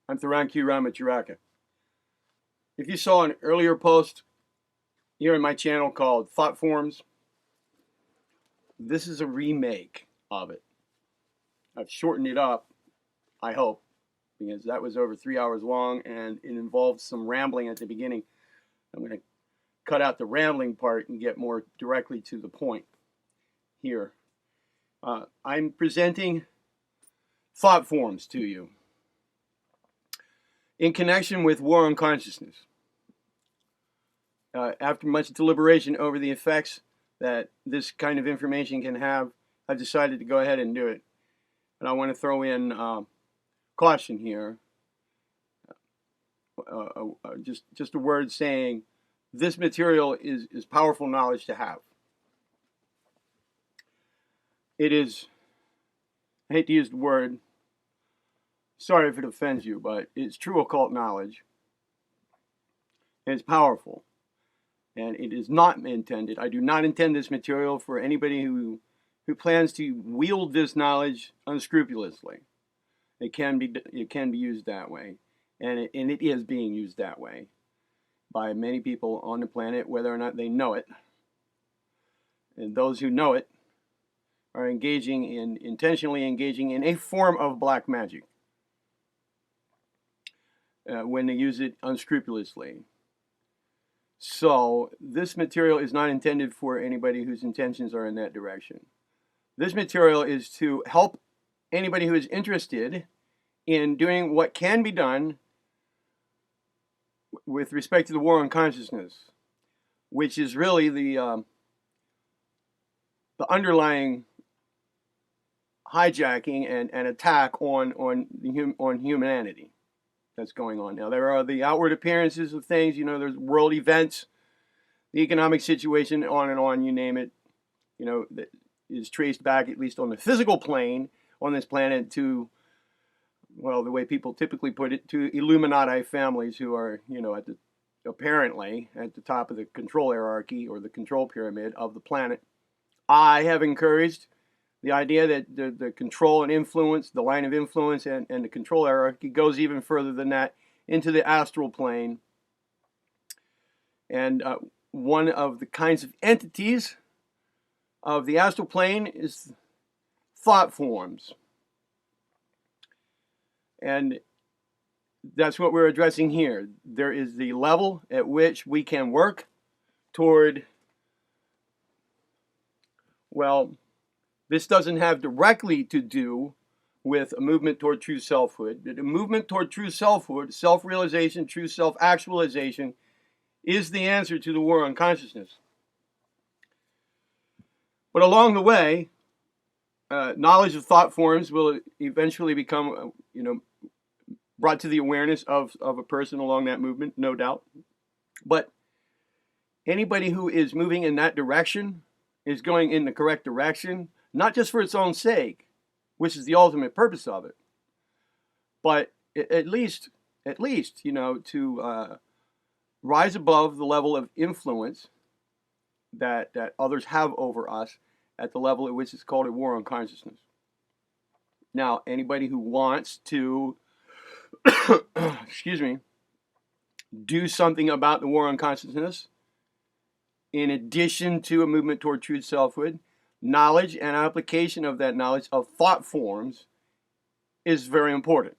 I'm Tharanku Ramacharaka. If you saw an earlier post here on my channel called Thought Forms, this is a remake of it. I've shortened it up, I hope, because that was over 3 hours long and it involved some rambling at the beginning. I'm going to cut out the rambling part and get more directly to the point here. I'm presenting thought forms to you in connection with war on consciousness. After much deliberation over the effects that this kind of information can have, I've decided to go ahead and do it. And I want to throw in caution here. Just a word saying this material is powerful knowledge to have. It is, I hate to use the word, sorry if it offends you, but it's true occult knowledge. And it's powerful. And it is not intended, I do not intend this material for anybody who plans to wield this knowledge unscrupulously. It can be used that way. And it is being used that way by many people on the planet, whether or not they know it. And those who know it are intentionally engaging in a form of black magic when they use it unscrupulously. So this material is not intended for anybody whose intentions are in that direction. This material is to help anybody who is interested in doing what can be done with respect to the war on consciousness, which is really the underlying hijacking and attack on humanity that's going on now. There are the outward appearances of things, there's world events, the economic situation, on, you name it, that is traced back, at least on the physical plane on this planet, to, well, the way people typically put it, to Illuminati families who are, apparently at the top of the control hierarchy or the control pyramid of the planet. I have encouraged the idea that the control and influence, the line of influence and the control hierarchy goes even further than that into the astral plane. And one of the kinds of entities of the astral plane is thought forms. And that's what we're addressing here. There is the level at which we can work toward, well, this doesn't have directly to do with a movement toward true selfhood. The movement toward true selfhood, self-realization, true self-actualization, is the answer to the war on consciousness. But along the way, knowledge of thought forms will eventually become, brought to the awareness of a person along that movement, no doubt. But anybody who is moving in that direction is going in the correct direction, not just for its own sake, which is the ultimate purpose of it, but at least, to rise above the level of influence that others have over us at the level at which it's called a war on consciousness. Now, anybody who wants to, do something about the war on consciousness, in addition to a movement toward true selfhood, knowledge and application of that knowledge of thought forms is very important.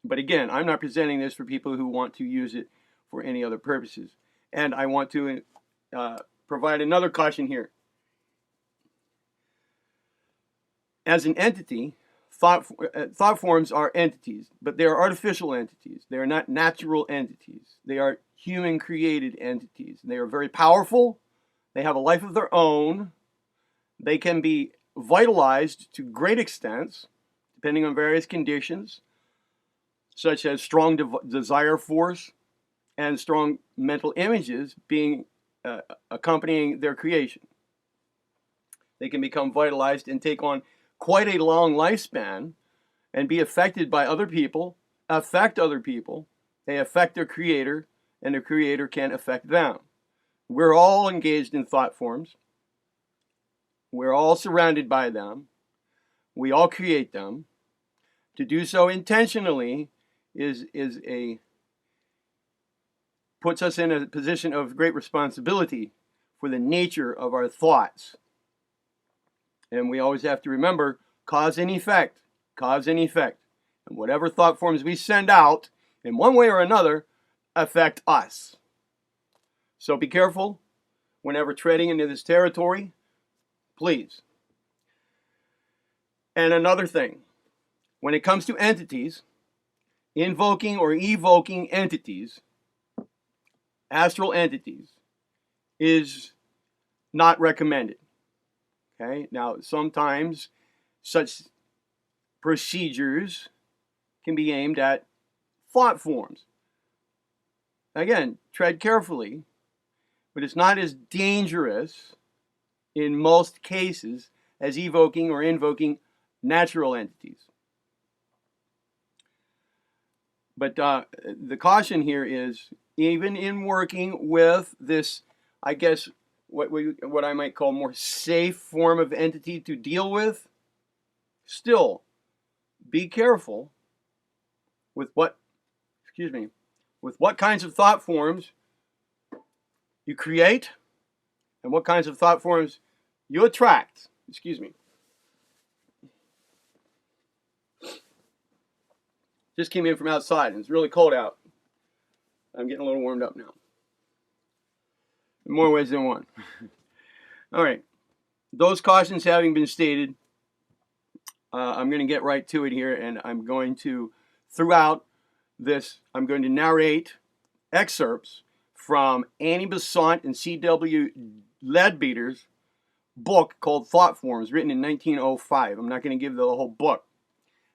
But again, I'm not presenting this for people who want to use it for any other purposes. And I want to provide another caution here. As an entity, thought forms are entities, but they are artificial entities. They are not natural entities. They are human-created entities. They are very powerful. They have a life of their own. They can be vitalized to great extents, depending on various conditions, such as strong desire force and strong mental images being accompanying their creation. They can become vitalized and take on quite a long lifespan and be affected by other people, affect other people. They affect their creator, and their creator can affect them. We're all engaged in thought forms. We're all surrounded by them. We all create them. To do so intentionally puts us in a position of great responsibility for the nature of our thoughts. And we always have to remember cause and effect, cause and effect. And whatever thought forms we send out, in one way or another, affect us. So be careful whenever treading into this territory, please. And another thing, when it comes to entities, invoking or evoking entities, astral entities, is not recommended. Okay? Now, sometimes such procedures can be aimed at thought forms. Again, tread carefully, but it's not as dangerous in most cases as evoking or invoking natural entities. But the caution here is, even in working with this, I guess, what I might call more safe form of entity to deal with, still be careful with what kinds of thought forms you create and what kinds of thought forms you attract. Just came in from outside and it's really cold out. I'm getting a little warmed up now. In more ways than one. All right. Those cautions having been stated, I'm going to get right to it here, and I'm going to, throughout this, I'm going to narrate excerpts from Annie Besant and C.W. Leadbeater's book called Thought Forms, written in 1905. I'm not going to give the whole book.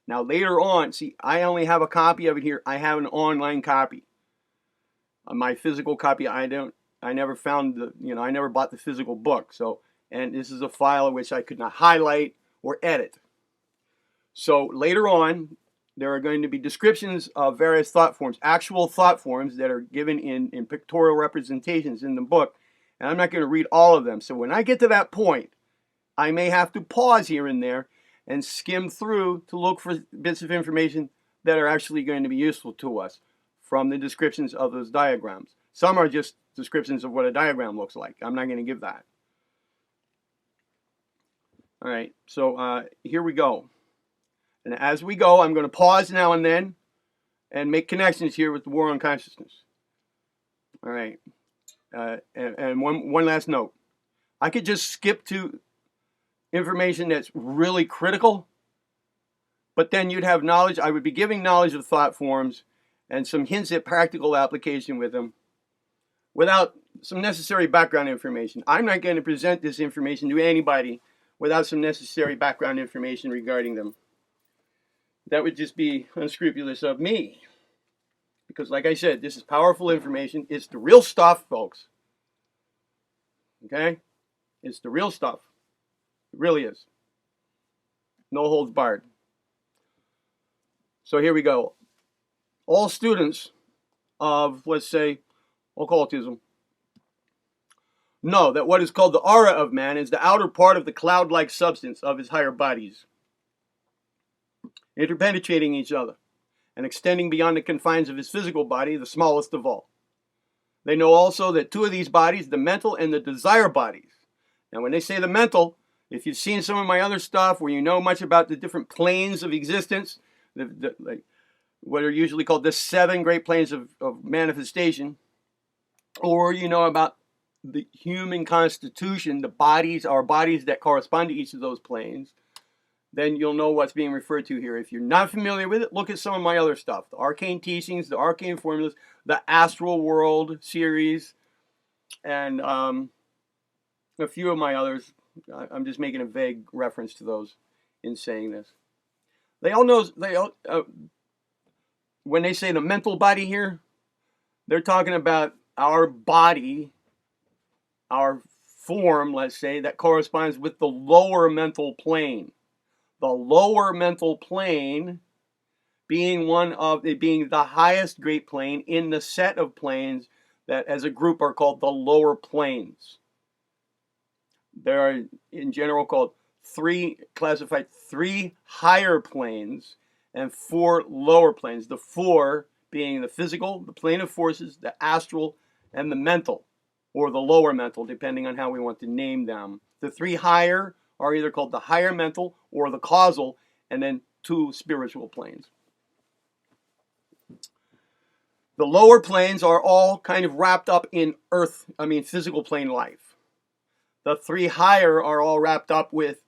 Now later on, see, I only have a copy of it here. I have an online copy. My physical copy, I never found I never bought the physical book. So, and this is a file which I could not highlight or edit. So later on, there are going to be descriptions of various thought forms, actual thought forms that are given in pictorial representations in the book. And I'm not going to read all of them. So when I get to that point, I may have to pause here and there and skim through to look for bits of information that are actually going to be useful to us from the descriptions of those diagrams. Some are just descriptions of what a diagram looks like. I'm not going to give that. All right, so here we go. And as we go, I'm going to pause now and then and make connections here with the war on consciousness. All right, and one last note. I could just skip to information that's really critical, but then you'd have knowledge. I would be giving knowledge of thought forms and some hints at practical application with them without some necessary background information. I'm not going to present this information to anybody without some necessary background information regarding them. That would just be unscrupulous of me. Because like I said, this is powerful information. It's the real stuff, folks. Okay? It's the real stuff. It really is. No holds barred. So here we go. All students of, let's say, occultism know that what is called the aura of man is the outer part of the cloud-like substance of his higher bodies, interpenetrating each other and extending beyond the confines of his physical body, the smallest of all. They know also that two of these bodies, the mental and the desire bodies. Now when they say the mental, if you've seen some of my other stuff where you know much about the different planes of existence, like what are usually called the 7 great planes of manifestation, or you know about the human constitution, the bodies, our bodies that correspond to each of those planes, then you'll know what's being referred to here. If you're not familiar with it, look at some of my other stuff. The Arcane Teachings, the Arcane Formulas, the Astral World series, and a few of my others. I'm just making a vague reference to those in saying this. They all know, when they say the mental body here, they're talking about our body, our form, let's say, that corresponds with the lower mental plane. The lower mental plane being being the highest great plane in the set of planes that as a group are called the lower planes. There are in general classified 3 higher planes, and 4 lower planes. The 4 being the physical, the plane of forces, the astral, and the mental, or the lower mental, depending on how we want to name them. The 3 higher are either called the higher mental or the causal, and then 2 spiritual planes. The lower planes are all kind of wrapped up in physical plane life. The 3 higher are all wrapped up with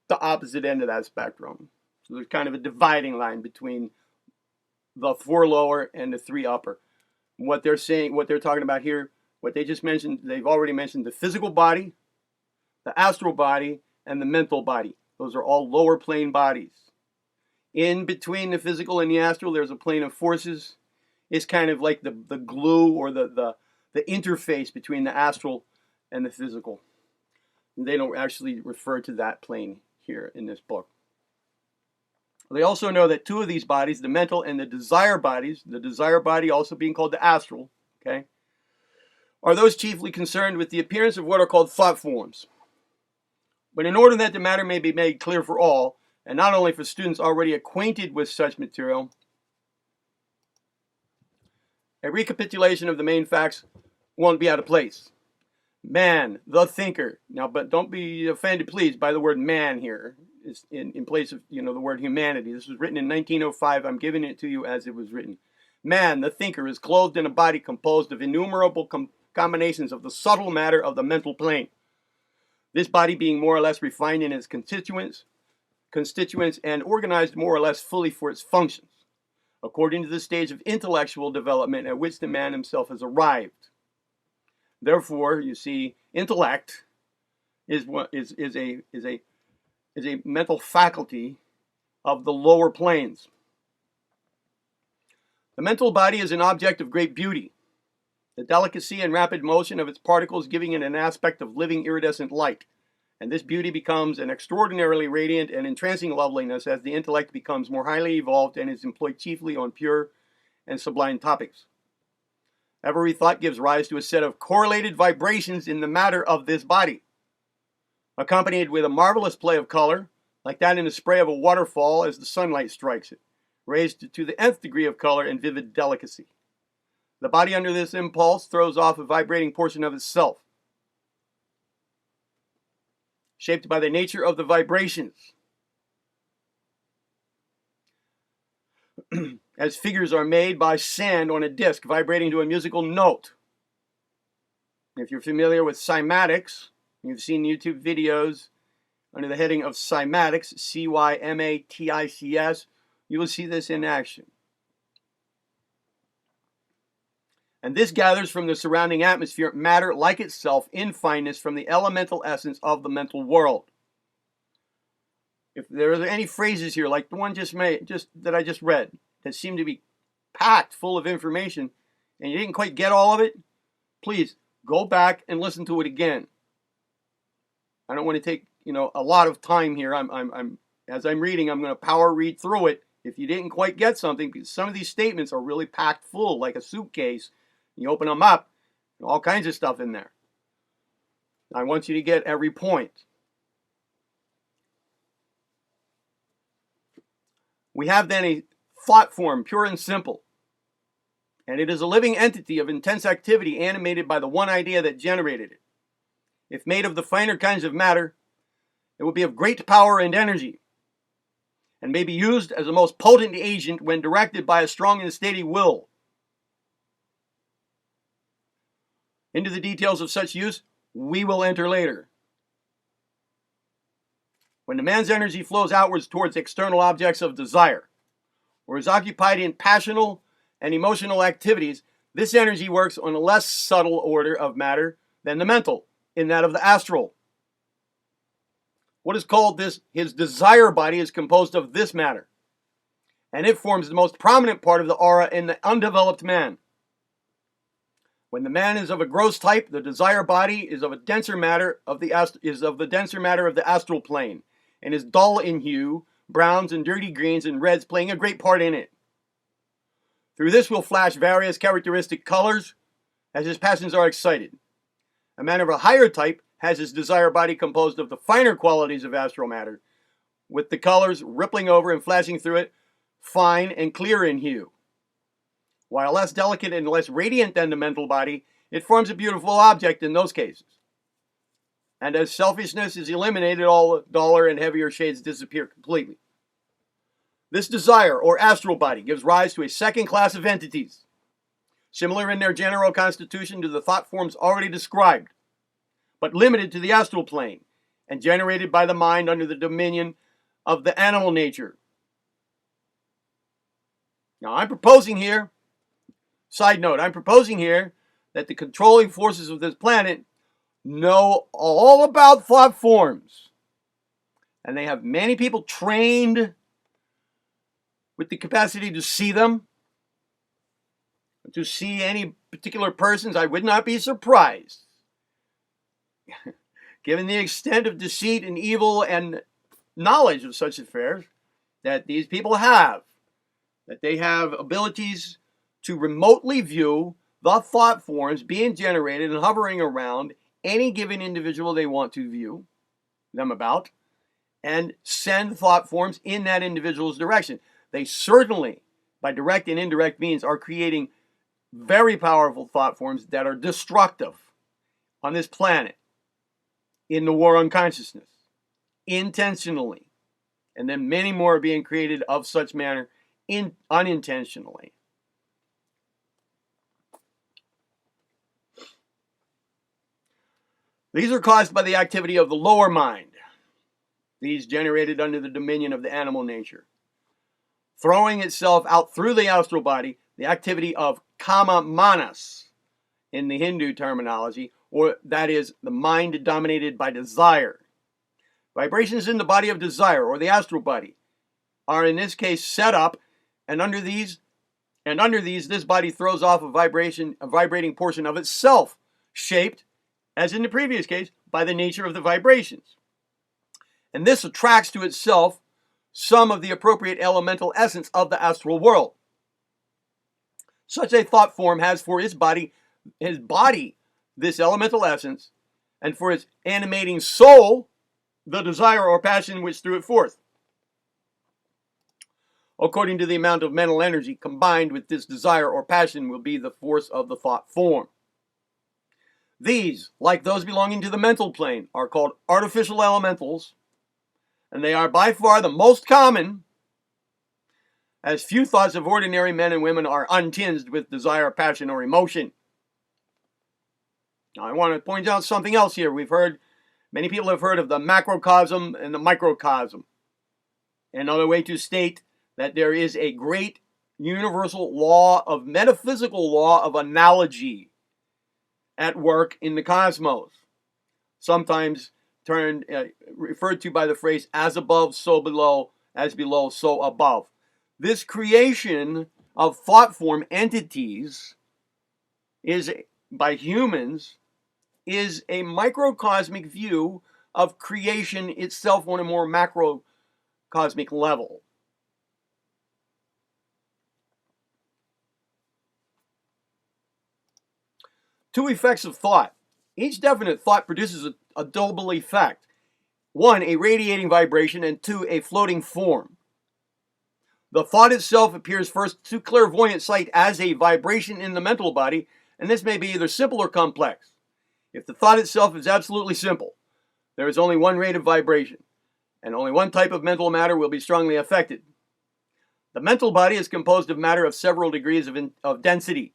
the opposite end of that spectrum. So there's kind of a dividing line between the 4 lower and the 3 upper. What they're saying, what they're talking about here, what they just mentioned, they've already mentioned the physical body, the astral body, and the mental body. Those are all lower plane bodies. In between the physical and the astral, there's a plane of forces. It's kind of like the glue or the interface between the astral and the physical. And they don't actually refer to that plane here in this book. They also know that 2 of these bodies, the mental and the desire bodies, the desire body also being called the astral, okay, are those chiefly concerned with the appearance of what are called thought forms. But in order that the matter may be made clear for all, and not only for students already acquainted with such material, a recapitulation of the main facts won't be out of place. Man, the thinker. Now, but don't be offended, please, by the word man here. It's in place of, the word humanity. This was written in 1905. I'm giving it to you as it was written. Man, the thinker, is clothed in a body composed of innumerable combinations of the subtle matter of the mental plane. This body being more or less refined in its constituents and organized more or less fully for its functions, according to the stage of intellectual development at which the man himself has arrived. Therefore, you see, intellect is a mental faculty of the lower planes. The mental body is an object of great beauty, the delicacy and rapid motion of its particles giving it an aspect of living iridescent light, and this beauty becomes an extraordinarily radiant and entrancing loveliness as the intellect becomes more highly evolved and is employed chiefly on pure and sublime topics. Every thought gives rise to a set of correlated vibrations in the matter of this body, accompanied with a marvelous play of color, like that in the spray of a waterfall as the sunlight strikes it, raised to the nth degree of color and vivid delicacy. The body under this impulse throws off a vibrating portion of itself, shaped by the nature of the vibrations, as figures are made by sand on a disc vibrating to a musical note. If you're familiar with cymatics, you've seen YouTube videos under the heading of cymatics, C-Y-M-A-T-I-C-S, you will see this in action. And this gathers from the surrounding atmosphere matter like itself in fineness from the elemental essence of the mental world. If there are any phrases here, like the one that I just read, that seem to be packed full of information, and you didn't quite get all of it, please go back and listen to it again. I don't want to take a lot of time here. As I'm reading, I'm going to power read through it. If you didn't quite get something, because some of these statements are really packed full, like a suitcase. You open them up, all kinds of stuff in there. I want you to get every point. We have then a thought form, pure and simple. And it is a living entity of intense activity animated by the one idea that generated it. If made of the finer kinds of matter, it will be of great power and energy, and may be used as a most potent agent when directed by a strong and steady will. Into the details of such use, we will enter later. When the man's energy flows outwards towards external objects of desire, or is occupied in passional and emotional activities, this energy works on a less subtle order of matter than the mental, in that of the astral. What is called his desire body is composed of this matter, and it forms the most prominent part of the aura in the undeveloped man. When the man is of a gross type, the desire body is of a denser matter of the astral plane, and is dull in hue, browns and dirty greens and reds playing a great part in it. Through this will flash various characteristic colors as his passions are excited. A man of a higher type has his desire body composed of the finer qualities of astral matter, with the colors rippling over and flashing through it fine, and clear in hue. While less delicate and less radiant than the mental body, it forms a beautiful object in those cases. And as selfishness is eliminated, all duller and heavier shades disappear completely. This desire, or astral body, gives rise to a second class of entities, similar in their general constitution to the thought forms already described, but limited to the astral plane, and generated by the mind under the dominion of the animal nature. Now, I'm proposing here that the controlling forces of this planet know all about thought forms. And they have many people trained with the capacity to see them, to see any particular persons. I would not be surprised, given the extent of deceit and evil and knowledge of such affairs that these people have, that they have abilities to remotely view the thought forms being generated and hovering around any given individual they want to view them about, and send thought forms in that individual's direction. They certainly, by direct and indirect means, are creating very powerful thought forms that are destructive on this planet in the war on consciousness, intentionally. And then many more are being created of such manner unintentionally. These are caused by the activity of the lower mind, these generated under the dominion of the animal nature, throwing itself out through the astral body, the activity of kama manas in the Hindu terminology, or that is the mind dominated by desire. Vibrations in the body of desire, or the astral body, are in this case set up, and under these, this body throws off a vibrating portion of itself, shaped, as in the previous case, by the nature of the vibrations. And this attracts to itself some of the appropriate elemental essence of the astral world. Such a thought form has for his body this elemental essence, and for its animating soul, the desire or passion which threw it forth, according to the amount of mental energy combined with this desire or passion, will be the force of the thought form. These, like those belonging to the mental plane, are called artificial elementals, and they are by far the most common, as few thoughts of ordinary men and women are untinged with desire, passion, or emotion. Now, I want to point out something else here. Many people have heard of the macrocosm and the microcosm. Another way to state that there is a great universal metaphysical law of analogy at work in the cosmos, sometimes referred to by the phrase as above, so below, as below, so above. This creation of thought form entities by humans is a microcosmic view of creation itself on a more macrocosmic level. Two effects of thought. Each definite thought produces a double effect. One, a radiating vibration, and two, a floating form. The thought itself appears first to clairvoyant sight as a vibration in the mental body, and this may be either simple or complex. If the thought itself is absolutely simple, there is only one rate of vibration, and only one type of mental matter will be strongly affected. The mental body is composed of matter of several degrees of density,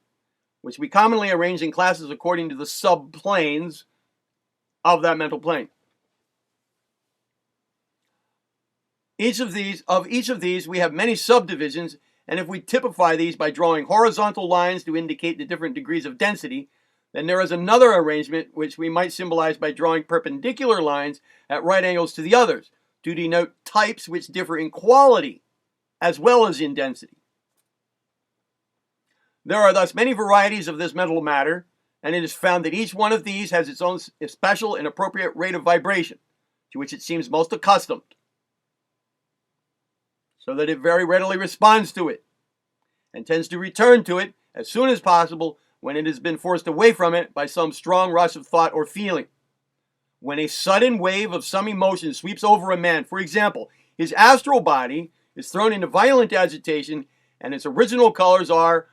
which we commonly arrange in classes according to the subplanes of that mental plane. Each of these, we have many subdivisions, and if we typify these by drawing horizontal lines to indicate the different degrees of density, then there is another arrangement which we might symbolize by drawing perpendicular lines at right angles to the others to denote types which differ in quality as well as in density. There are thus many varieties of this mental matter, and it is found that each one of these has its own special and appropriate rate of vibration, to which it seems most accustomed, so that it very readily responds to it, and tends to return to it as soon as possible when it has been forced away from it by some strong rush of thought or feeling. When a sudden wave of some emotion sweeps over a man, for example, his astral body is thrown into violent agitation, and its original colors are,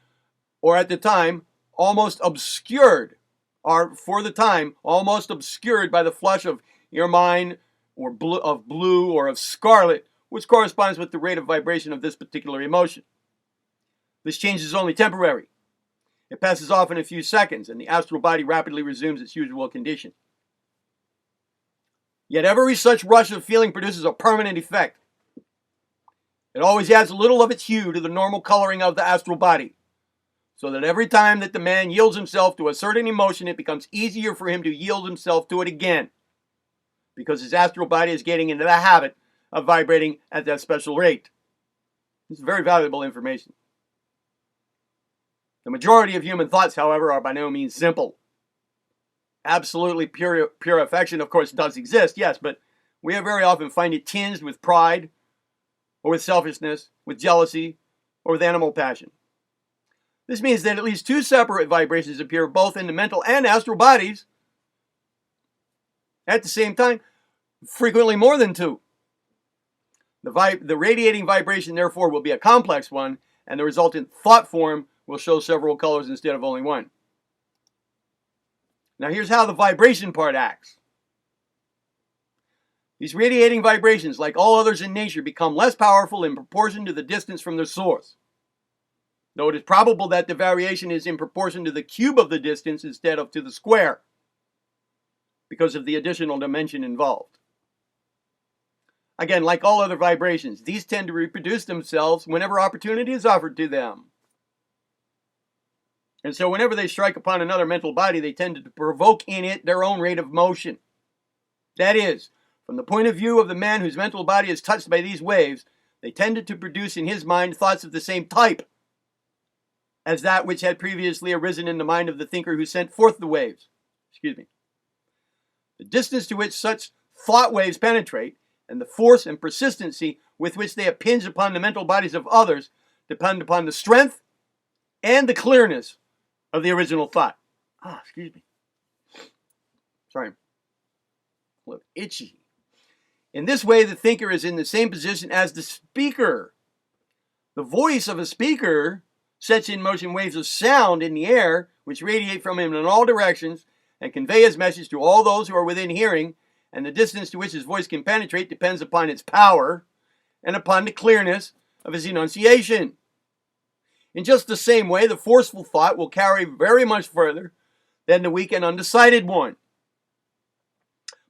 or at the time, almost obscured, are for the time almost obscured by the flush of ermine or blue or of scarlet, which corresponds with the rate of vibration of this particular emotion. This change is only temporary. It passes off in a few seconds, and the astral body rapidly resumes its usual condition. Yet every such rush of feeling produces a permanent effect. It always adds a little of its hue to the normal coloring of the astral body, so that every time that the man yields himself to a certain emotion, it becomes easier for him to yield himself to it again, because his astral body is getting into the habit of vibrating at that special rate. This is very valuable information. The majority of human thoughts, however, are by no means simple. Absolutely pure affection, of course, does exist, yes, but we very often find it tinged with pride, or with selfishness, with jealousy, or with animal passion. This means that at least two separate vibrations appear both in the mental and astral bodies at the same time, frequently more than two. The radiating vibration, therefore, will be a complex one, and the resultant thought form will show several colors instead of only one. Now here's how the vibration part acts. These radiating vibrations, like all others in nature, become less powerful in proportion to the distance from their source, though it is probable that the variation is in proportion to the cube of the distance instead of to the square, because of the additional dimension involved. Again, like all other vibrations, these tend to reproduce themselves whenever opportunity is offered to them. And so whenever they strike upon another mental body, they tend to provoke in it their own rate of motion. That is, from the point of view of the man whose mental body is touched by these waves, they tended to produce in his mind thoughts of the same type as that which had previously arisen in the mind of the thinker who sent forth the waves. The distance to which such thought waves penetrate, and the force and persistency with which they impinge upon the mental bodies of others, depend upon the strength and the clearness of the original thought. Sorry. I'm a little itchy. In this way, the thinker is in the same position as the speaker. The voice of a speaker sets in motion waves of sound in the air, which radiate from him in all directions and convey his message to all those who are within hearing, and the distance to which his voice can penetrate depends upon its power and upon the clearness of his enunciation. In just the same way, the forceful thought will carry very much further than the weak and undecided one.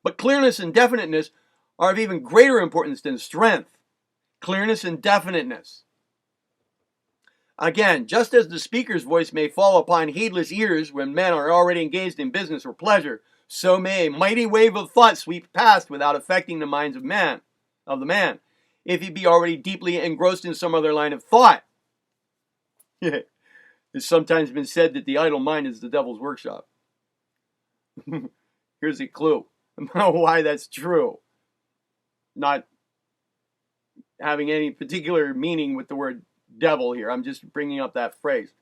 But clearness and definiteness are of even greater importance than strength. Clearness and definiteness. Again, just as the speaker's voice may fall upon heedless ears when men are already engaged in business or pleasure, so may a mighty wave of thought sweep past without affecting the minds of the man, if he be already deeply engrossed in some other line of thought. It's sometimes been said that the idle mind is the devil's workshop. Here's a clue about why that's true. Not having any particular meaning with the word devil here. I'm just bringing up that phrase.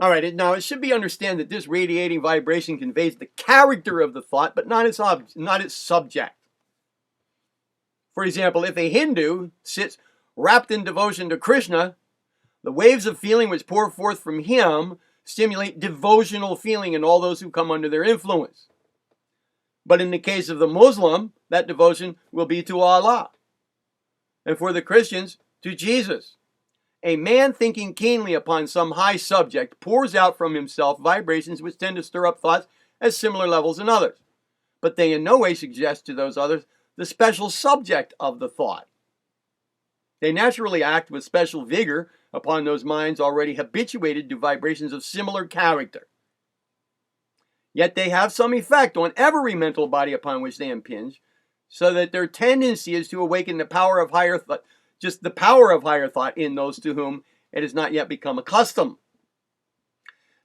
All right, now it should be understood that this radiating vibration conveys the character of the thought, but not its subject. For example, if a Hindu sits wrapped in devotion to Krishna, the waves of feeling which pour forth from him stimulate devotional feeling in all those who come under their influence. But in the case of the Muslim, that devotion will be to Allah. And for the Christians, to Jesus. A man thinking keenly upon some high subject pours out from himself vibrations which tend to stir up thoughts at similar levels in others. But they in no way suggest to those others the special subject of the thought. They naturally act with special vigor upon those minds already habituated to vibrations of similar character. Yet they have some effect on every mental body upon which they impinge, so that their tendency is to awaken the power of higher thought, just the power of higher thought in those to whom it has not yet become accustomed.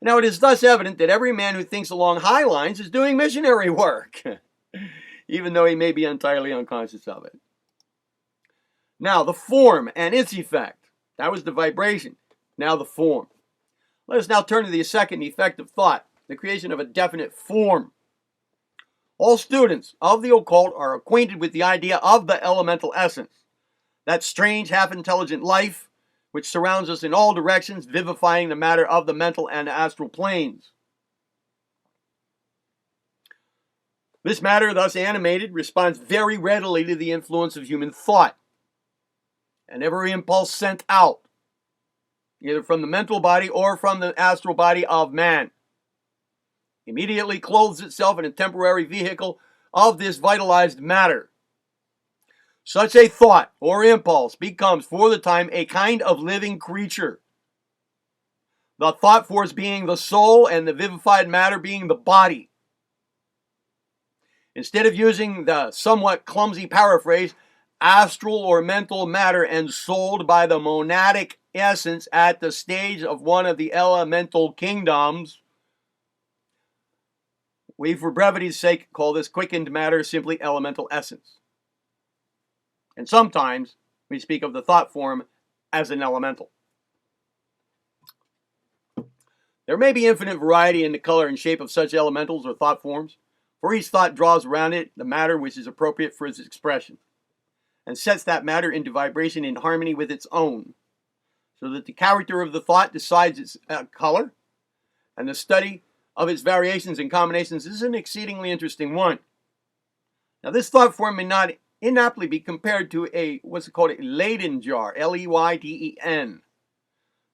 Now it is thus evident that every man who thinks along high lines is doing missionary work, even though he may be entirely unconscious of it. Now the form and its effect. That was the vibration. Now the form. Let us now turn to the second effect of thought, the creation of a definite form. All students of the occult are acquainted with the idea of the elemental essence. that strange half-intelligent life which surrounds us in all directions, vivifying the matter of the mental and astral planes. This matter, thus animated, responds very readily to the influence of human thought, and every impulse sent out, either from the mental body or from the astral body of man, immediately clothes itself in a temporary vehicle of this vitalized matter. Such a thought or impulse becomes, for the time, a kind of living creature. The thought force being the soul and the vivified matter being the body. Instead of using the somewhat clumsy paraphrase, astral or mental matter ensouled by the monadic essence at the stage of one of the elemental kingdoms, we, for brevity's sake, call this quickened matter simply elemental essence. And sometimes we speak of the thought form as an elemental. There may be infinite variety in the color and shape of such elementals or thought forms, for each thought draws around it the matter which is appropriate for its expression, and sets that matter into vibration in harmony with its own, so that the character of the thought decides its color, and the study of its variations and combinations is an exceedingly interesting one. Now, this thought form may not inaptly be compared to what's called a Leyden jar, Leyden.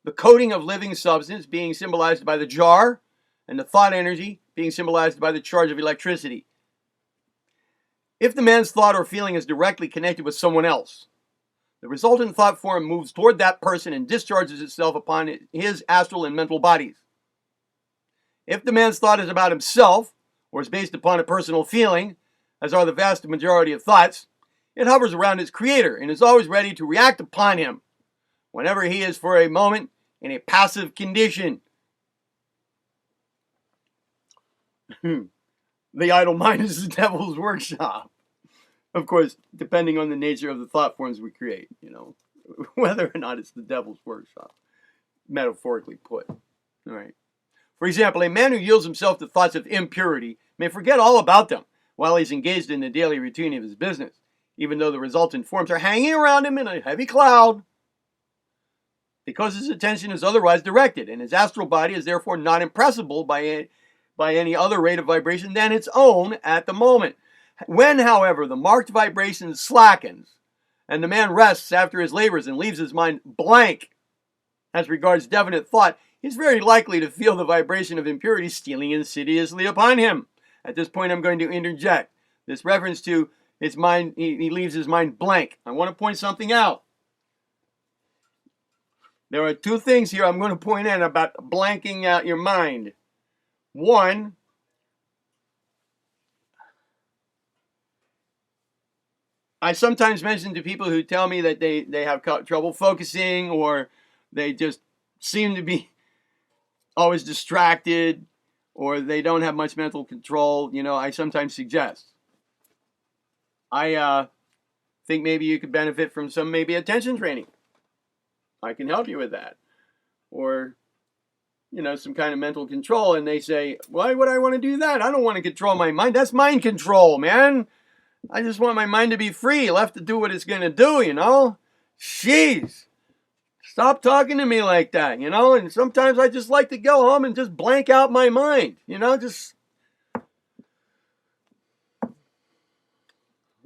The coating of living substance being symbolized by the jar, and the thought energy being symbolized by the charge of electricity. If the man's thought or feeling is directly connected with someone else, the resultant thought form moves toward that person and discharges itself upon his astral and mental bodies. If the man's thought is about himself, or is based upon a personal feeling, as are the vast majority of thoughts, it hovers around its creator and is always ready to react upon him whenever he is for a moment in a passive condition. The idle mind is the devil's workshop. Of course, depending on the nature of the thought forms we create, whether or not it's the devil's workshop, metaphorically put. All right. For example, a man who yields himself to thoughts of impurity may forget all about them while he's engaged in the daily routine of his business, even though the resultant forms are hanging around him in a heavy cloud, because his attention is otherwise directed, and his astral body is therefore not impressible by any other rate of vibration than its own at the moment. When, however, the marked vibration slackens, and the man rests after his labors and leaves his mind blank as regards definite thought, he's very likely to feel the vibration of impurity stealing insidiously upon him. At this point, I'm going to interject. This reference to his mind, he leaves his mind blank. I want to point something out. There are two things here I'm going to point out about blanking out your mind. One, I sometimes mention to people who tell me that they have trouble focusing, or they just seem to be always distracted, or they don't have much mental control. I sometimes suggest, I think maybe you could benefit from some maybe attention training. I can help you with that. Or, some kind of mental control. And they say, why would I want to do that? I don't want to control my mind. That's mind control, man. I just want my mind to be free, left to do what it's going to do, Jeez. Stop talking to me like that, And sometimes I just like to go home and just blank out my mind,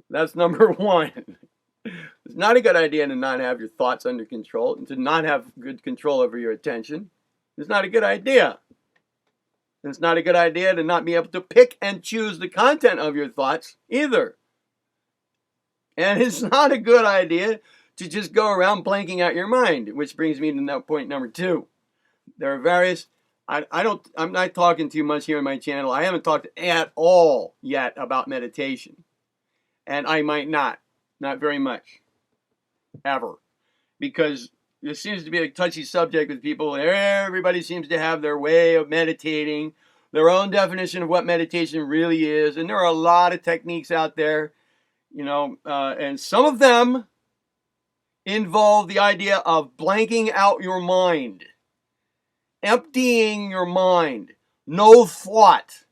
That's number one. It's not a good idea to not have your thoughts under control and to not have good control over your attention. It's not a good idea. It's not a good idea to not be able to pick and choose the content of your thoughts either. And it's not a good idea to just go around blanking out your mind, which brings me to point number two. There are various, I'm not talking too much here on my channel. I haven't talked at all yet about meditation. And I might not very much, ever. Because this seems to be a touchy subject with people. Everybody seems to have their way of meditating, their own definition of what meditation really is. And there are a lot of techniques out there, and some of them involve the idea of blanking out your mind, emptying your mind, no thought.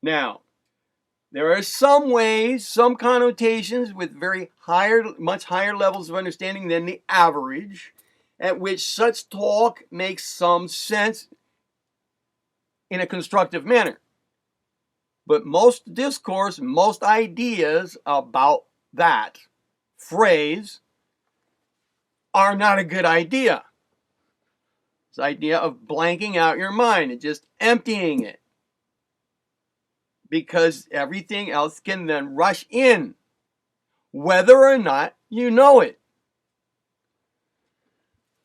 Now, There are some ways, some connotations with much higher levels of understanding than the average, at which such talk makes some sense in a constructive manner. But most discourse, most ideas about that phrase are not a good idea. This idea of blanking out your mind and just emptying it, because everything else can then rush in, whether or not you know it.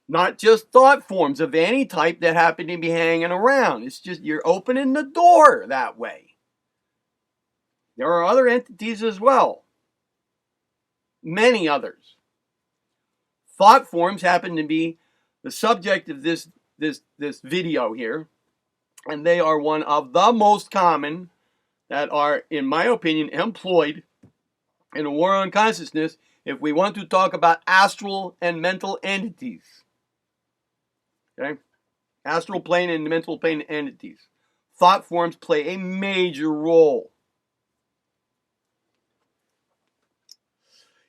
Not just thought forms of any type that happen to be hanging around. It's just you're opening the door that way. There are other entities as well. Many others. Thought forms happen to be the subject of this video here. And they are one of the most common that are, in my opinion, employed in a war on consciousness if we want to talk about astral and mental entities. Okay? Astral plane and mental plane entities. Thought forms play a major role.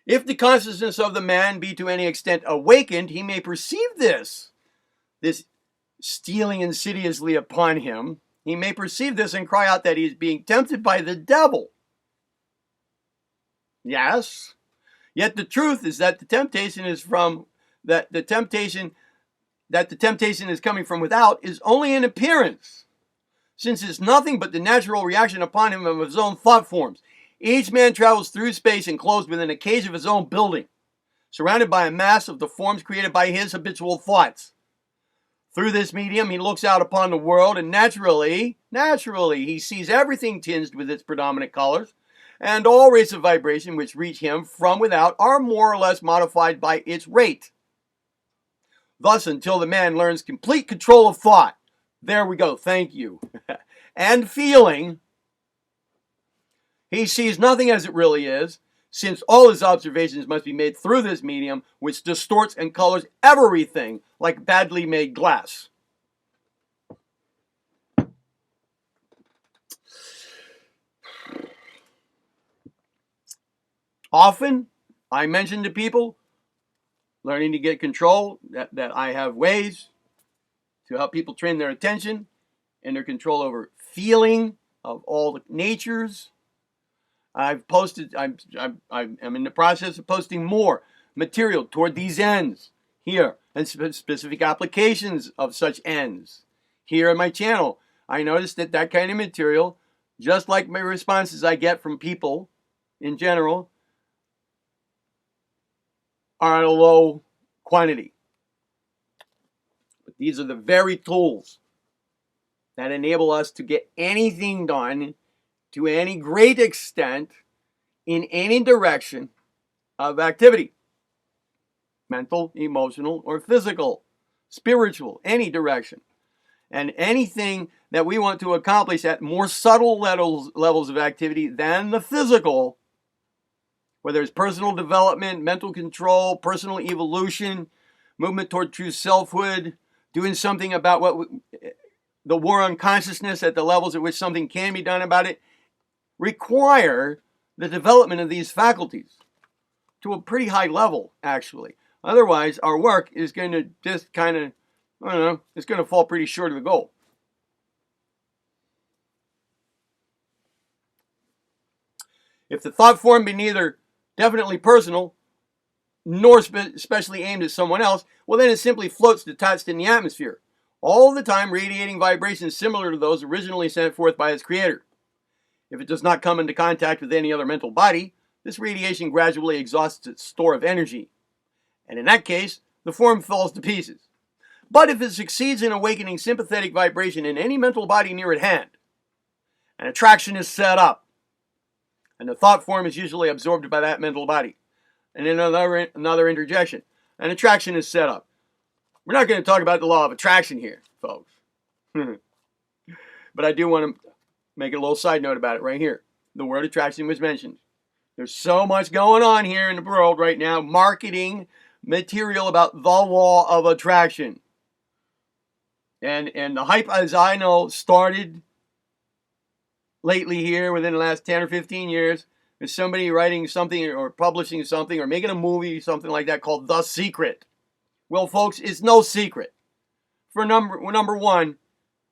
If the consciousness of the man be to any extent awakened, he may perceive this stealing insidiously upon him. He may perceive this and cry out that he is being tempted by the devil. Yes. Yet the truth is that the temptation is coming from without is only an appearance, since it's nothing but the natural reaction upon him of his own thought forms. Each man travels through space enclosed within a cage of his own building, surrounded by a mass of the forms created by his habitual thoughts. Through this medium, he looks out upon the world, and naturally, he sees everything tinged with its predominant colors, and all rates of vibration which reach him from without are more or less modified by its rate. Thus, until the man learns complete control of thought, there we go, thank you, and feeling, he sees nothing as it really is, since all his observations must be made through this medium, which distorts and colors everything like badly made glass. Often, I mention to people learning to get control, that I have ways to help people train their attention and their control over feeling of all the natures. I'm in the process of posting more material toward these ends here, and specific applications of such ends here on my channel. I noticed that kind of material, just like my responses I get from people in general, are at a low quantity. But these are the very tools that enable us to get anything done to any great extent in any direction of activity. Mental, emotional, or physical, spiritual, any direction. And anything that we want to accomplish at more subtle levels of activity than the physical, whether it's personal development, mental control, personal evolution, movement toward true selfhood, doing something about the war on consciousness at the levels at which something can be done about it, require the development of these faculties to a pretty high level, actually. Otherwise, our work is going to just kind of, it's going to fall pretty short of the goal. If the thought form be neither definitely personal, nor specially aimed at someone else, well, then it simply floats detached in the atmosphere, all the time radiating vibrations similar to those originally sent forth by its creator. If it does not come into contact with any other mental body, this radiation gradually exhausts its store of energy, and in that case, the form falls to pieces. But if it succeeds in awakening sympathetic vibration in any mental body near at hand, an attraction is set up, and the thought form is usually absorbed by that mental body. And then another interjection. An attraction is set up. We're not going to talk about the law of attraction here, folks. But I do want to make a little side note about it right here. The word attraction was mentioned. There's so much going on here in the world right now, marketing material about the law of attraction. And the hype, as I know, started lately here within the last 10 or 15 years is somebody writing something or publishing something or making a movie, something like that, called The Secret. Well, folks, it's no secret. For number one,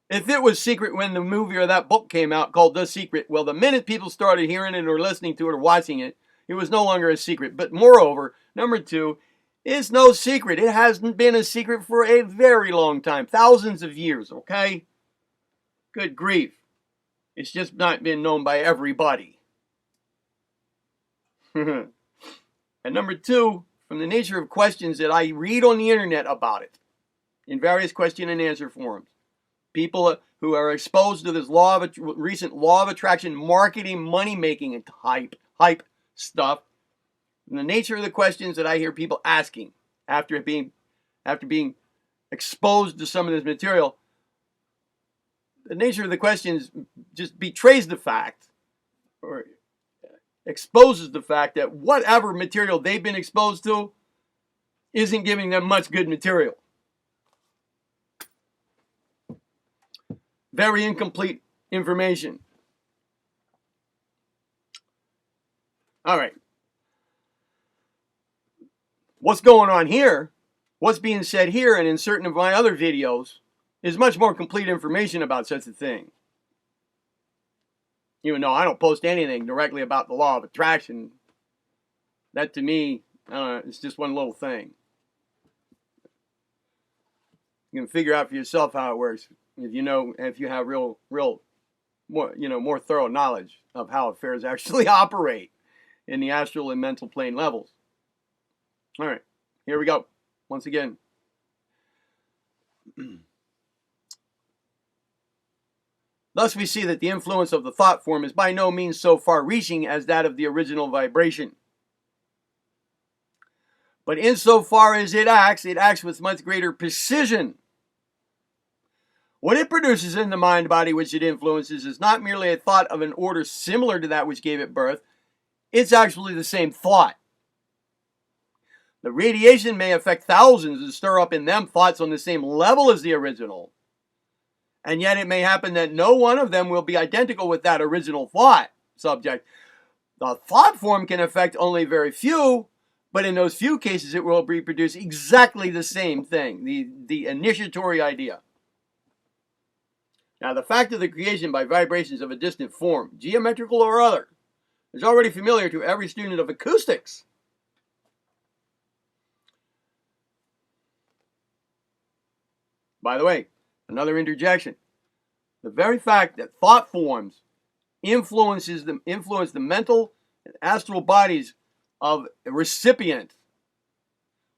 if it was secret when the movie or that book came out called The Secret, well, the minute people started hearing it or listening to it or watching it, it was no longer a secret. But moreover, number two, it's no secret. It hasn't been a secret for a very long time, thousands of years, okay? Good grief. It's just not been known by everybody. And number two, from the nature of questions that I read on the internet about it, in various question and answer forums, people who are exposed to this recent law of attraction, marketing, money making, and hype stuff. And the nature of the questions that I hear people asking after being exposed to some of this material, the nature of the questions just betrays the fact, or exposes the fact, that whatever material they've been exposed to isn't giving them much good material. Very incomplete information. All right. What's going on here, what's being said here and in certain of my other videos, is much more complete information about such a thing. Even though I don't post anything directly about the law of attraction, that to me, it's just one little thing. You can figure out for yourself how it works if you have real more thorough knowledge of how affairs actually operate in the astral and mental plane levels. All right, here we go. Once again. Thus we see that the influence of the thought form is by no means so far-reaching as that of the original vibration. But insofar as it acts with much greater precision. What it produces in the mind body which it influences is not merely a thought of an order similar to that which gave it birth. It's actually the same thought. The radiation may affect thousands and stir up in them thoughts on the same level as the original. And yet it may happen that no one of them will be identical with that original thought subject. The thought form can affect only very few, but in those few cases it will reproduce exactly the same thing, the initiatory idea. Now, the fact of the creation by vibrations of a distant form, geometrical or other, is already familiar to every student of acoustics. By the way, another interjection. The very fact that thought forms influence the mental and astral bodies of a recipient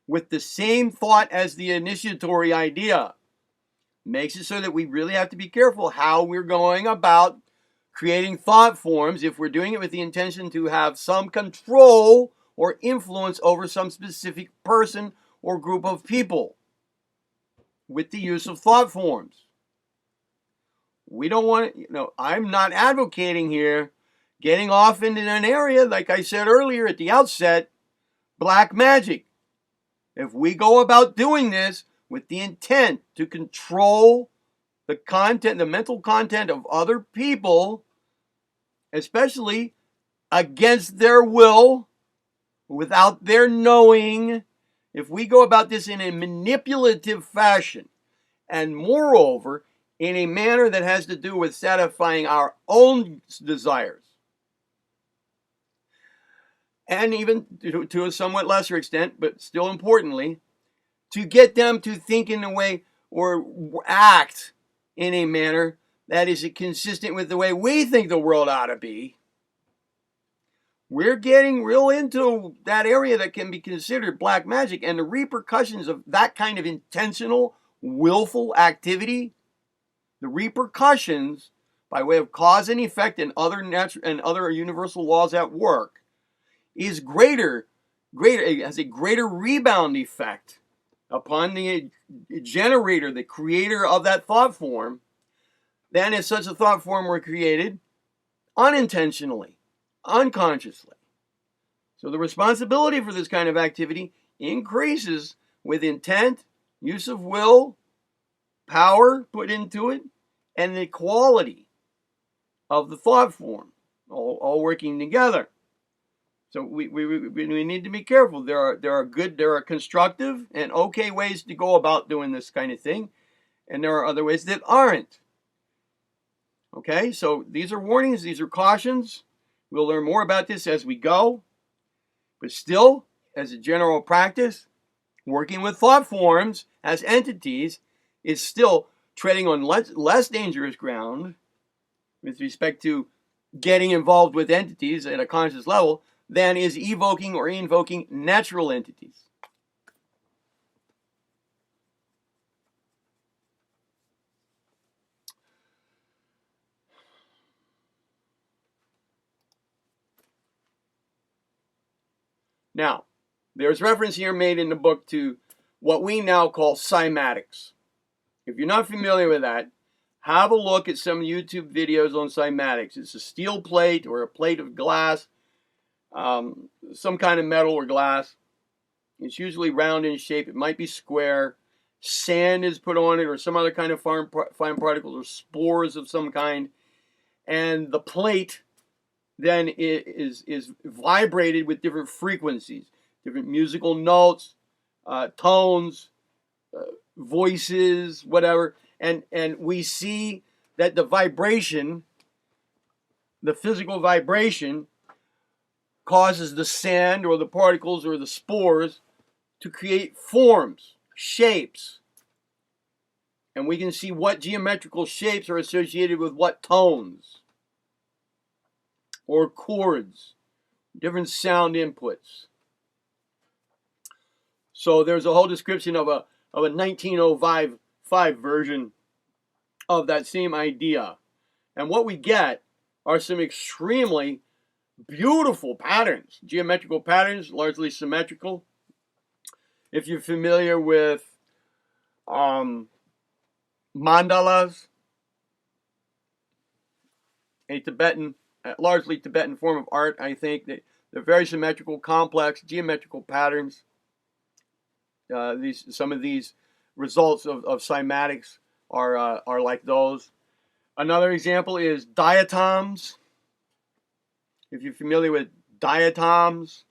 with the same thought as the initiatory idea makes it so that we really have to be careful how we're going about creating thought forms if we're doing it with the intention to have some control or influence over some specific person or group of people with the use of thought forms. We don't want to, I'm not advocating here getting off into an area, like I said earlier at the outset, black magic. If we go about doing this with the intent to control the content, the mental content of other people, especially against their will, without their knowing, if we go about this in a manipulative fashion, and moreover, in a manner that has to do with satisfying our own desires, and even to a somewhat lesser extent, but still importantly, to get them to think in a way or act in a manner that is consistent with the way we think the world ought to be, we're getting real into that area that can be considered black magic, and the repercussions of that kind of intentional, willful activity, the repercussions by way of cause and effect and other universal laws at work, is greater, it has a greater rebound effect upon the generator, the creator of that thought form, than if such a thought form were created unintentionally, unconsciously. So the responsibility for this kind of activity increases with intent, use of will, power put into it, and the quality of the thought form, all working together. So we need to be careful. There are constructive and okay ways to go about doing this kind of thing, and there are other ways that aren't. Okay, so these are warnings, these are cautions. We'll learn more about this as we go. But still, as a general practice, working with thought forms as entities is still treading on less dangerous ground with respect to getting involved with entities at a conscious level than is evoking or invoking natural entities. Now, there's reference here made in the book to what we now call cymatics. If you're not familiar with that, have a look at some YouTube videos on cymatics. It's a steel plate or a plate of glass, some kind of metal or glass. It's usually round in shape. It might be square. Sand is put on it or some other kind of fine particles or spores of some kind. And the plate then is vibrated with different frequencies, different musical notes, tones, voices, whatever. And we see that the vibration, the physical vibration, causes the sand or the particles or the spores to create forms, shapes. And we can see what geometrical shapes are associated with what tones or chords, different sound inputs. So there's a whole description of a 1905 version of that same idea. And what we get are some extremely beautiful patterns, geometrical patterns, largely symmetrical. If you're familiar with mandalas, a Tibetan, largely Tibetan form of art, I think that they're very symmetrical, complex, geometrical patterns. Some of these results of cymatics are like those. Another example is diatoms. If you're familiar with diatoms,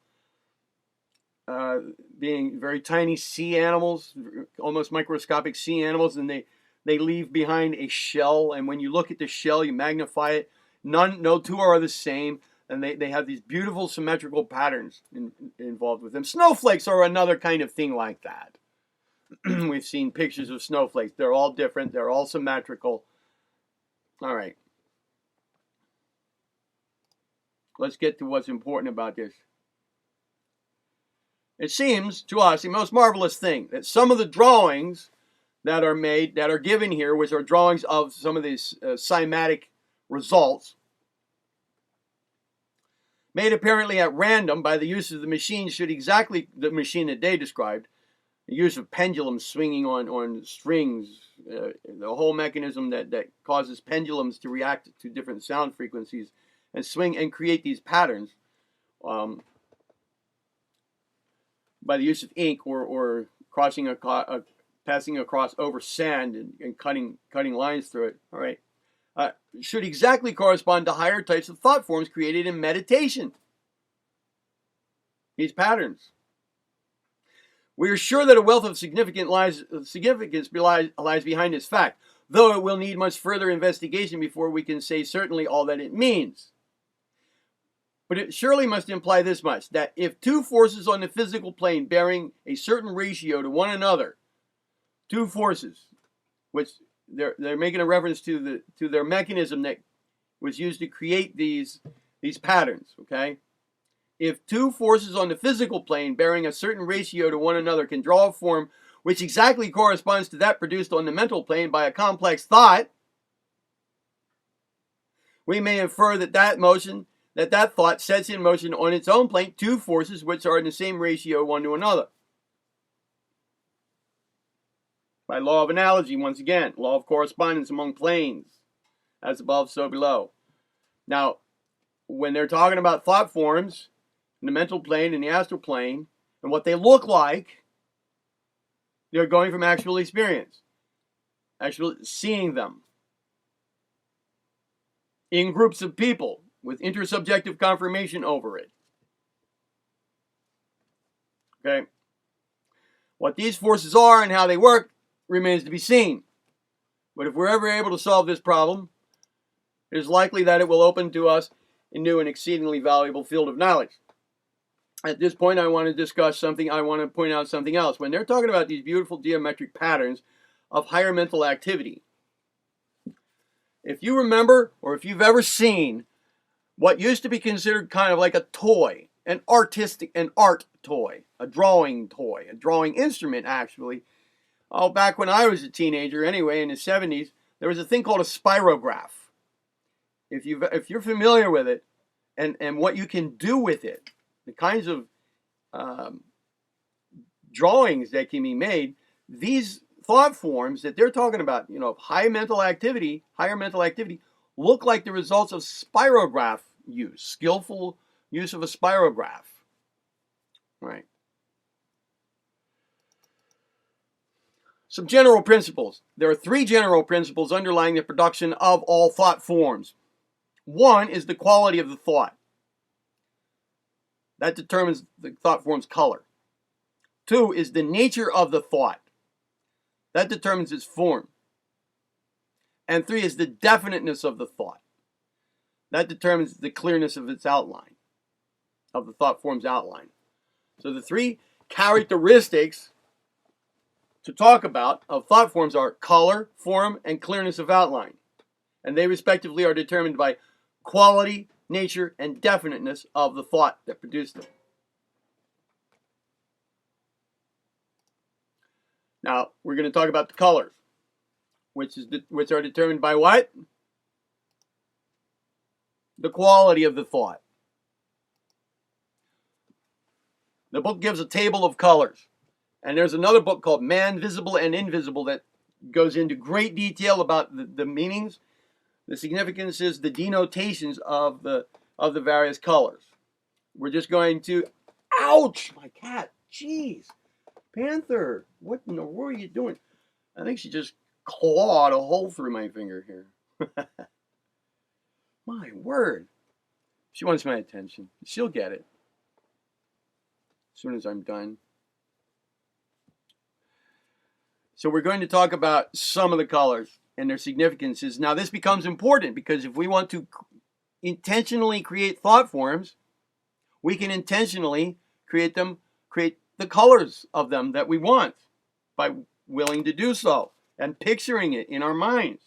being very tiny sea animals, almost microscopic sea animals, and they leave behind a shell. And when you look at the shell, you magnify it. No two are the same, and they have these beautiful symmetrical patterns involved with them. Snowflakes are another kind of thing like that. We've seen pictures of snowflakes. They're all different. They're all symmetrical. All right. Let's get to what's important about this. It seems to us the most marvelous thing that some of the drawings that are made, that are given here, which are drawings of some of these cymatic results, made apparently at random by the use of the machine, should exactly the machine that they described, the use of pendulums swinging on strings, the whole mechanism that causes pendulums to react to different sound frequencies and swing and create these patterns by the use of ink or passing across over sand and cutting lines through it. All right. Should exactly correspond to higher types of thought forms created in meditation. These patterns. We are sure that a wealth of significance lies behind this fact, though it will need much further investigation before we can say certainly all that it means. But it surely must imply this much, that if two forces on the physical plane bearing a certain ratio to one another, two forces, which they're making a reference to their mechanism that was used to create these patterns, okay? If two forces on the physical plane bearing a certain ratio to one another can draw a form which exactly corresponds to that produced on the mental plane by a complex thought, we may infer that that thought sets in motion on its own plane two forces which are in the same ratio one to another. By law of analogy, once again, law of correspondence among planes, as above, so below. Now, when they're talking about thought forms in the mental plane and the astral plane, and what they look like, they're going from actual experience, actually seeing them. in groups of people with intersubjective confirmation over it. Okay? What these forces are and how they work remains to be seen. But if we're ever able to solve this problem, it is likely that it will open to us a new and exceedingly valuable field of knowledge. At this point, I want to point out something else. When they're talking about these beautiful geometric patterns of higher mental activity, if you remember, or if you've ever seen what used to be considered kind of like a toy, an art toy, a drawing instrument, actually. Oh, back when I was a teenager, anyway, in the 70s, there was a thing called a spirograph. If you're familiar with it, and what you can do with it, the kinds of drawings that can be made, these thought forms that they're talking about, higher mental activity, look like the results of spirograph use, skillful use of a spirograph. Right. Some general principles. There are 3 general principles underlying the production of all thought forms. 1 is the quality of the thought. That determines the thought form's color. 2 is the nature of the thought. That determines its form. And 3 is the definiteness of the thought. That determines the clearness of its outline, of the thought form's outline. So the 3 characteristics to talk about of thought forms are color, form, and clearness of outline. And they respectively are determined by quality, nature, and definiteness of the thought that produced them. Now, we're going to talk about the colors, which are determined by what? The quality of the thought. The book gives a table of colors. And there's another book called Man, Visible and Invisible that goes into great detail about the meanings, the significances, the denotations of the various colors. We're just going to... Ouch! My cat. Jeez. Panther. What in the world are you doing? I think she just clawed a hole through my finger here. My word. She wants my attention. She'll get it as soon as I'm done. So we're going to talk about some of the colors and their significances. Now this becomes important because if we want to intentionally create thought forms, we can intentionally create the colors of them that we want by willing to do so and picturing it in our minds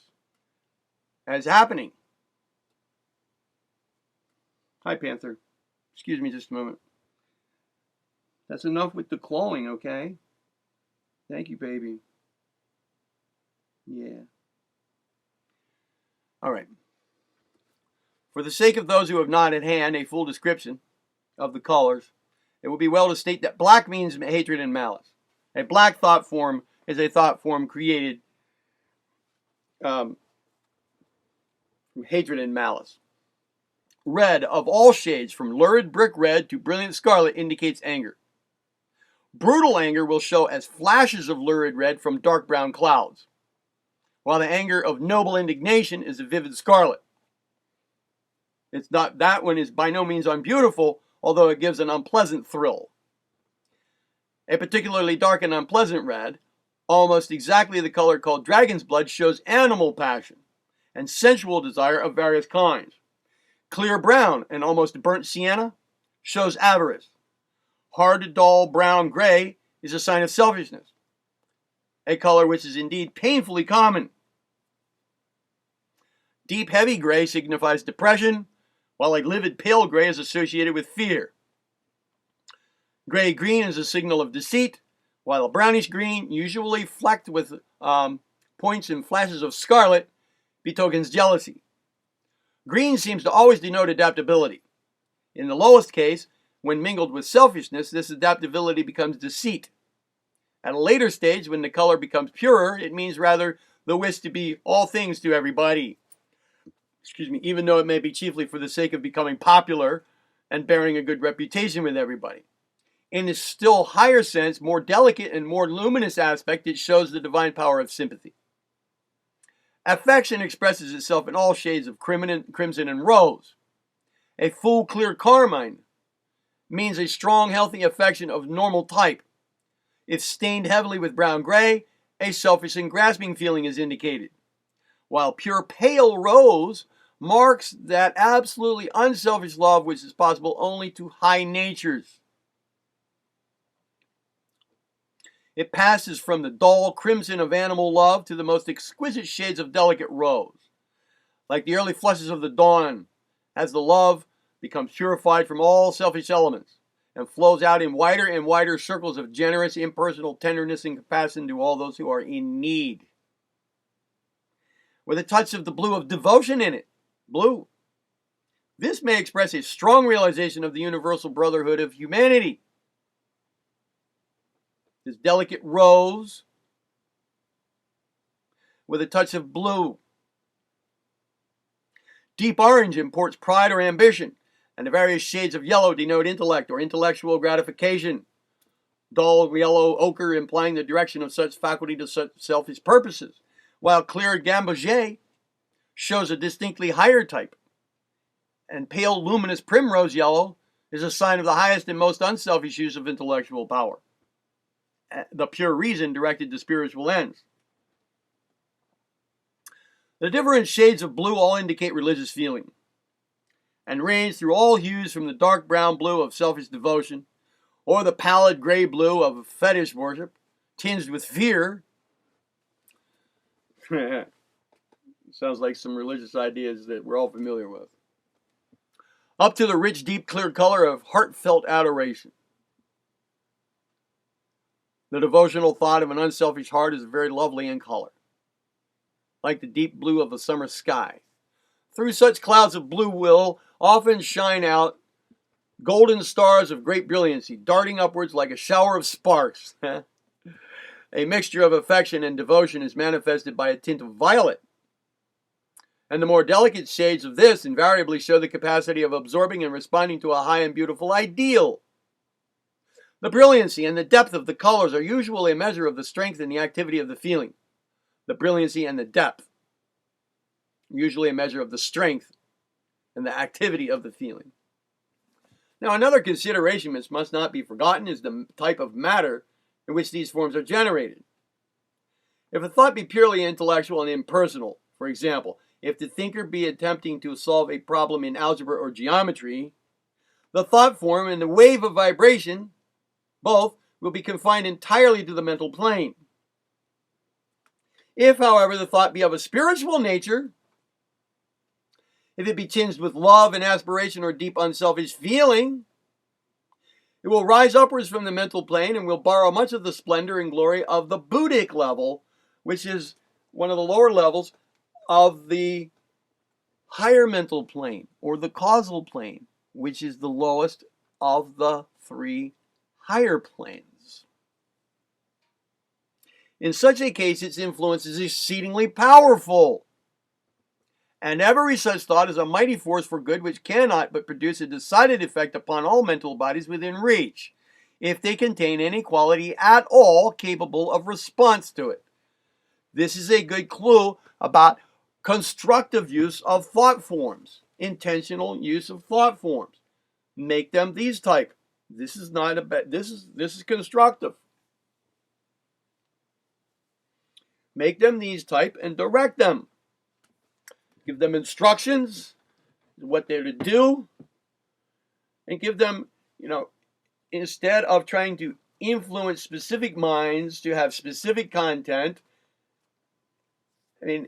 as happening. Hi, Panther. Excuse me just a moment. That's enough with the clawing, okay? Thank you, baby. Yeah. All right. For the sake of those who have not at hand a full description of the colors, it would be well to state that black means hatred and malice. A black thought form is a thought form created from hatred and malice. Red of all shades, from lurid brick red to brilliant scarlet, indicates anger. Brutal anger will show as flashes of lurid red from dark brown clouds, while the anger of noble indignation is a vivid scarlet. It's not, that one is by no means unbeautiful, although it gives an unpleasant thrill. A particularly dark and unpleasant red, almost exactly the color called dragon's blood, shows animal passion and sensual desire of various kinds. Clear brown and almost burnt sienna shows avarice. Hard, dull, brown gray is a sign of selfishness, a color which is indeed painfully common. Deep, heavy gray signifies depression, while a livid, pale gray is associated with fear. Gray-green is a signal of deceit, while a brownish green, usually flecked with points and flashes of scarlet, betokens jealousy. Green seems to always denote adaptability. In the lowest case, when mingled with selfishness, this adaptability becomes deceit. At a later stage, when the color becomes purer, it means rather the wish to be all things to everybody. Even though it may be chiefly for the sake of becoming popular and bearing a good reputation with everybody. In a still higher sense, more delicate and more luminous aspect, it shows the divine power of sympathy. Affection expresses itself in all shades of crimson and rose. A full, clear carmine means a strong, healthy affection of normal type. If stained heavily with brown gray, a selfish and grasping feeling is indicated. While pure pale rose marks that absolutely unselfish love which is possible only to high natures. It passes from the dull crimson of animal love to the most exquisite shades of delicate rose. Like the early flushes of the dawn, as the love becomes purified from all selfish elements and flows out in wider and wider circles of generous, impersonal tenderness and compassion to all those who are in need. With a touch of the blue of devotion in it, blue. This may express a strong realization of the universal brotherhood of humanity. This delicate rose with a touch of blue. Deep orange imports pride or ambition, and the various shades of yellow denote intellect or intellectual gratification. Dull yellow ochre implying the direction of such faculty to such selfish purposes, while clear gamboge shows a distinctly higher type, and pale luminous primrose yellow is a sign of the highest and most unselfish use of intellectual power, the pure reason directed to spiritual ends. The different shades of blue all indicate religious feeling and range through all hues from the dark brown blue of selfish devotion or the pallid gray blue of fetish worship tinged with fear. Sounds like some religious ideas that we're all familiar with. Up to the rich, deep, clear color of heartfelt adoration. The devotional thought of an unselfish heart is very lovely in color, like the deep blue of the summer sky. Through such clouds of blue will often shine out golden stars of great brilliancy, darting upwards like a shower of sparks. A mixture of affection and devotion is manifested by a tint of violet. And the more delicate shades of this invariably show the capacity of absorbing and responding to a high and beautiful ideal. The brilliancy and the depth of the colors are usually a measure of the strength and the activity of the feeling. The brilliancy and the depth, usually a measure of the strength and the activity of the feeling. Now, another consideration which must not be forgotten is the type of matter in which these forms are generated. If a thought be purely intellectual and impersonal, for example, if the thinker be attempting to solve a problem in algebra or geometry, the thought form and the wave of vibration, both, will be confined entirely to the mental plane. If, however, the thought be of a spiritual nature, if it be tinged with love and aspiration or deep unselfish feeling, it will rise upwards from the mental plane and will borrow much of the splendor and glory of the Buddhic level, which is one of the lower levels of the higher mental plane, or the causal plane, which is the lowest of the three higher planes. In such a case, its influence is exceedingly powerful. And every such thought is a mighty force for good which cannot but produce a decided effect upon all mental bodies within reach, if they contain any quality at all capable of response to it. This is a good clue about constructive use of thought forms, intentional use of thought forms. Make them these type. This is not a this is constructive. Make them these type and direct them. Give them instructions, what they're to do, and give them, instead of trying to influence specific minds to have specific content. I mean,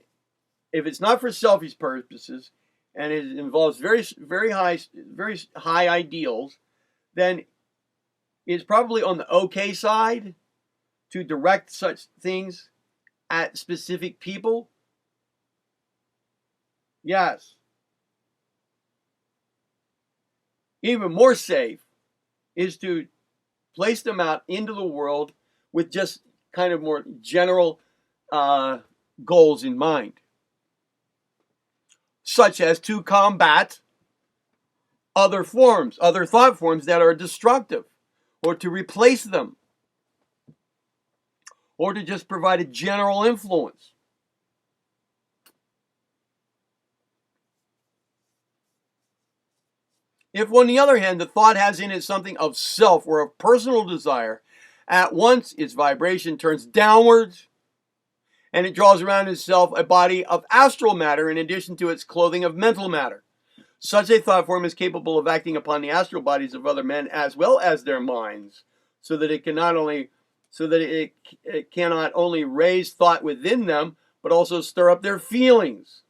if it's not for selfish purposes and it involves very high ideals, then it's probably on the okay side to direct such things at specific people. Yes. Even more safe is to place them out into the world with just kind of more general goals in mind, such as to combat other thought forms that are destructive, or to replace them, or to just provide a general influence. If, on the other hand, the thought has in it something of self or of personal desire, at once its vibration turns downwards and it draws around itself a body of astral matter in addition to its clothing of mental matter. Such a thought form is capable of acting upon the astral bodies of other men as well as their minds, so that it cannot only raise thought within them, but also stir up their feelings.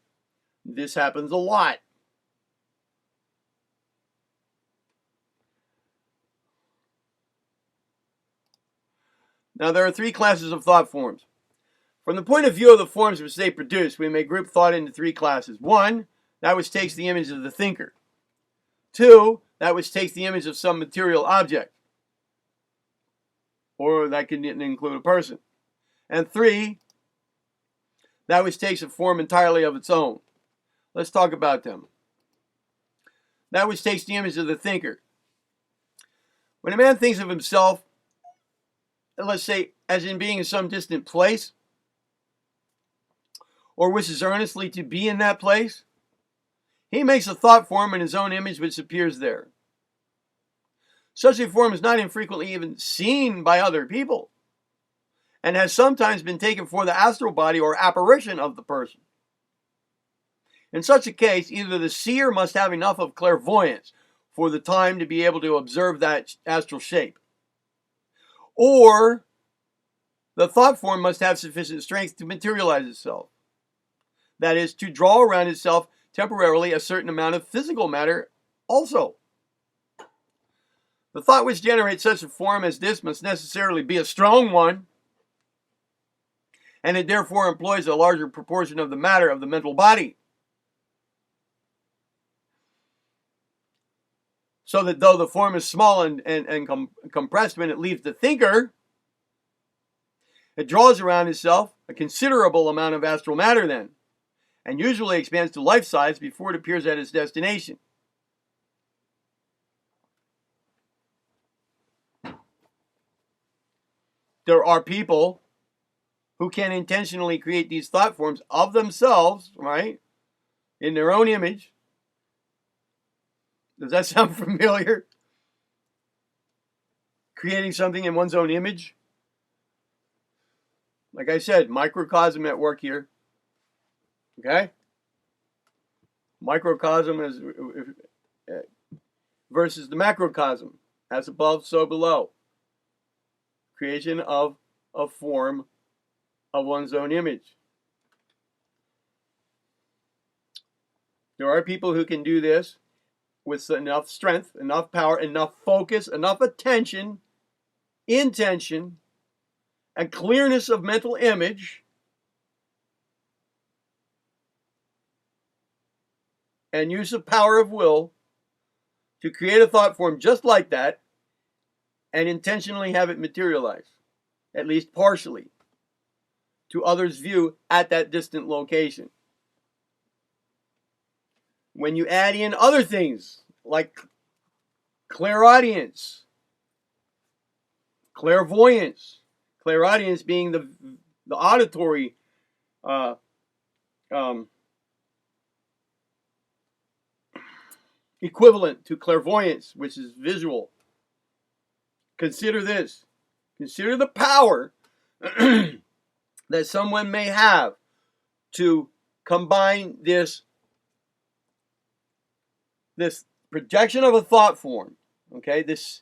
This happens a lot. Now, there are three classes of thought forms. From the point of view of the forms which they produce, we may group thought into three classes. One, that which takes the image of the thinker. Two, that which takes the image of some material object, or that can include a person. And three, that which takes a form entirely of its own. Let's talk about them. That which takes the image of the thinker. When a man thinks of himself, let's say, as in being in some distant place, or wishes earnestly to be in that place, he makes a thought form in his own image which appears there. Such a form is not infrequently even seen by other people, and has sometimes been taken for the astral body or apparition of the person. In such a case, either the seer must have enough of clairvoyance for the time to be able to observe that astral shape, or the thought form must have sufficient strength to materialize itself. That is, to draw around itself temporarily a certain amount of physical matter also. The thought which generates such a form as this must necessarily be a strong one, and it therefore employs a larger proportion of the matter of the mental body. So that though the form is small and compressed when it leaves the thinker, it draws around itself a considerable amount of astral matter then, and usually expands to life size before it appears at its destination. There are people who can intentionally create these thought forms of themselves, right, in their own image. Does that sound familiar? Creating something in one's own image. Like I said, microcosm at work here. Okay? Microcosm is versus the macrocosm. As above, so below. Creation of a form of one's own image. There are people who can do this with enough strength, enough power, enough focus, enough attention, intention, and clearness of mental image, and use of power of will to create a thought form just like that and intentionally have it materialize, at least partially, to others' view at that distant location. When you add in other things like clairaudience, clairvoyance, clairaudience being the auditory equivalent to clairvoyance, which is visual. Consider this. Consider the power that someone may have to combine this projection of a thought form, okay, this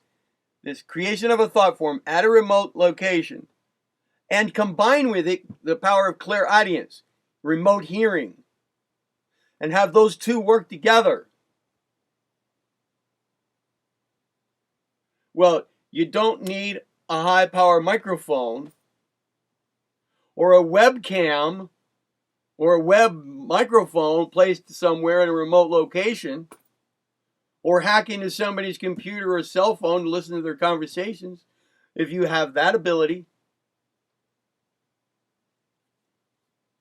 creation of a thought form at a remote location, and combine with it the power of clairaudience, remote hearing, and have those two work together. Well, you don't need a high-power microphone or a webcam or a web microphone placed somewhere in a remote location, or hack into somebody's computer or cell phone to listen to their conversations. If you have that ability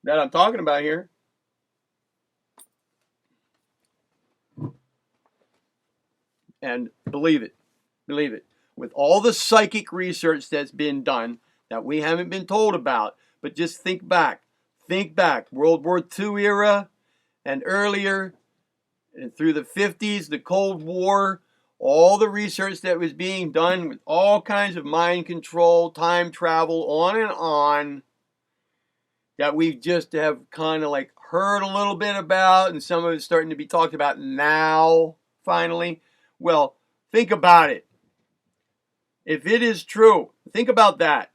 that I'm talking about here, and believe it, with all the psychic research that's been done that we haven't been told about, but just think back, World War II era and earlier, And through the 50s, the Cold War, all the research that was being done with all kinds of mind control, time travel, on and on, that we just have kind of like heard a little bit about, and some of it's starting to be talked about now, finally. Well, think about it. If it is true, think about that.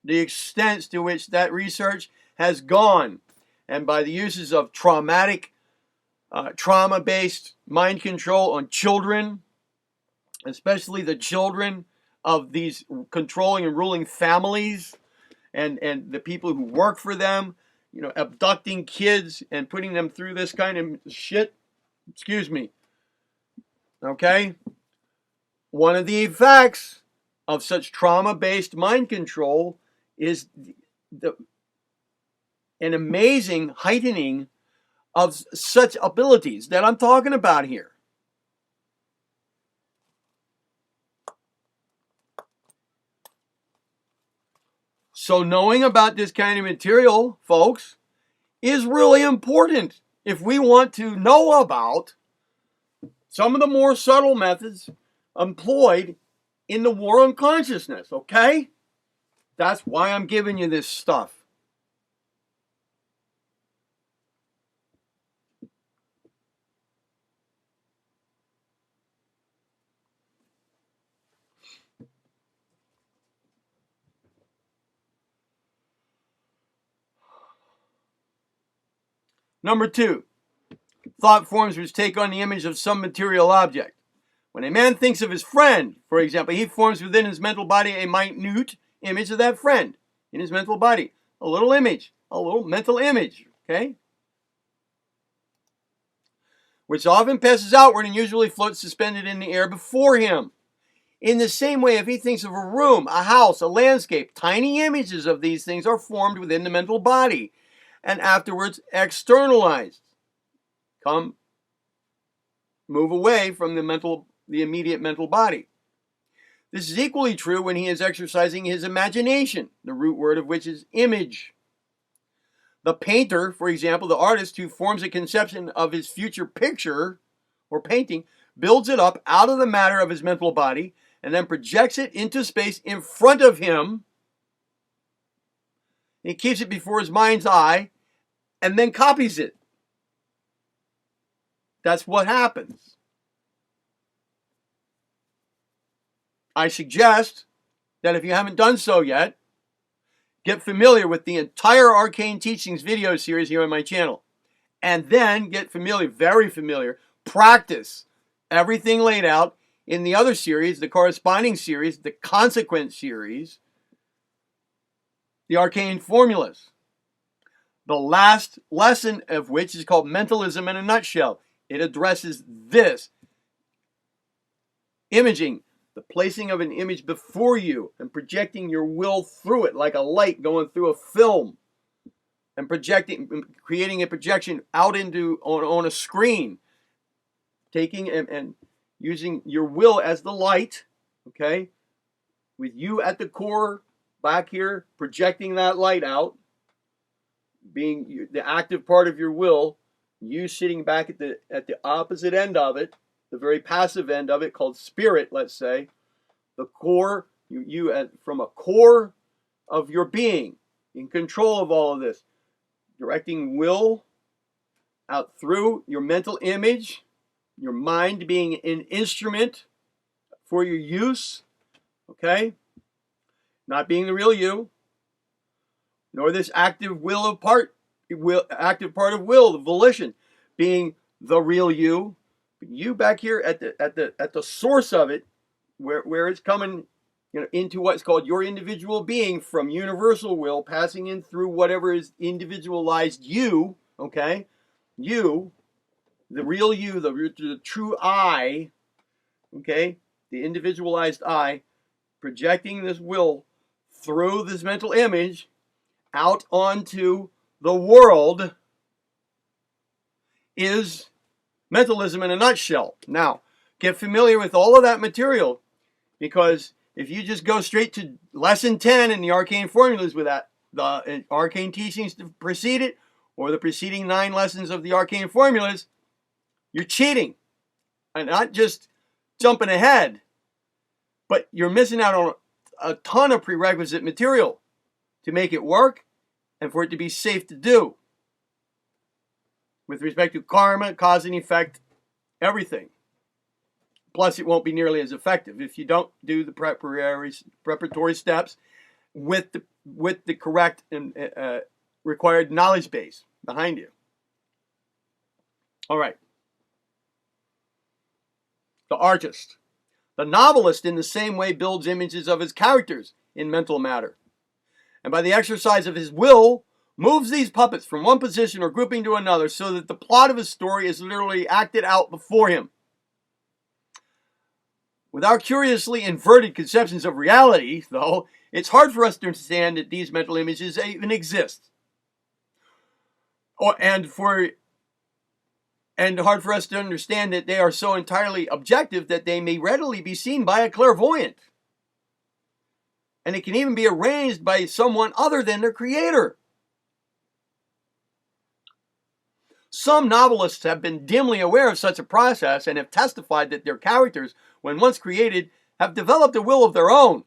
The extent to which that research has gone, and by the uses of trauma-based mind control on children, especially the children of these controlling and ruling families, and the people who work for them, abducting kids and putting them through this kind of shit. Excuse me. Okay? One of the effects of such trauma-based mind control is an amazing heightening of such abilities that I'm talking about here. So knowing about this kind of material, folks, is really important if we want to know about some of the more subtle methods employed in the war on consciousness, okay? That's why I'm giving you this stuff. Number 2, thought forms which take on the image of some material object. When a man thinks of his friend, for example, he forms within his mental body a minute image of that friend in his mental body. A little image, a little mental image, okay? Which often passes outward and usually floats suspended in the air before him. In the same way, if he thinks of a room, a house, a landscape, tiny images of these things are formed within the mental body and afterwards externalized. Move away from the immediate mental body. This is equally true when he is exercising his imagination, the root word of which is image. The painter, for example, the artist who forms a conception of his future picture or painting, builds it up out of the matter of his mental body and then projects it into space in front of him. He keeps it before his mind's eye and then copies it. That's what happens. I suggest that if you haven't done so yet, get familiar with the entire Arcane Teachings video series here on my channel. And then get familiar, very familiar, practice everything laid out in the other series, the corresponding series, the consequent series, the Arcane Formulas. The last lesson of which is called Mentalism in a Nutshell. It addresses this. Imaging, the placing of an image before you and projecting your will through it like a light going through a film, and creating a projection out on a screen, taking and using your will as the light, okay, with you at the core back here, projecting that light out, being the active part of your will, you sitting back at the opposite end of it, the very passive end of it, called spirit, let's say, the core, from a core of your being, in control of all of this, directing will out through your mental image, your mind being an instrument for your use, okay? Not being the real you, nor this active active part of will, the volition, being the real you. But you back here at the source of it, where it's coming, into what's called your individual being from universal will, passing in through whatever is individualized you, okay? You, the real you, the true I, okay? The individualized I, projecting this will through this mental image out onto the world, is mentalism in a nutshell. Now, get familiar with all of that material, because if you just go straight to lesson 10 in the Arcane Formulas with that, the Arcane Teachings to precede it, or the preceding 9 lessons of the Arcane Formulas, You're cheating and not just jumping ahead, but you're missing out on a ton of prerequisite material to make it work and for it to be safe to do. With respect to karma, cause and effect, everything. Plus, it won't be nearly as effective if you don't do the preparatory steps with the correct and required knowledge base behind you. All right. The artist. The novelist, in the same way, builds images of his characters in mental matter, and by the exercise of his will, moves these puppets from one position or grouping to another so that the plot of his story is literally acted out before him. With our curiously inverted conceptions of reality, though, it's hard for us to understand that these mental images even exist. And hard for us to understand that they are so entirely objective that they may readily be seen by a clairvoyant. And it can even be arranged by someone other than their creator. Some novelists have been dimly aware of such a process and have testified that their characters, when once created, have developed a will of their own.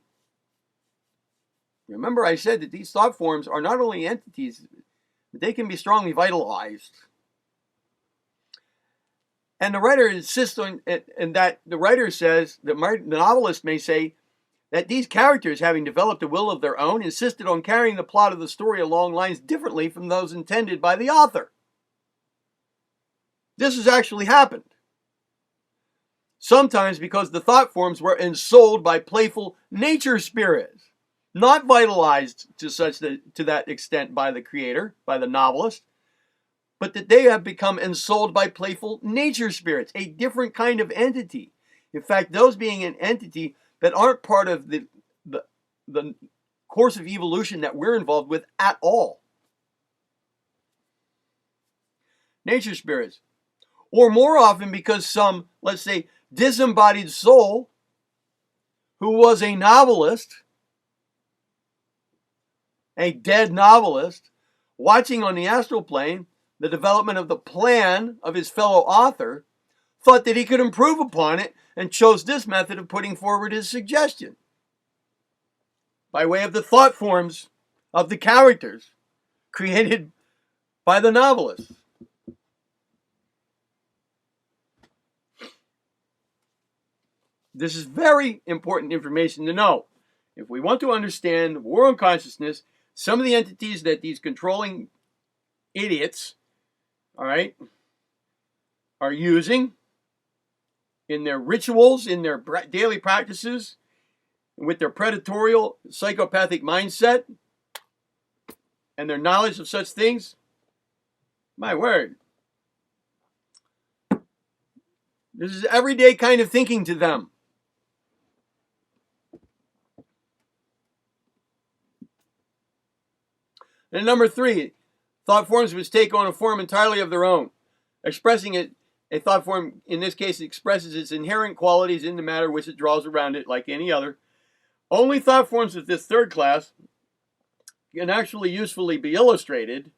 Remember, I said that these thought forms are not only entities, but they can be strongly vitalized. And the writer insists on, and that the writer says, the novelist may say, that these characters, having developed a will of their own, insisted on carrying the plot of the story along lines differently from those intended by the author. This has actually happened. Sometimes because the thought forms were ensouled by playful nature spirits, not vitalized to that extent by the creator, by the novelist, but that they have become ensouled by playful nature spirits, a different kind of entity. In fact, those being an entity that aren't part of the course of evolution that we're involved with at all. Nature spirits. Or more often because some, let's say, disembodied soul who was a novelist, a dead novelist, watching on the astral plane the development of the plan of his fellow author, thought that he could improve upon it and chose this method of putting forward his suggestion. By way of the thought forms of the characters created by the novelist. This is very important information to know. If we want to understand war on consciousness, some of the entities that these controlling idiots, all right, are using in their rituals, in their daily practices, with their predatory, psychopathic mindset, and their knowledge of such things, my word, this is everyday kind of thinking to them. And number 3, thought forms which take on a form entirely of their own. Expressing it, a thought form, in this case, expresses its inherent qualities in the matter which it draws around it, like any other. Only thought forms of this third class can actually usefully be illustrated,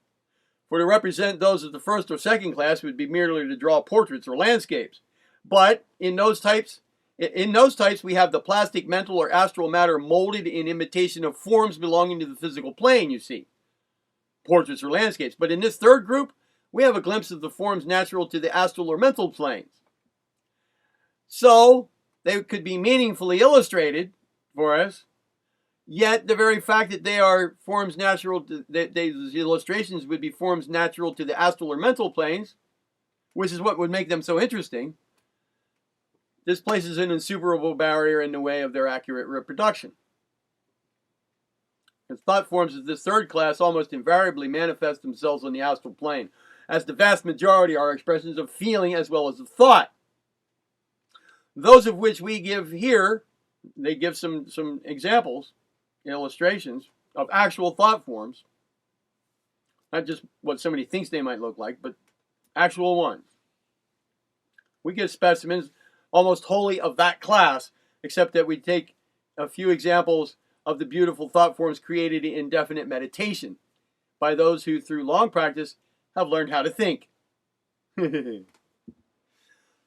for to represent those of the first or second class would be merely to draw portraits or landscapes. But in those types we have the plastic, mental, or astral matter molded in imitation of forms belonging to the physical plane, you see. Portraits or landscapes. But in this third group, we have a glimpse of the forms natural to the astral or mental planes. So, they could be meaningfully illustrated for us, yet the very fact that they are forms natural to, these illustrations would be forms natural to the astral or mental planes, which is what would make them so interesting. This places an insuperable barrier in the way of their accurate reproduction. As thought forms of this third class almost invariably manifest themselves on the astral plane, as the vast majority are expressions of feeling as well as of thought. Those of which we give here, they give some examples, illustrations of actual thought forms. Not just what somebody thinks they might look like, but actual ones. We give specimens almost wholly of that class, except that we take a few examples of the beautiful thought forms created in definite meditation by those who, through long practice, have learned how to think.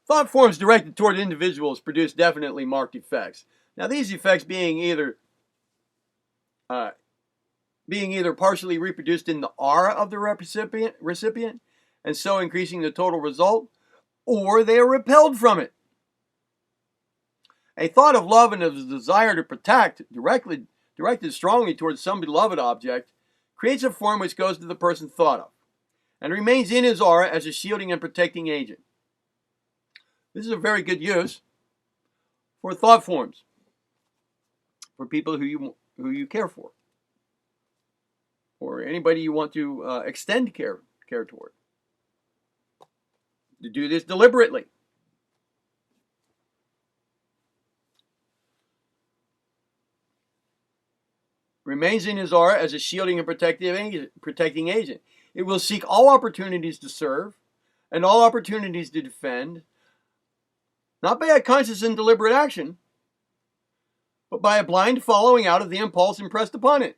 Thought forms directed toward individuals produce definitely marked effects. Now, these effects being either partially reproduced in the aura of the recipient, and so increasing the total result, or they are repelled from it. A thought of love and of the desire to protect, directed strongly towards some beloved object, creates a form which goes to the person thought of, and remains in his aura as a shielding and protecting agent. This is a very good use for thought forms, for people who you care for, or anybody you want to extend care toward. To do this deliberately. Remains in his aura as a shielding and protecting agent. It will seek all opportunities to serve and all opportunities to defend, not by a conscious and deliberate action, but by a blind following out of the impulse impressed upon it.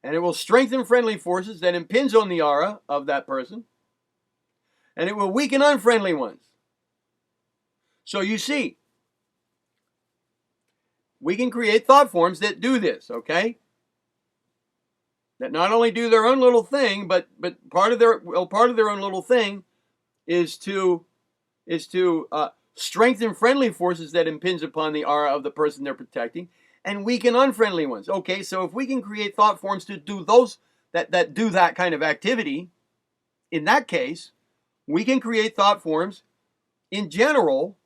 And it will strengthen friendly forces that impinge on the aura of that person, and it will weaken unfriendly ones. So you see, we can create thought forms that do this, okay? That not only do their own little thing, but part of their own little thing is to strengthen friendly forces that impinge upon the aura of the person they're protecting, and weaken unfriendly ones. Okay, so if we can create thought forms to do those that do that kind of activity, in that case, we can create thought forms in general.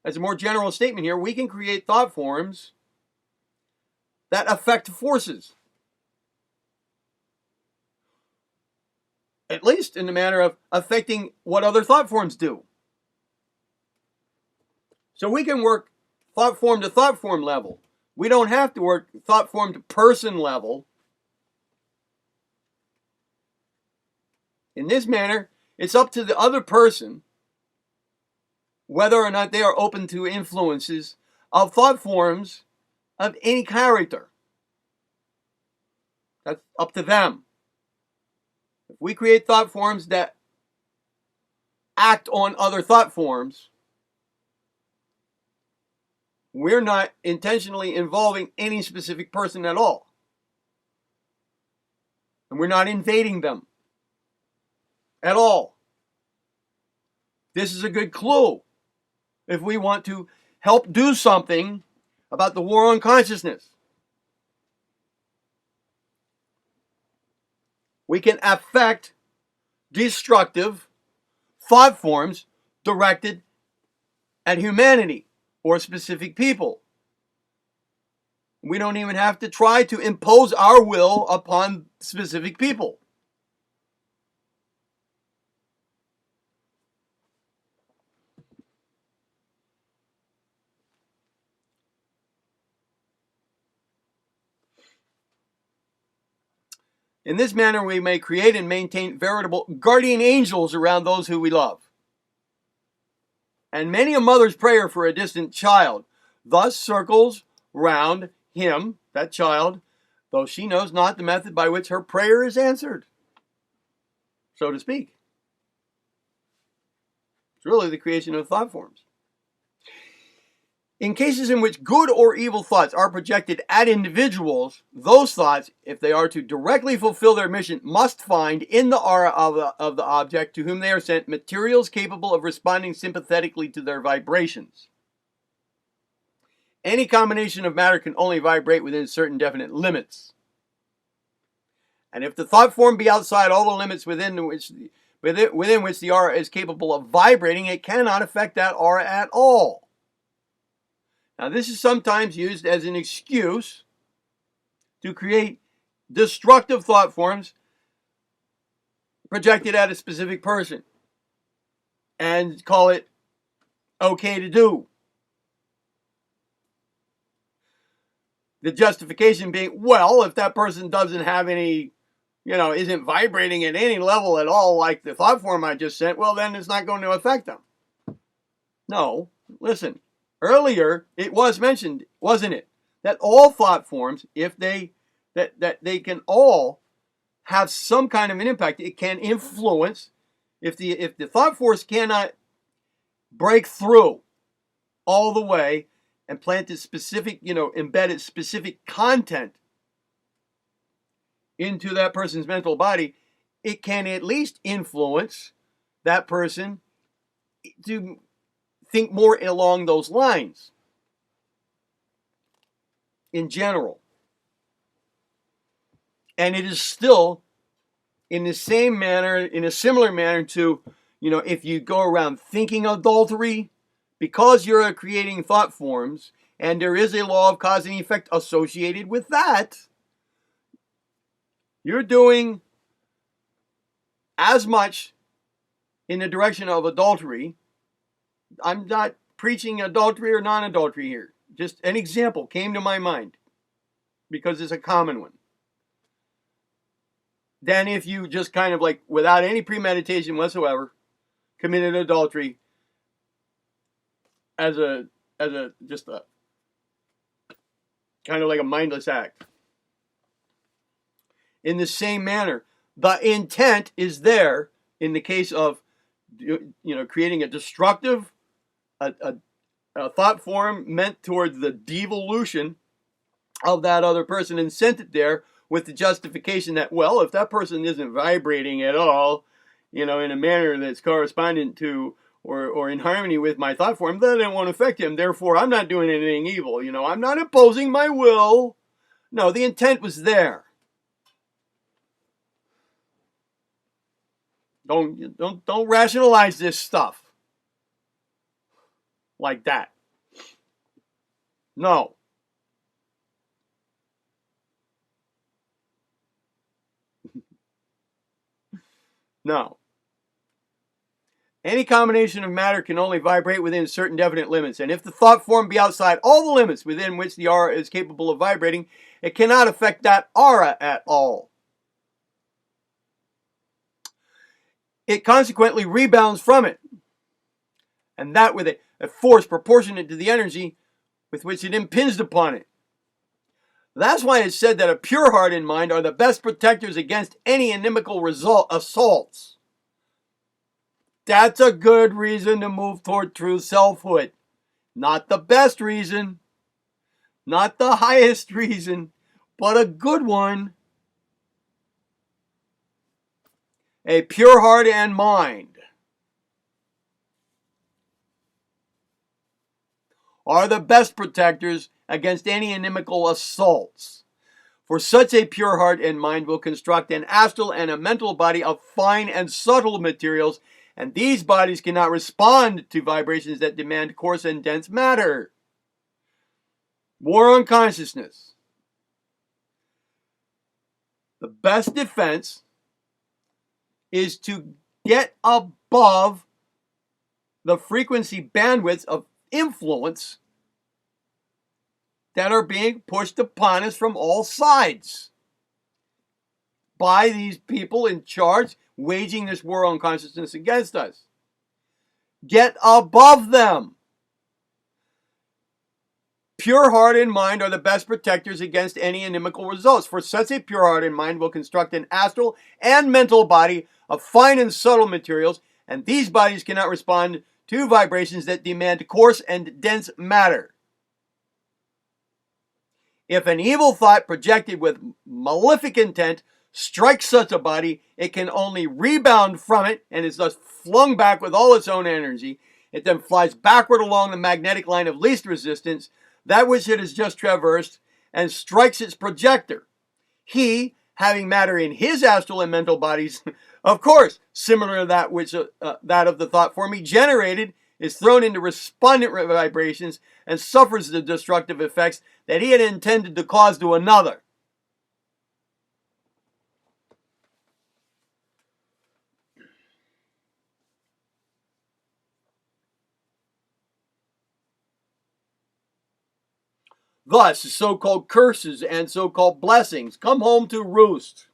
As a more general statement here, we can create thought forms that affect forces. At least in the manner of affecting what other thought forms do. So we can work thought form to thought form level. We don't have to work thought form to person level. In this manner, it's up to the other person whether or not they are open to influences of thought forms of any character. That's up to them. If we create thought forms that act on other thought forms, we're not intentionally involving any specific person at all. And we're not invading them at all. This is a good clue if we want to help do something about the war on consciousness. We can affect destructive thought forms directed at humanity or specific people. We don't even have to try to impose our will upon specific people. In this manner, we may create and maintain veritable guardian angels around those who we love. And many a mother's prayer for a distant child thus circles round him, that child, though she knows not the method by which her prayer is answered, so to speak. It's really the creation of thought forms. In cases in which good or evil thoughts are projected at individuals, those thoughts, if they are to directly fulfill their mission, must find in the aura of the object to whom they are sent materials capable of responding sympathetically to their vibrations. Any combination of matter can only vibrate within certain definite limits. And if the thought form be outside all the limits within which the aura is capable of vibrating, it cannot affect that aura at all. Now, this is sometimes used as an excuse to create destructive thought forms projected at a specific person and call it okay to do. The justification being, well, if that person doesn't have any, isn't vibrating at any level at all like the thought form I just sent, well, then it's not going to affect them. No, listen. Earlier, it was mentioned, wasn't it, that all thought forms, if they can all have some kind of an impact, it can influence. If the thought force cannot break through all the way and planted specific, embedded specific content into that person's mental body, it can at least influence that person to think more along those lines in general. And it is still in the same manner, in a similar manner to, if you go around thinking adultery, because you're creating thought forms, and there is a law of cause and effect associated with that, you're doing as much in the direction of adultery. I'm not preaching adultery or non-adultery here. Just an example came to my mind because it's a common one. Than if you just kind of like, without any premeditation whatsoever, committed adultery as a just a kind of like a mindless act. In the same manner, the intent is there in the case of creating a destructive a thought form meant towards the devolution of that other person, and sent it there with the justification that, well, if that person isn't vibrating at all, in a manner that's correspondent to or in harmony with my thought form, then it won't affect him. Therefore, I'm not doing anything evil. I'm not imposing my will. No, the intent was there. Don't rationalize this stuff like that. No. No. Any combination of matter can only vibrate within certain definite limits, and if the thought form be outside all the limits within which the aura is capable of vibrating, it cannot affect that aura at all. It consequently rebounds from it, and that with a force proportionate to the energy with which it impinged upon it. That's why it's said that a pure heart and mind are the best protectors against any inimical assaults. That's a good reason to move toward true selfhood. Not the best reason, not the highest reason, but a good one. A pure heart and mind are the best protectors against any inimical assaults. For such a pure heart and mind will construct an astral and a mental body of fine and subtle materials, and these bodies cannot respond to vibrations that demand coarse and dense matter. War on consciousness. The best defense is to get above the frequency bandwidths of influence that are being pushed upon us from all sides by these people in charge waging this war on consciousness against us. Get above them. Pure heart and mind are the best protectors against any inimical results, for such a pure heart and mind will construct an astral and mental body of fine and subtle materials, and these bodies cannot respond to vibrations that demand coarse and dense matter. If an evil thought projected with malefic intent strikes such a body, it can only rebound from it and is thus flung back with all its own energy. It then flies backward along the magnetic line of least resistance, that which it has just traversed, and strikes its projector. He, having matter in his astral and mental bodies, of course, similar to that which that of the thought form he generated, is thrown into respondent vibrations and suffers the destructive effects that he had intended to cause to another. Thus, so-called curses and so-called blessings come home to roost.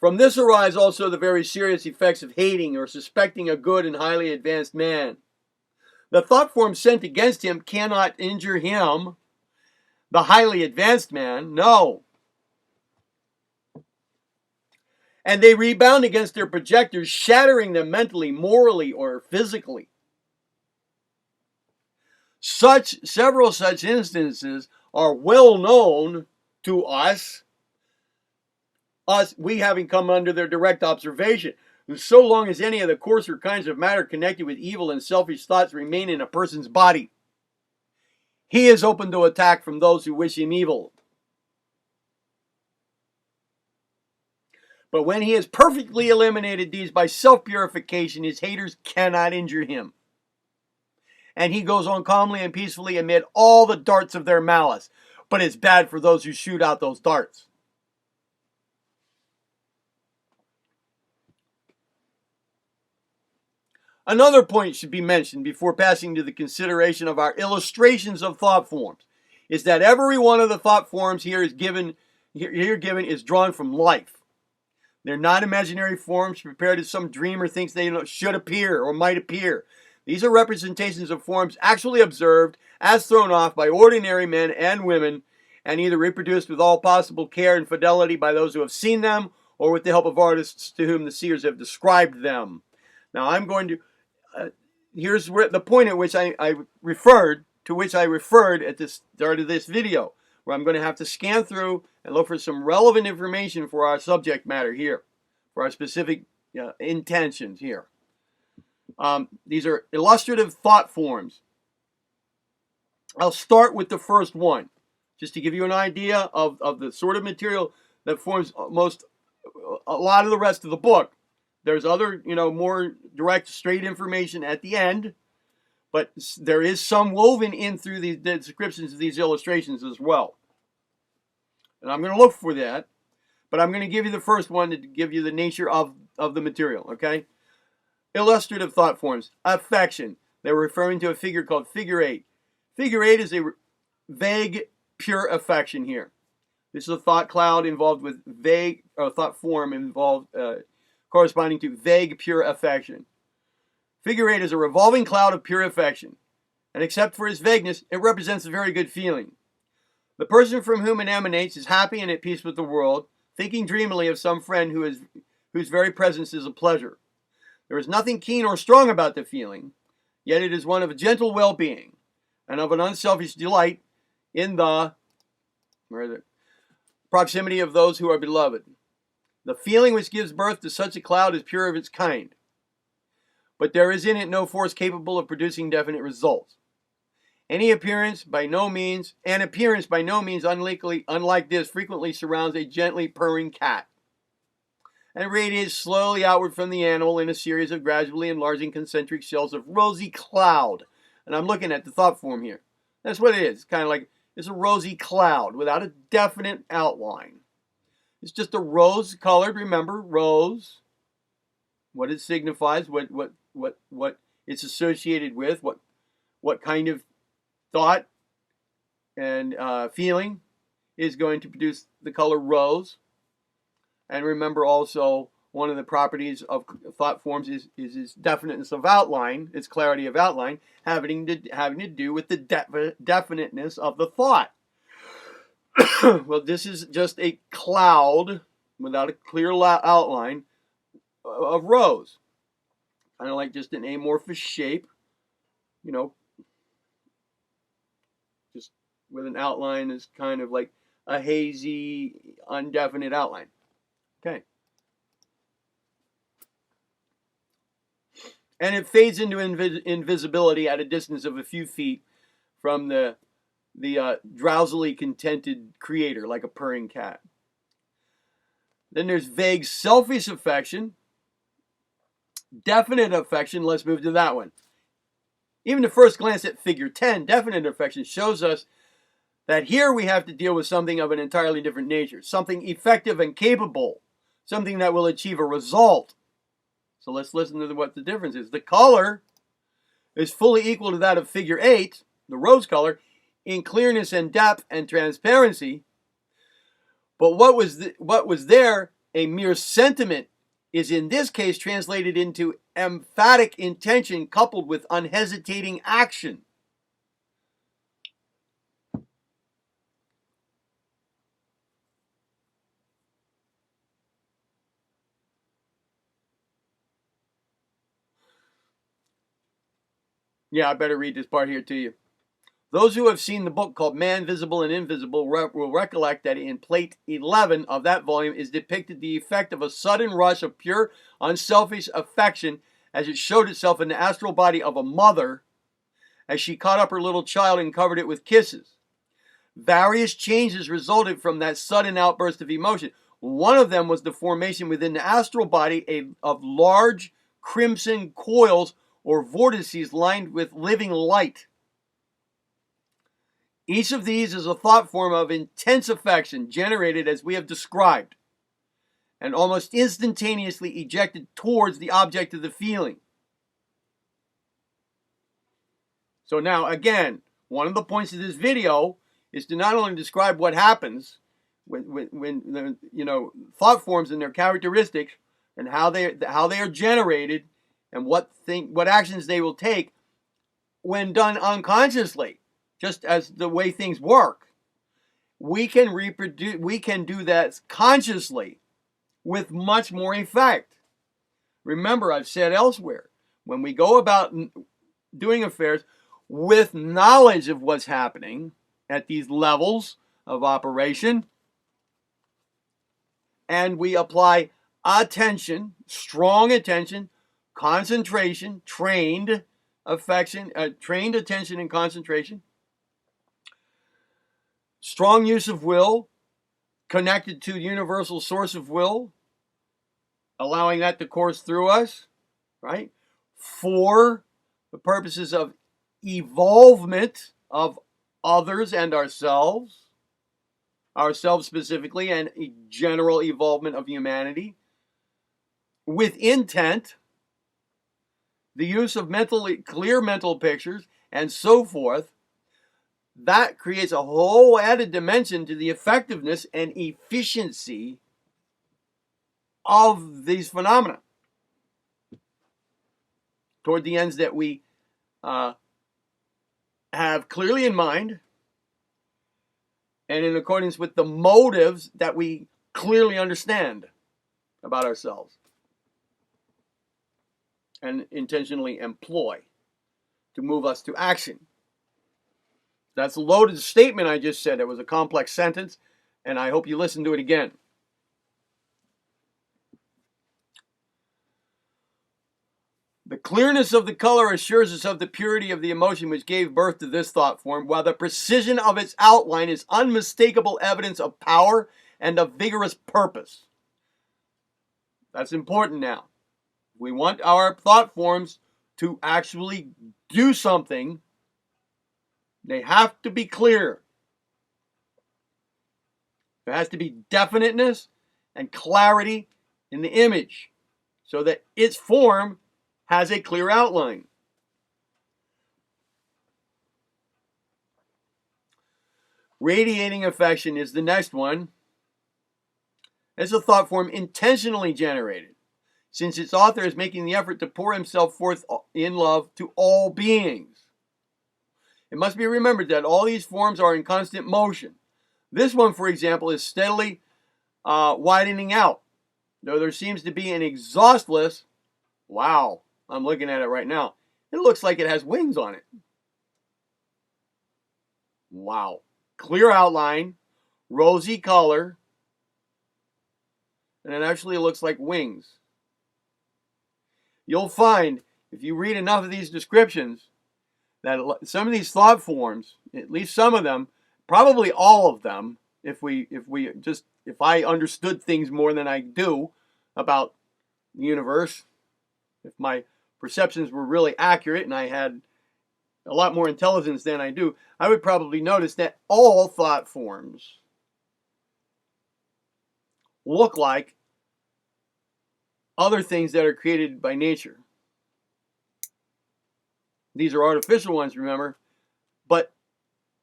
From this arise also the very serious effects of hating or suspecting a good and highly advanced man. The thought form sent against him cannot injure him, the highly advanced man, no. And they rebound against their projectors, shattering them mentally, morally, or physically. Several such instances are well known to us, we having come under their direct observation. And so long as any of the coarser kinds of matter connected with evil and selfish thoughts remain in a person's body, he is open to attack from those who wish him evil. But when he has perfectly eliminated these by self-purification, his haters cannot injure him. And he goes on calmly and peacefully amid all the darts of their malice. But it's bad for those who shoot out those darts. Another point should be mentioned before passing to the consideration of our illustrations of thought forms is that every one of the thought forms here given is drawn from life. They're not imaginary forms prepared as some dreamer thinks they should appear or might appear. These are representations of forms actually observed as thrown off by ordinary men and women and either reproduced with all possible care and fidelity by those who have seen them or with the help of artists to whom the seers have described them. Now I'm going to, here's the point at which I referred at the start of this video, where I'm going to have to scan through and look for some relevant information for our subject matter here, for our specific intentions here. These are illustrative thought forms. I'll start with the first one, just to give you an idea of the sort of material that forms a lot of the rest of the book. There's other, more direct, straight information at the end, but there is some woven in through the descriptions of these illustrations as well. And I'm going to look for that, but I'm going to give you the first one to give you the nature of the material, okay? Illustrative thought forms. Affection. They're referring to a figure called figure 8. Figure 8 is a vague, pure affection here. This is a thought cloud involved with vague, or thought form involved, corresponding to vague, pure affection. Figure 8 is a revolving cloud of pure affection, and except for its vagueness, it represents a very good feeling. The person from whom it emanates is happy and at peace with the world, thinking dreamily of some friend whose very presence is a pleasure. There is nothing keen or strong about the feeling, yet it is one of a gentle well-being and of an unselfish delight in the proximity of those who are beloved. The feeling which gives birth to such a cloud is pure of its kind, but there is in it no force capable of producing definite results. An appearance by no means unlike this frequently surrounds a gently purring cat and radiates slowly outward from the animal in a series of gradually enlarging concentric shells of rosy cloud. And I'm looking at the thought form here. That's what it is. It's kind of like it's a rosy cloud without a definite outline. It's just a rose colored, remember, rose, what it signifies, what it's associated with, what kind of thought and feeling is going to produce the color rose. And remember also, one of the properties of thought forms is its definiteness of outline, its clarity of outline, having to do with the definiteness of the thought. Well, this is just a cloud without a clear outline of rose. Kind of like just an amorphous shape, just with an outline is kind of like a hazy, undefinite outline. Okay. And it fades into invisibility at a distance of a few feet from the drowsily contented creator, like a purring cat. Then there's vague selfish affection. Definite affection, let's move to that one. Even the first glance at figure 10, definite affection, shows us that here we have to deal with something of an entirely different nature, something effective and capable, something that will achieve a result. So let's listen to what the difference is. The color is fully equal to that of figure 8, the rose color, in clearness and depth and transparency. But what was there a mere sentiment is in this case translated into emphatic intention coupled with unhesitating action. Yeah, I better read this part here to you. Those who have seen the book called Man, Visible and Invisible will recollect that in plate 11 of that volume is depicted the effect of a sudden rush of pure, unselfish affection as it showed itself in the astral body of a mother as she caught up her little child and covered it with kisses. Various changes resulted from that sudden outburst of emotion. One of them was the formation within the astral body of large crimson coils or vortices lined with living light. Each of these is a thought form of intense affection generated as we have described and almost instantaneously ejected towards the object of the feeling. So now, again, one of the points of this video is to not only describe what happens when thought forms and their characteristics and how they are generated and what actions they will take when done unconsciously, just as the way things work. We can do that consciously with much more effect. Remember, I've said elsewhere, when we go about doing affairs with knowledge of what's happening at these levels of operation, and we apply attention, strong attention, concentration, trained attention and concentration, strong use of will, connected to universal source of will, allowing that to course through us, right? For the purposes of evolvement of others and ourselves specifically, and a general evolvement of humanity, with intent, the use of clear mental pictures, and so forth. That creates a whole added dimension to the effectiveness and efficiency of these phenomena toward the ends that we have clearly in mind and in accordance with the motives that we clearly understand about ourselves and intentionally employ to move us to action. That's a loaded statement I just said. It was a complex sentence, and I hope you listen to it again. The clearness of the color assures us of the purity of the emotion which gave birth to this thought form, while the precision of its outline is unmistakable evidence of power and of vigorous purpose. That's important now. We want our thought forms to actually do something. They have to be clear. There has to be definiteness and clarity in the image so that its form has a clear outline. Radiating affection is the next one. It's a thought form intentionally generated, since its author is making the effort to pour himself forth in love to all beings. It must be remembered that all these forms are in constant motion. This one, for example, is steadily widening out, though there seems to be an exhaustless, wow, I'm looking at it right now. It looks like it has wings on it. Wow. Clear outline, rosy color, and it actually looks like wings. You'll find, if you read enough of these descriptions, that some of these thought forms, at least some of them, probably all of them, if I understood things more than I do about the universe, if my perceptions were really accurate and I had a lot more intelligence than I do, I would probably notice that all thought forms look like other things that are created by nature. These are artificial ones, remember, but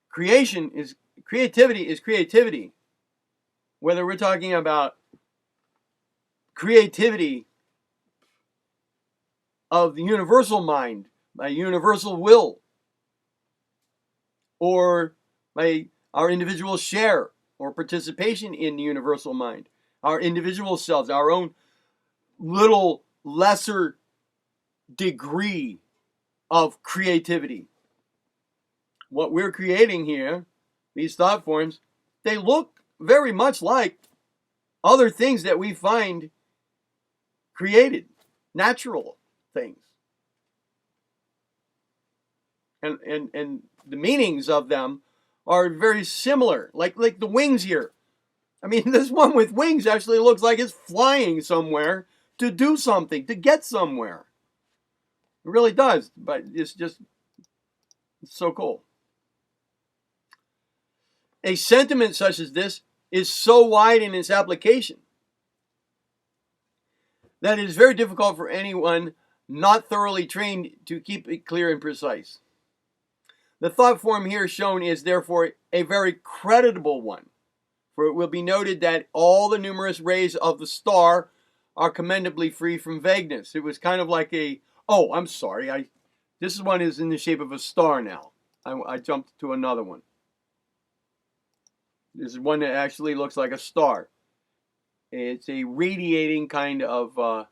creativity is creativity. Whether we're talking about creativity of the universal mind, by universal will, or by our individual share or participation in the universal mind, our individual selves, our own little lesser degree of creativity. what we're creating here, these thought forms, they look very much like other things that we find created, natural things. And the meanings of them are very similar, like the wings here. I mean, this one with wings actually looks like it's flying somewhere to do something, to get somewhere. It really does, but it's so cool. A sentiment such as this is so wide in its application that it is very difficult for anyone not thoroughly trained to keep it clear and precise. The thought form here shown is therefore a very creditable one, for it will be noted that all the numerous rays of the star are commendably free from vagueness. It was kind of like I'm sorry, this one is in the shape of a star now. I jumped to another one. This is one that actually looks like a star. It's a radiating kind of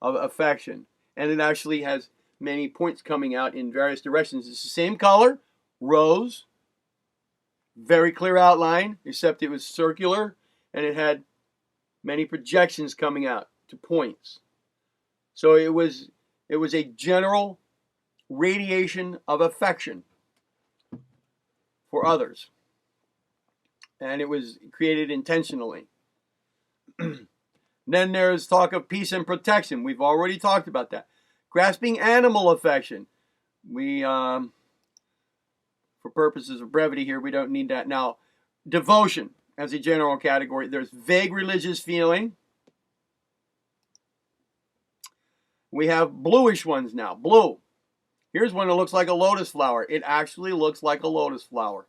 affection, and it actually has many points coming out in various directions. It's the same color, rose, very clear outline, except it was circular, and it had many projections coming out to points. So it was a general radiation of affection for others, and it was created intentionally. Then there's talk of peace and protection. We've already talked about that. Grasping animal affection. We, for purposes of brevity here, we don't need that now. Devotion as a general category. There's vague religious feeling. We have bluish ones now. Blue. Here's one that looks like a lotus flower. It actually looks like a lotus flower.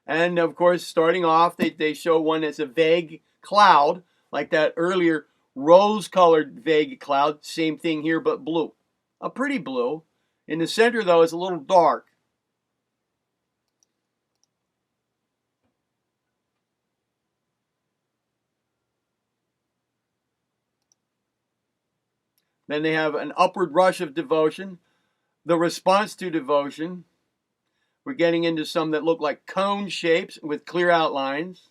And of course, starting off, they show one that's a vague cloud, like that earlier rose-colored vague cloud. Same thing here, but blue. A pretty blue. In the center, though, it's a little dark. Then they have an upward rush of devotion. The response to devotion. We're getting into some that look like cone shapes with clear outlines.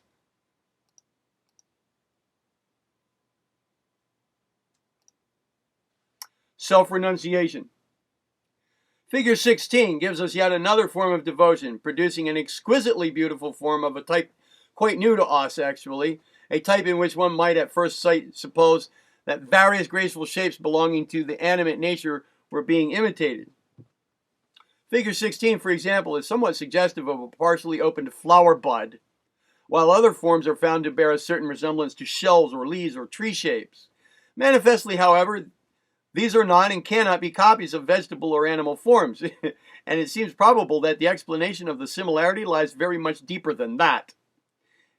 Self-renunciation. Figure 16 gives us yet another form of devotion, producing an exquisitely beautiful form of a type quite new to us, actually. A type in which one might at first sight suppose that various graceful shapes belonging to the animate nature were being imitated. Figure 16, for example, is somewhat suggestive of a partially opened flower bud, while other forms are found to bear a certain resemblance to shells or leaves or tree shapes. Manifestly, however, these are not and cannot be copies of vegetable or animal forms, and it seems probable that the explanation of the similarity lies very much deeper than that.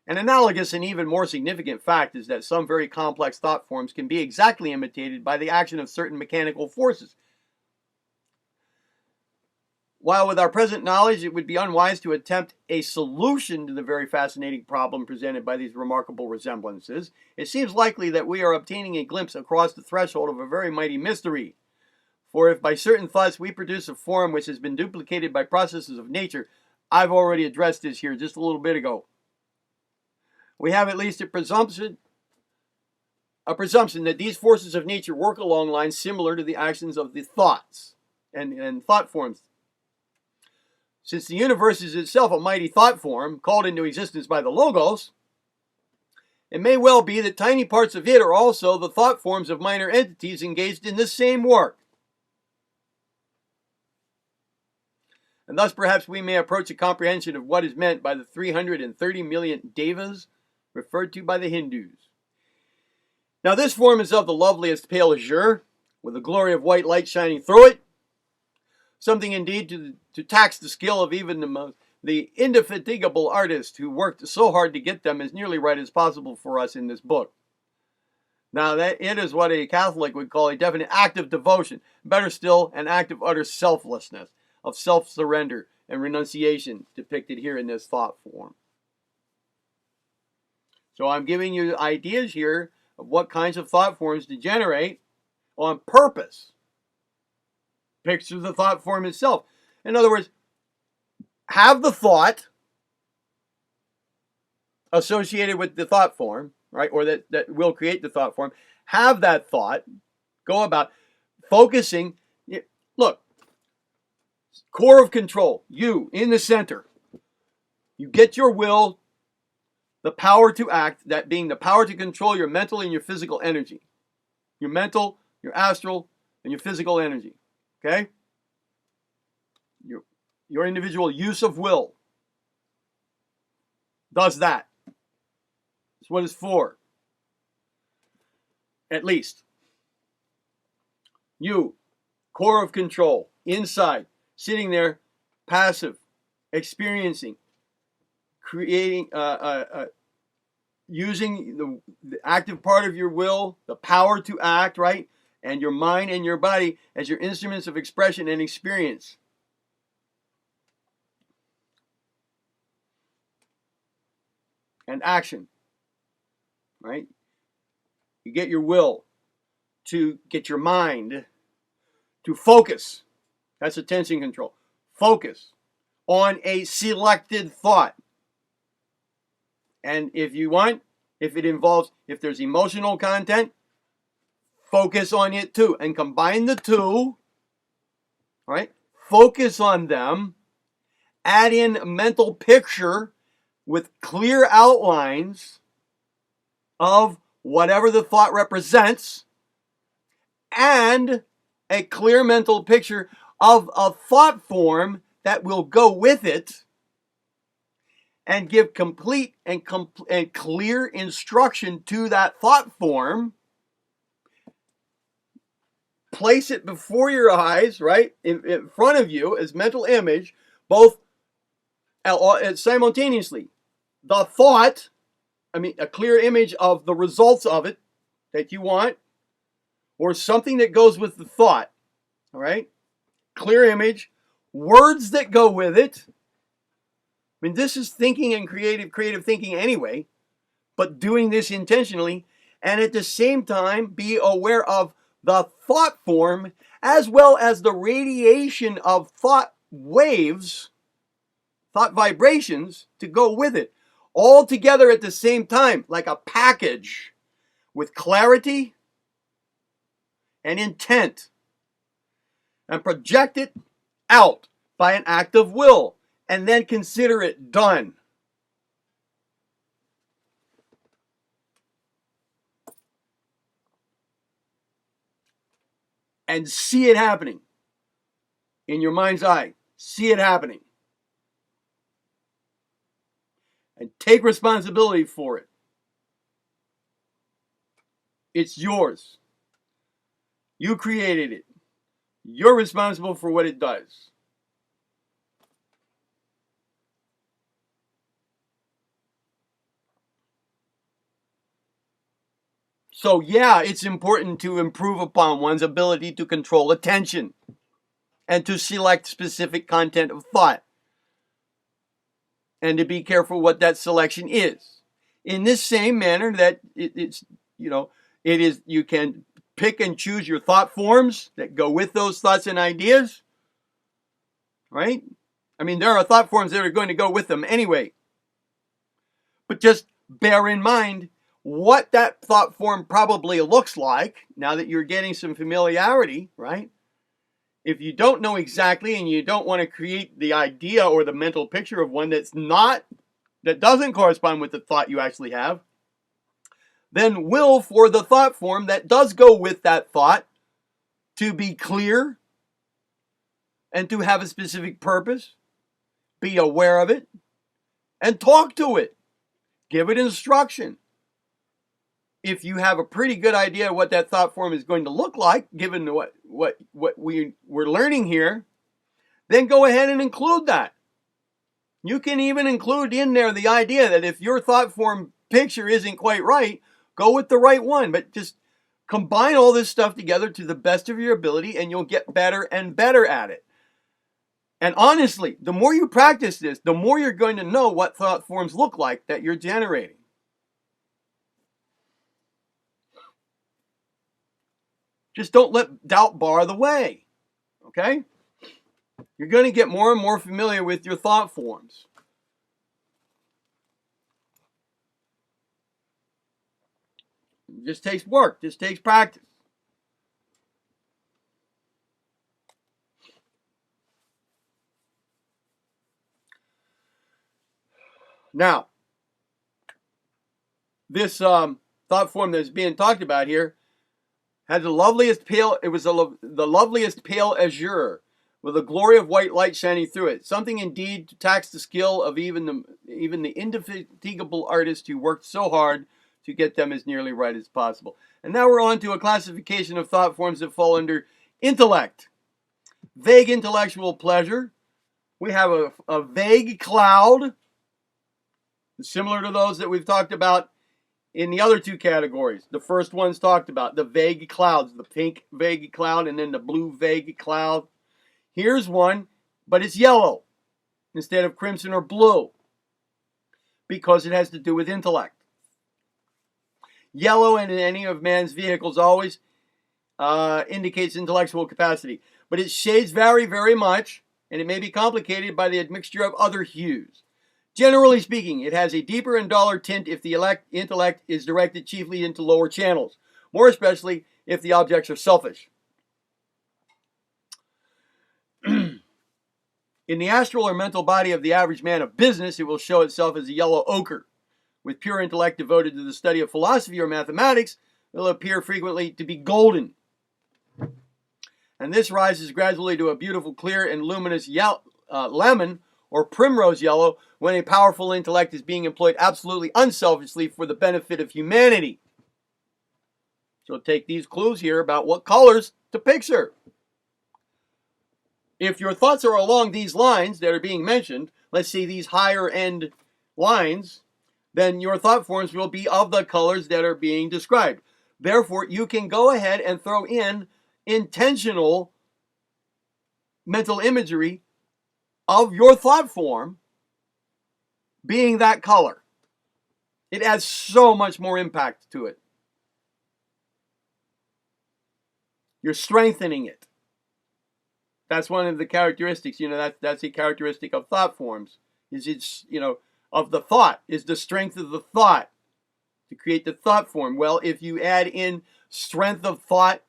An analogous and even more significant fact is that some very complex thought forms can be exactly imitated by the action of certain mechanical forces. While with our present knowledge it would be unwise to attempt a solution to the very fascinating problem presented by these remarkable resemblances, it seems likely that we are obtaining a glimpse across the threshold of a very mighty mystery. For if by certain thoughts we produce a form which has been duplicated by processes of nature, I've already addressed this here just a little bit ago. We have at least a presumption that these forces of nature work along lines similar to the actions of the thoughts and thought forms. Since the universe is itself a mighty thought form, called into existence by the Logos, it may well be that tiny parts of it are also the thought forms of minor entities engaged in this same work. And thus perhaps we may approach a comprehension of what is meant by the 330 million devas referred to by the Hindus. Now this form is of the loveliest pale azure, with a glory of white light shining through it. Something indeed to tax the skill of even the indefatigable artist who worked so hard to get them as nearly right as possible for us in this book. Now it is what a Catholic would call a definite act of devotion. Better still, an act of utter selflessness, of self-surrender and renunciation depicted here in this thought form. So I'm giving you ideas here of what kinds of thought forms to generate on purpose. Picture the thought form itself. In other words, have the thought associated with the thought form, right? Or that will create the thought form. Have that thought. Go about focusing. Look, core of control, you in the center. You get your will, the power to act, that being the power to control your mental and your physical energy. Your mental, your astral, and your physical energy. Okay? Your individual use of will does that. That's what it's for. At least. You, core of control, inside, sitting there, passive, experiencing, creating, using the active part of your will, the power to act, right? And your mind and your body as your instruments of expression and experience. And action, right? You get your will to get your mind to focus. That's attention control. Focus on a selected thought. And if you want, if there's emotional content, focus on it too. And combine the two, right? Focus on them. Add in a mental picture with clear outlines of whatever the thought represents, and a clear mental picture of a thought form that will go with it, and give complete and clear instruction to that thought form. Place it before your eyes, right, in front of you as mental image, both simultaneously. The thought, a clear image of the results of it that you want, or something that goes with the thought, all right? Clear image, words that go with it. This is thinking and creative thinking anyway, but doing this intentionally, and at the same time be aware of the thought form as well as the radiation of thought waves, thought vibrations to go with it, all together at the same time, like a package with clarity and intent, and project it out by an act of will, and then consider it done. And see it happening in your mind's eye. See it happening. And take responsibility for it. It's yours. You created it. You're responsible for what it does. So yeah, it's important to improve upon one's ability to control attention and to select specific content of thought, and to be careful what that selection is. In this same manner that you can pick and choose your thought forms that go with those thoughts and ideas, right? There are thought forms that are going to go with them anyway. But just bear in mind what that thought form probably looks like now that you're getting some familiarity, right? If you don't know exactly and you don't want to create the idea or the mental picture of one that doesn't correspond with the thought you actually have, then will for the thought form that does go with that thought to be clear and to have a specific purpose. Be aware of it and talk to it. Give it instruction. If you have a pretty good idea of what that thought form is going to look like, given what we're learning here, then go ahead and include that. You can even include in there the idea that if your thought form picture isn't quite right, go with the right one. But just combine all this stuff together to the best of your ability, and you'll get better and better at it. And honestly, the more you practice this, the more you're going to know what thought forms look like that you're generating. Just don't let doubt bar the way. Okay? You're going to get more and more familiar with your thought forms. It just takes work, just takes practice. Now, this thought form that's being talked about here had the loveliest pale. It was the loveliest pale azure, with a glory of white light shining through it. Something indeed to tax the skill of even the indefatigable artist who worked so hard to get them as nearly right as possible. And now we're on to a classification of thought forms that fall under intellect. Vague intellectual pleasure. We have a vague cloud, similar to those that we've talked about in the other two categories. The first one's talked about, the vague clouds, the pink vague cloud and then the blue vague cloud. Here's one, but it's yellow instead of crimson or blue because it has to do with intellect. Yellow in any of man's vehicles always indicates intellectual capacity, but its shades vary very much, and it may be complicated by the admixture of other hues. Generally speaking, it has a deeper and duller tint if the intellect is directed chiefly into lower channels, more especially if the objects are selfish. In the astral or mental body of the average man of business, it will show itself as a yellow ochre. With pure intellect devoted to the study of philosophy or mathematics, it will appear frequently to be golden. And this rises gradually to a beautiful, clear, and luminous lemon or primrose yellow when a powerful intellect is being employed absolutely unselfishly for the benefit of humanity. So take these clues here about what colors to picture. If your thoughts are along these lines that are being mentioned, let's say these higher end lines, then your thought forms will be of the colors that are being described. Therefore, you can go ahead and throw in intentional mental imagery of your thought form being that color. It adds so much more impact to it. You're strengthening it. That's one of the characteristics, that's a characteristic of thought forms, is it's, of the thought, is the strength of the thought to create the thought form. Well, if you add in strength of thought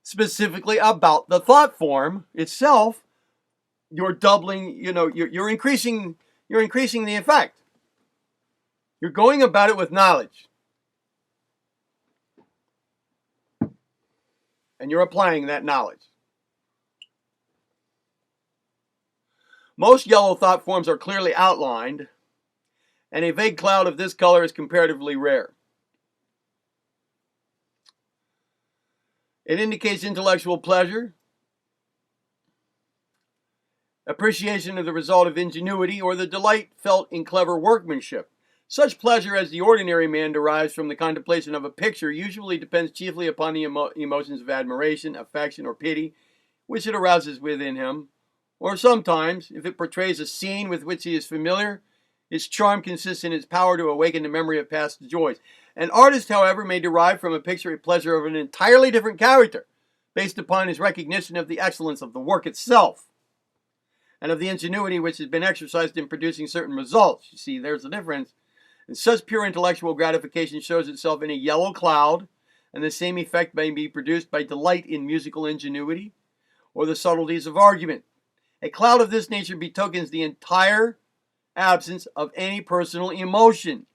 specifically about the thought form itself, you're doubling, you're increasing the effect. You're going about it with knowledge. And you're applying that knowledge. Most yellow thought forms are clearly outlined, and a vague cloud of this color is comparatively rare. It indicates intellectual pleasure, appreciation of the result of ingenuity, or the delight felt in clever workmanship. Such pleasure as the ordinary man derives from the contemplation of a picture usually depends chiefly upon the emotions of admiration, affection, or pity, which it arouses within him. Or sometimes, if it portrays a scene with which he is familiar, its charm consists in its power to awaken the memory of past joys. An artist, however, may derive from a picture a pleasure of an entirely different character, based upon his recognition of the excellence of the work itself, and of the ingenuity which has been exercised in producing certain results. You see, there's a difference. And such pure intellectual gratification shows itself in a yellow cloud, and the same effect may be produced by delight in musical ingenuity, or the subtleties of argument. A cloud of this nature betokens the entire absence of any personal emotion.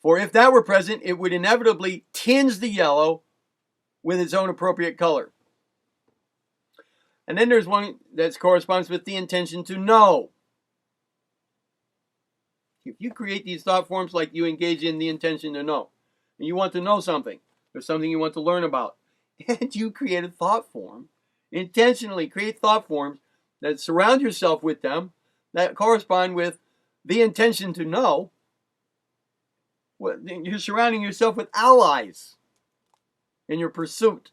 For if that were present, it would inevitably tinge the yellow with its own appropriate color. And then there's one that corresponds with the intention to know. If you create these thought forms like you engage in the intention to know, and you want to know something, there's something you want to learn about, and you create a thought form, intentionally create thought forms that surround yourself with them that correspond with the intention to know, you're surrounding yourself with allies in your pursuit.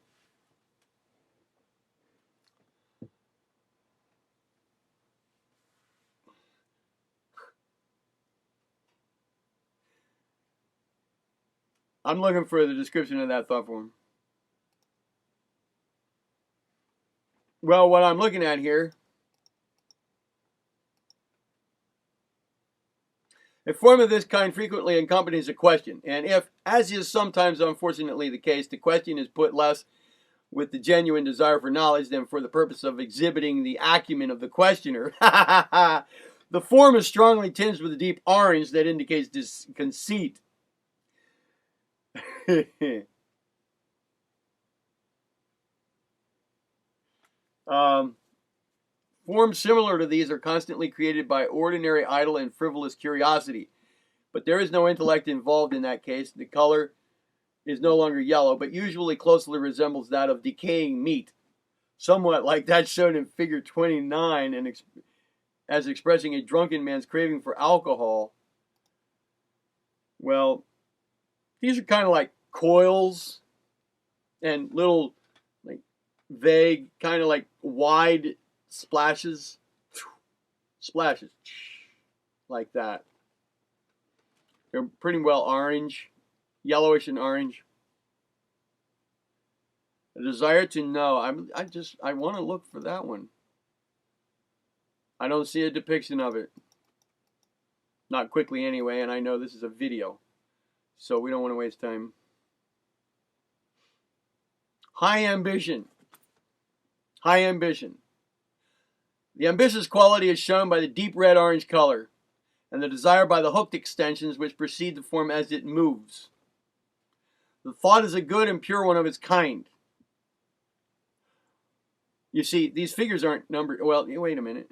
I'm looking for the description of that thought form. Well, what I'm looking at here, a form of this kind frequently accompanies a question, and if, as is sometimes unfortunately the case, the question is put less with the genuine desire for knowledge than for the purpose of exhibiting the acumen of the questioner, the form is strongly tinged with a deep orange that indicates conceit. Forms similar to these are constantly created by ordinary, idle, and frivolous curiosity. But there is no intellect involved in that case. The color is no longer yellow, but usually closely resembles that of decaying meat, somewhat like that shown in figure 29 and as expressing a drunken man's craving for alcohol. Well, these are kind of like coils and little, like, vague, kind of like wide splashes like that. They're pretty well orange, yellowish and orange. A desire to know. I want to look for that one. I don't see a depiction of it. Not quickly anyway, and I know this is a video, so we don't want to waste time. High ambition. High ambition. The ambitious quality is shown by the deep red-orange color, and the desire by the hooked extensions which precede the form as it moves. The thought is a good and pure one of its kind. You see, these figures aren't numbered. Well, wait a minute.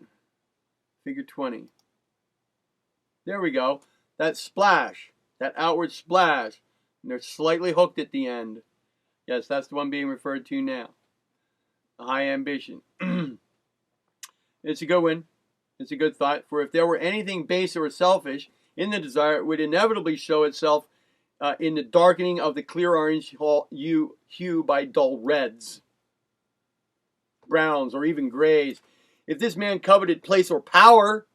Figure 20. There we go. That splash, that outward splash, and they're slightly hooked at the end. Yes, that's the one being referred to now. A high ambition. It's a good one. It's a good thought. For if there were anything base or selfish in the desire, it would inevitably show itself in the darkening of the clear orange hue by dull reds, browns, or even grays. If this man coveted place or power,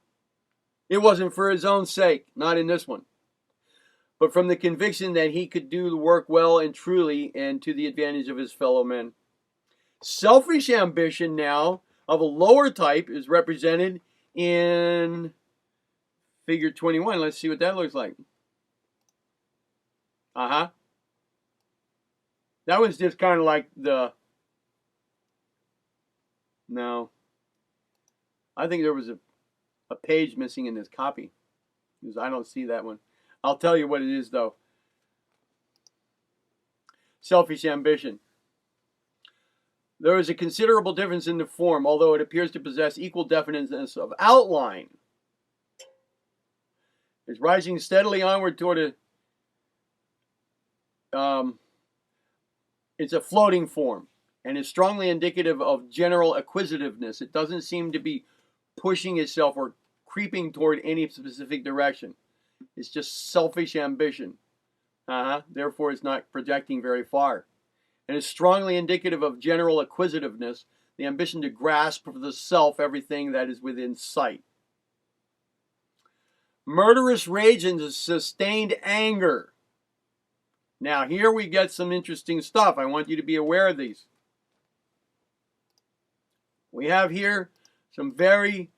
it wasn't for his own sake, not in this one, but from the conviction that he could do the work well and truly and to the advantage of his fellow men. Selfish ambition now of a lower type is represented in figure 21. Let's see what that looks like. That one's just kind of like the... No. I think there was a page missing in this copy, because I don't see that one. I'll tell you what it is, though. Selfish ambition. There is a considerable difference in the form, although it appears to possess equal definiteness of outline. It's rising steadily onward toward it's a floating form, and is strongly indicative of general acquisitiveness. It doesn't seem to be pushing itself or creeping toward any specific direction. It's just selfish ambition. Therefore, it's not projecting very far. And is strongly indicative of general acquisitiveness, the ambition to grasp for the self everything that is within sight. Murderous rage and sustained anger. Now, here we get some interesting stuff. I want you to be aware of these. We have here some very,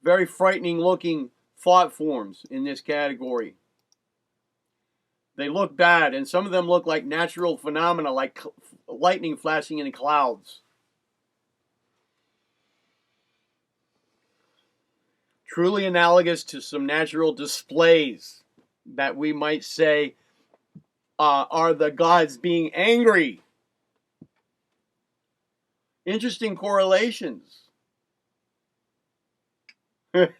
very frightening looking thought forms in this category. They look bad, and some of them look like natural phenomena, like lightning flashing in clouds. Truly analogous to some natural displays that we might say are the gods being angry. Interesting correlations. And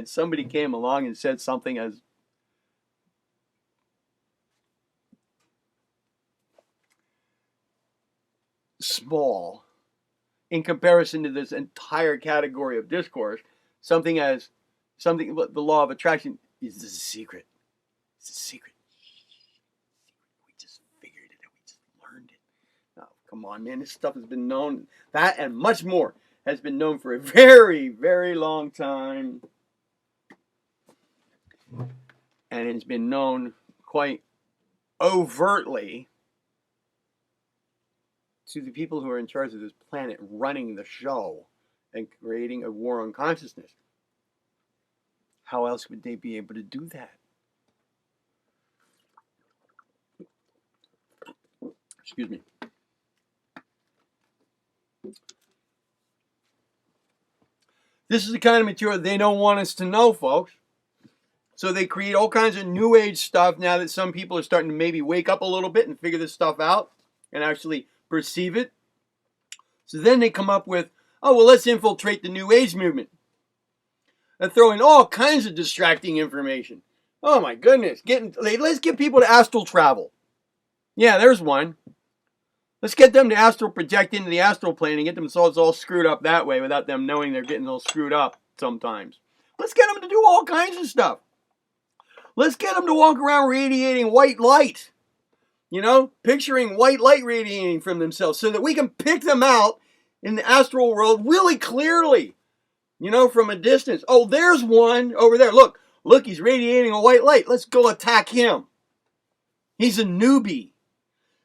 somebody came along and said something as small in comparison to this entire category of discourse, the law of attraction is the secret. It's a secret. We just figured it out. We just learned it. Now, come on, man. This stuff has been known. That and much more has been known for a very, very long time. And it's been known quite overtly to the people who are in charge of this planet running the show and creating a war on consciousness. How else would they be able to do that? Excuse me. This is the kind of material they don't want us to know, folks. So they create all kinds of new age stuff now that some people are starting to maybe wake up a little bit and figure this stuff out and actually perceive it. So then they come up with, oh, well, let's infiltrate the new age movement. And throw in all kinds of distracting information. Oh my goodness. Let's get people to astral travel. Yeah, there's one. Let's get them to astral project into the astral plane and get themselves all screwed up that way without them knowing they're getting all screwed up sometimes. Let's get them to do all kinds of stuff. Let's get them to walk around radiating white light. You know, picturing white light radiating from themselves so that we can pick them out in the astral world really clearly. You know, from a distance. Oh, there's one over there. Look, he's radiating a white light. Let's go attack him. He's a newbie.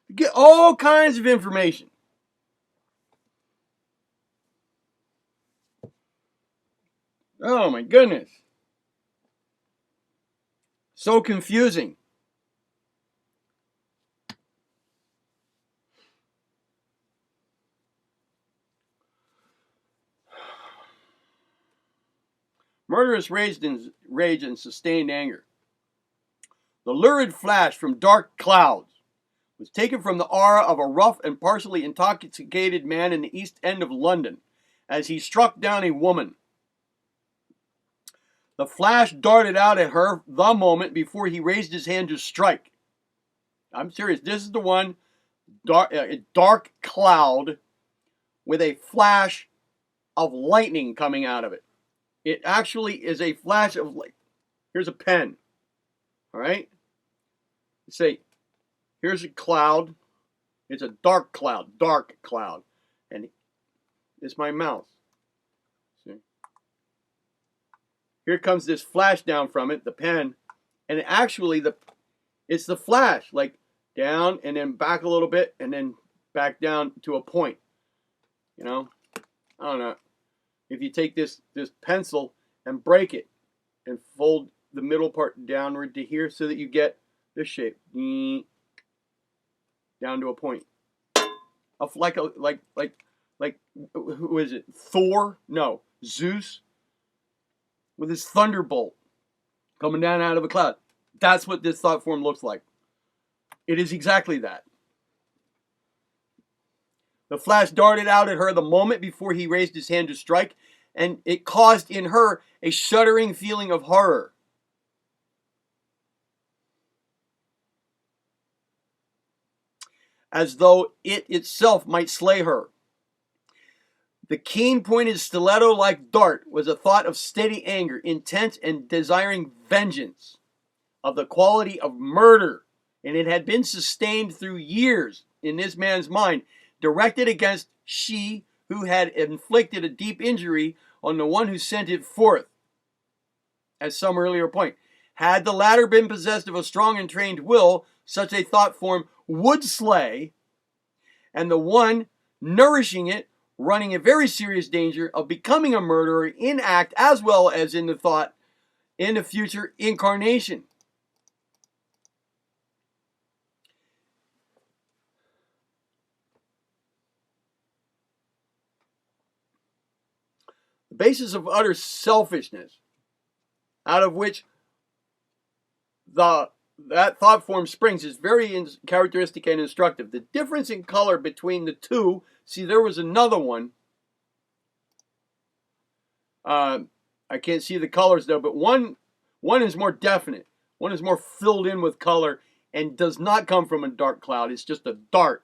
You get all kinds of information. Oh my goodness. So confusing. Murderous rage and sustained anger. The lurid flash from dark clouds was taken from the aura of a rough and partially intoxicated man in the East End of London as he struck down a woman. The flash darted out at her the moment before he raised his hand to strike. I'm serious. This is the one, dark cloud with a flash of lightning coming out of it. It actually is a flash of light. Here's a pen. All right? Say, here's a cloud. It's a dark cloud. And it's my mouse. See? Here comes this flash down from it, the pen. And actually, it's the flash. Like down and then back a little bit and then back down to a point. You know? I don't know. If you take this pencil and break it and fold the middle part downward to here so that you get this shape down to a point of like who is it? Thor? No, Zeus with his thunderbolt coming down out of a cloud. That's what this thought form looks like. It is exactly that. The flash darted out at her the moment before he raised his hand to strike, and it caused in her a shuddering feeling of horror. As though it itself might slay her. The keen-pointed stiletto-like dart was a thought of steady anger, intense and desiring vengeance, of the quality of murder, and it had been sustained through years in this man's mind, directed against she who had inflicted a deep injury on the one who sent it forth. At some earlier point, had the latter been possessed of a strong and trained will, such a thought form would slay, and the one nourishing it running a very serious danger of becoming a murderer in act as well as in the thought in the future incarnation. The basis of utter selfishness, out of which that thought form springs, is very characteristic and instructive. The difference in color between the two, see, there was another one. I can't see the colors though, but one is more definite. One is more filled in with color and does not come from a dark cloud. It's just a dart.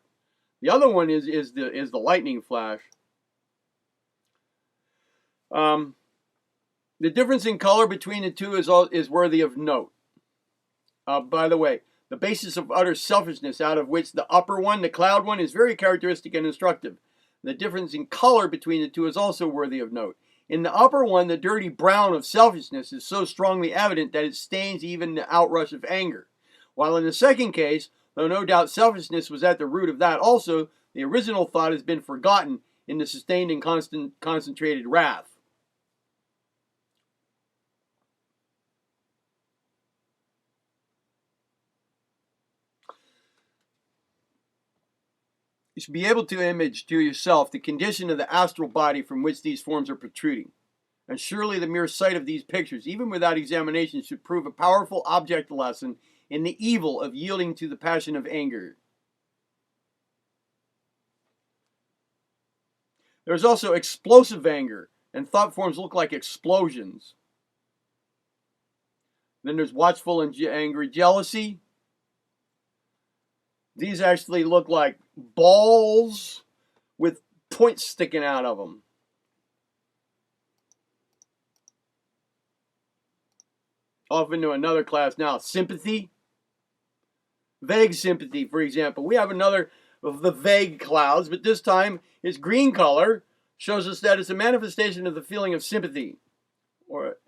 The other one is the lightning flash. The difference in color between the two is worthy of note. By the way, the basis of utter selfishness, out of which the upper one, the cloud one, is very characteristic and instructive. The difference in color between the two is also worthy of note. In the upper one, the dirty brown of selfishness is so strongly evident that it stains even the outrush of anger. While in the second case, though no doubt selfishness was at the root of that also, The original thought has been forgotten in the sustained and concentrated wrath. You should be able to image to yourself the condition of the astral body from which these forms are protruding. And surely the mere sight of these pictures, even without examination, should prove a powerful object lesson in the evil of yielding to the passion of anger. There's also explosive anger, and thought forms look like explosions. Then there's watchful and angry jealousy. These actually look like balls with points sticking out of them. Off into another class now. Sympathy. Vague sympathy, for example. We have another of the vague clouds, but this time its green color shows us that it's a manifestation of the feeling of sympathy.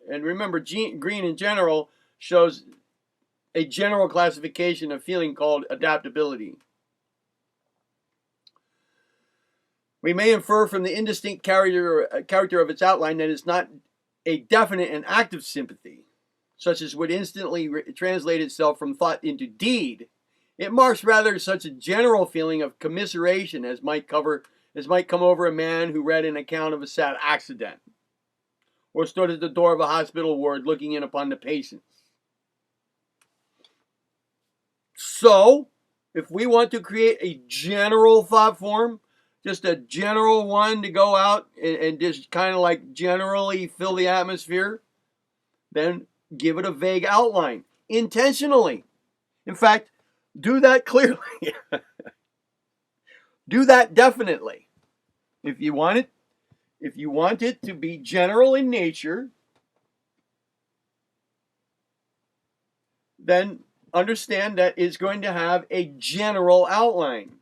And remember, green in general shows a general classification of feeling called adaptability. We may infer from the indistinct character of its outline that it's not a definite and active sympathy, such as would instantly translate itself from thought into deed. It marks rather such a general feeling of commiseration as might come over a man who read an account of a sad accident, or stood at the door of a hospital ward looking in upon the patients. So, if we want to create a general thought form, just a general one to go out and just kind of like generally fill the atmosphere, then give it a vague outline intentionally. In fact, do that clearly. Do that definitely. If you want it to be general in nature, then understand that it's going to have a general outline.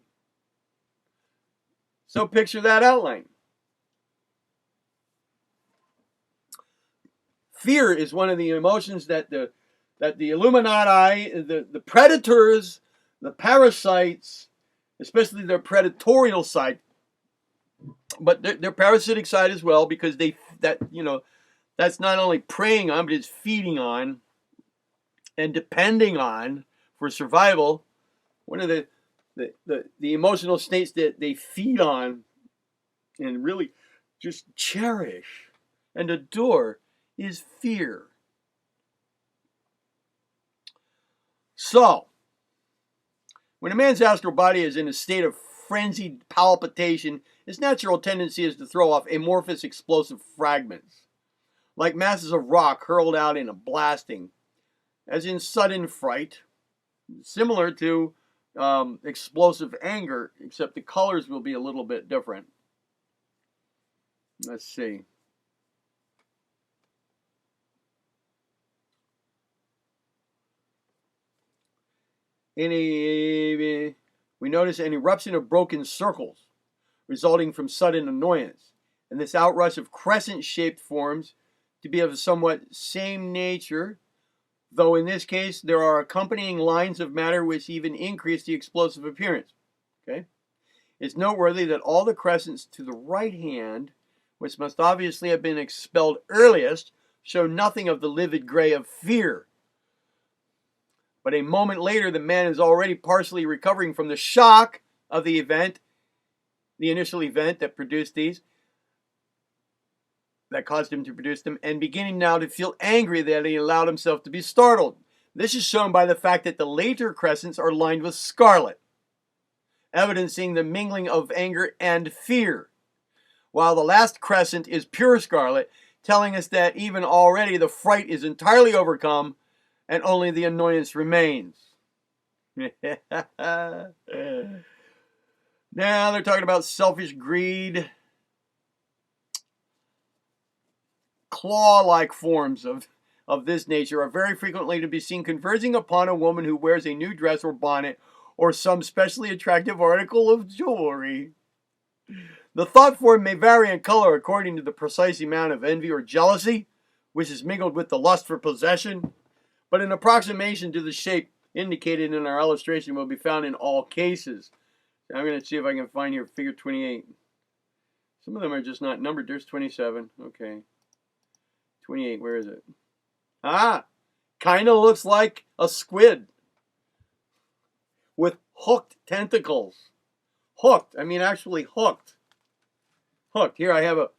So picture that outline. Fear is one of the emotions that the Illuminati, the predators, the parasites, especially their predatorial side, but their parasitic side as well, because that's not only preying on, but it's feeding on and depending on for survival. One of the emotional states that they feed on and really just cherish and adore is fear. So, when a man's astral body is in a state of frenzied palpitation, its natural tendency is to throw off amorphous explosive fragments, like masses of rock hurled out in a blasting, as in sudden fright, similar to explosive anger, except the colors will be a little bit different. Let's see. We notice an eruption of broken circles resulting from sudden annoyance, and this outrush of crescent-shaped forms to be of a somewhat same nature, though in this case there are accompanying lines of matter which even increase the explosive appearance. Okay? It's noteworthy that all the crescents to the right hand, which must obviously have been expelled earliest, show nothing of the livid gray of fear. But a moment later, the man is already partially recovering from the shock of the event, the initial event that produced these, that caused him to produce them, and beginning now to feel angry that he allowed himself to be startled. This is shown by the fact that the later crescents are lined with scarlet, evidencing the mingling of anger and fear, while the last crescent is pure scarlet, telling us that even already the fright is entirely overcome and only the annoyance remains. Now they're talking about selfish greed. Claw-like forms of this nature are very frequently to be seen converging upon a woman who wears a new dress or bonnet or some specially attractive article of jewelry. The thought form may vary in color according to the precise amount of envy or jealousy, which is mingled with the lust for possession, but an approximation to the shape indicated in our illustration will be found in all cases. I'm going to see if I can find here figure 28. Some of them are just not numbered. There's 27. Okay. 28, where is it? Ah! Kind of looks like a squid with hooked tentacles. Hooked. I mean, actually hooked. Hooked. Here I have a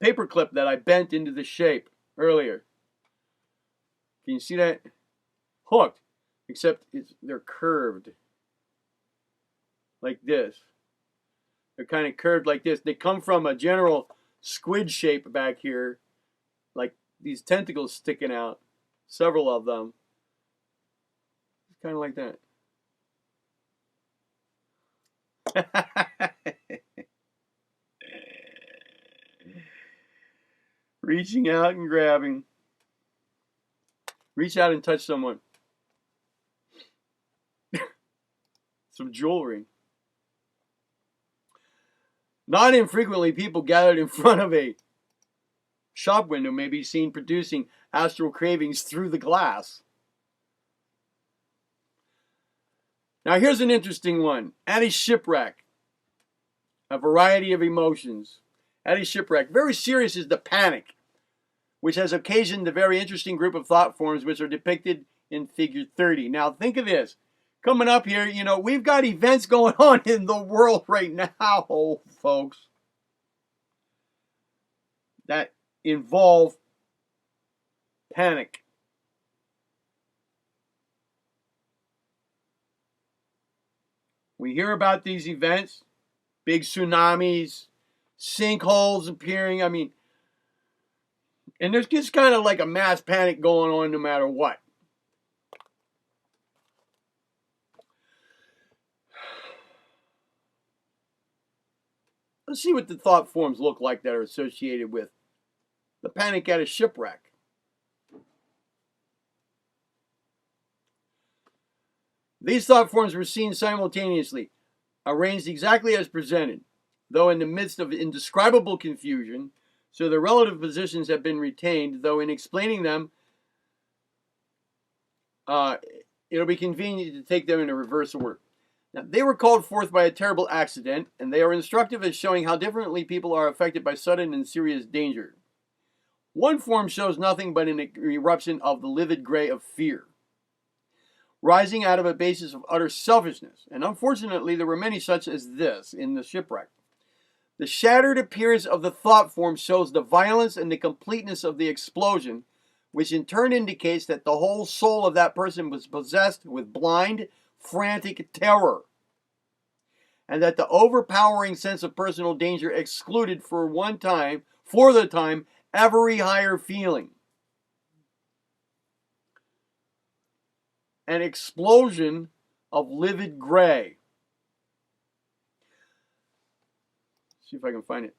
paper clip that I bent into the shape earlier. Can you see that? Hooked. Except they're curved. Like this. They're kind of curved like this. They come from a general squid shape back here. Like these tentacles sticking out. Several of them. It's kind of like that. Reaching out and grabbing. Reach out and touch someone. Some jewelry. Not infrequently, people gathered in front of a shop window may be seen producing astral cravings through the glass. Now here's an interesting one. At a shipwreck, a variety of emotions. At a shipwreck, very serious is the panic, which has occasioned the very interesting group of thought forms which are depicted in figure 30. Now think of this. Coming up here, you know, we've got events going on in the world right now, folks, that involve panic. We hear about these events, big tsunamis, sinkholes appearing. I mean, and there's just kind of like a mass panic going on no matter what. Let's see what the thought forms look like that are associated with the panic at a shipwreck. These thought forms were seen simultaneously, arranged exactly as presented, though in the midst of indescribable confusion, so their relative positions have been retained, though in explaining them, it'll be convenient to take them in a reverse order. Now, they were called forth by a terrible accident, and they are instructive as showing how differently people are affected by sudden and serious danger. One form shows nothing but an eruption of the livid gray of fear, rising out of a basis of utter selfishness. And unfortunately, there were many such as this in the shipwreck. The shattered appearance of the thought form shows the violence and the completeness of the explosion, which in turn indicates that the whole soul of that person was possessed with blind, frantic terror, and that the overpowering sense of personal danger excluded for the time, every higher feeling. An explosion of livid gray. Let's see if I can find it.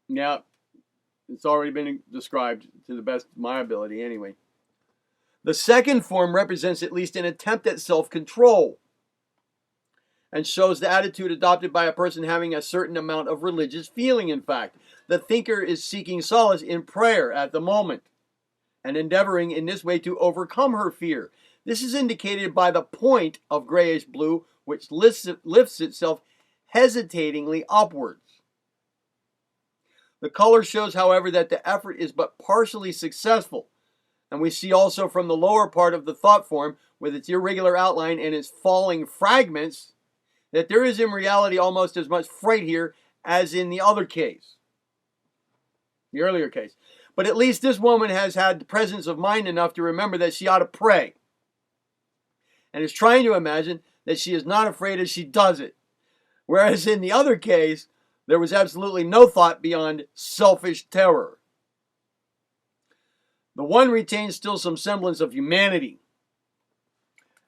Yeah, it's already been described to the best of my ability anyway. The second form represents at least an attempt at self-control and shows the attitude adopted by a person having a certain amount of religious feeling, in fact. The thinker is seeking solace in prayer at the moment and endeavoring in this way to overcome her fear. This is indicated by the point of grayish blue, which lifts itself hesitatingly upwards. The color shows, however, that the effort is but partially successful. And we see also from the lower part of the thought form, with its irregular outline and its falling fragments, that there is in reality almost as much fright here as in the other case, the earlier case. But at least this woman has had the presence of mind enough to remember that she ought to pray, and is trying to imagine that she is not afraid as she does it. Whereas in the other case, there was absolutely no thought beyond selfish terror. The one retains still some semblance of humanity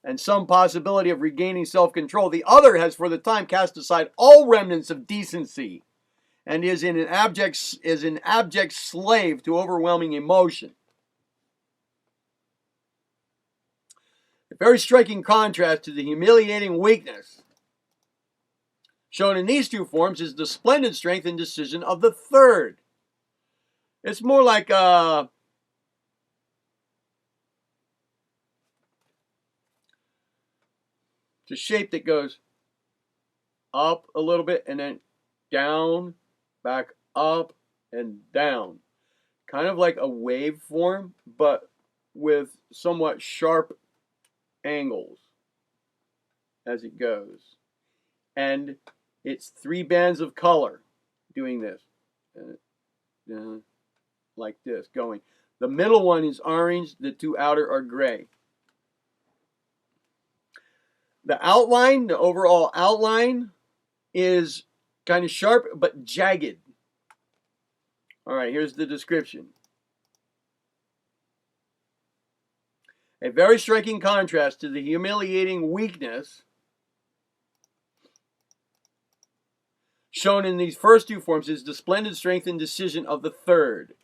and some possibility of regaining self-control. The other has for the time cast aside all remnants of decency and is an abject slave to overwhelming emotion. A very striking contrast to the humiliating weakness shown in these two forms is the splendid strength and decision of the third. It's more like It's a shape that goes up a little bit and then down, back up and down. Kind of like a waveform, but with somewhat sharp angles as it goes. And it's 3 bands of color doing this. Like this, going. The middle one is orange, the 2 outer are gray. The outline, the overall outline, is kind of sharp but jagged. All right, here's the description. A very striking contrast to the humiliating weakness shown in these first 2 forms is the splendid strength and decision of the third,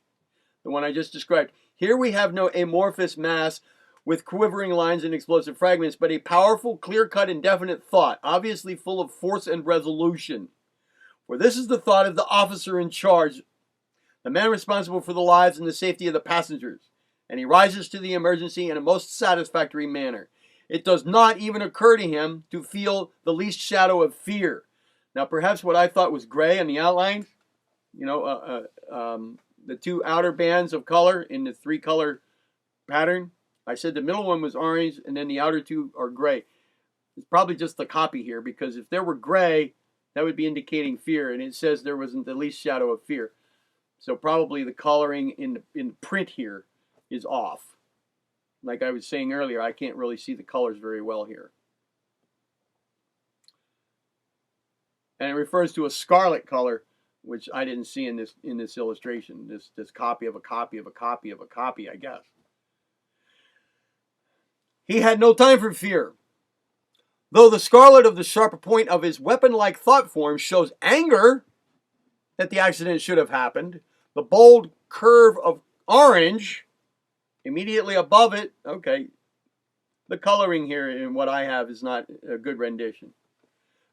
the one I just described. Here we have no amorphous mass with quivering lines and explosive fragments, but a powerful, clear-cut, and definite thought, obviously full of force and resolution. For this is the thought of the officer in charge, the man responsible for the lives and the safety of the passengers, and he rises to the emergency in a most satisfactory manner. It does not even occur to him to feel the least shadow of fear. Now, perhaps what I thought was gray on the outline, the 2 outer bands of color in the 3-color pattern, I said the middle one was orange and then the outer 2 are gray. It's probably just the copy here, because if there were gray, that would be indicating fear, and it says there wasn't the least shadow of fear. So probably the coloring in print here is off. Like I was saying earlier, I can't really see the colors very well here. And it refers to a scarlet color, which I didn't see in this illustration. This copy of a copy of a copy of a copy, I guess. He had no time for fear. Though the scarlet of the sharp point of his weapon-like thought form shows anger that the accident should have happened, the bold curve of orange immediately above it, okay, the coloring here in what I have is not a good rendition,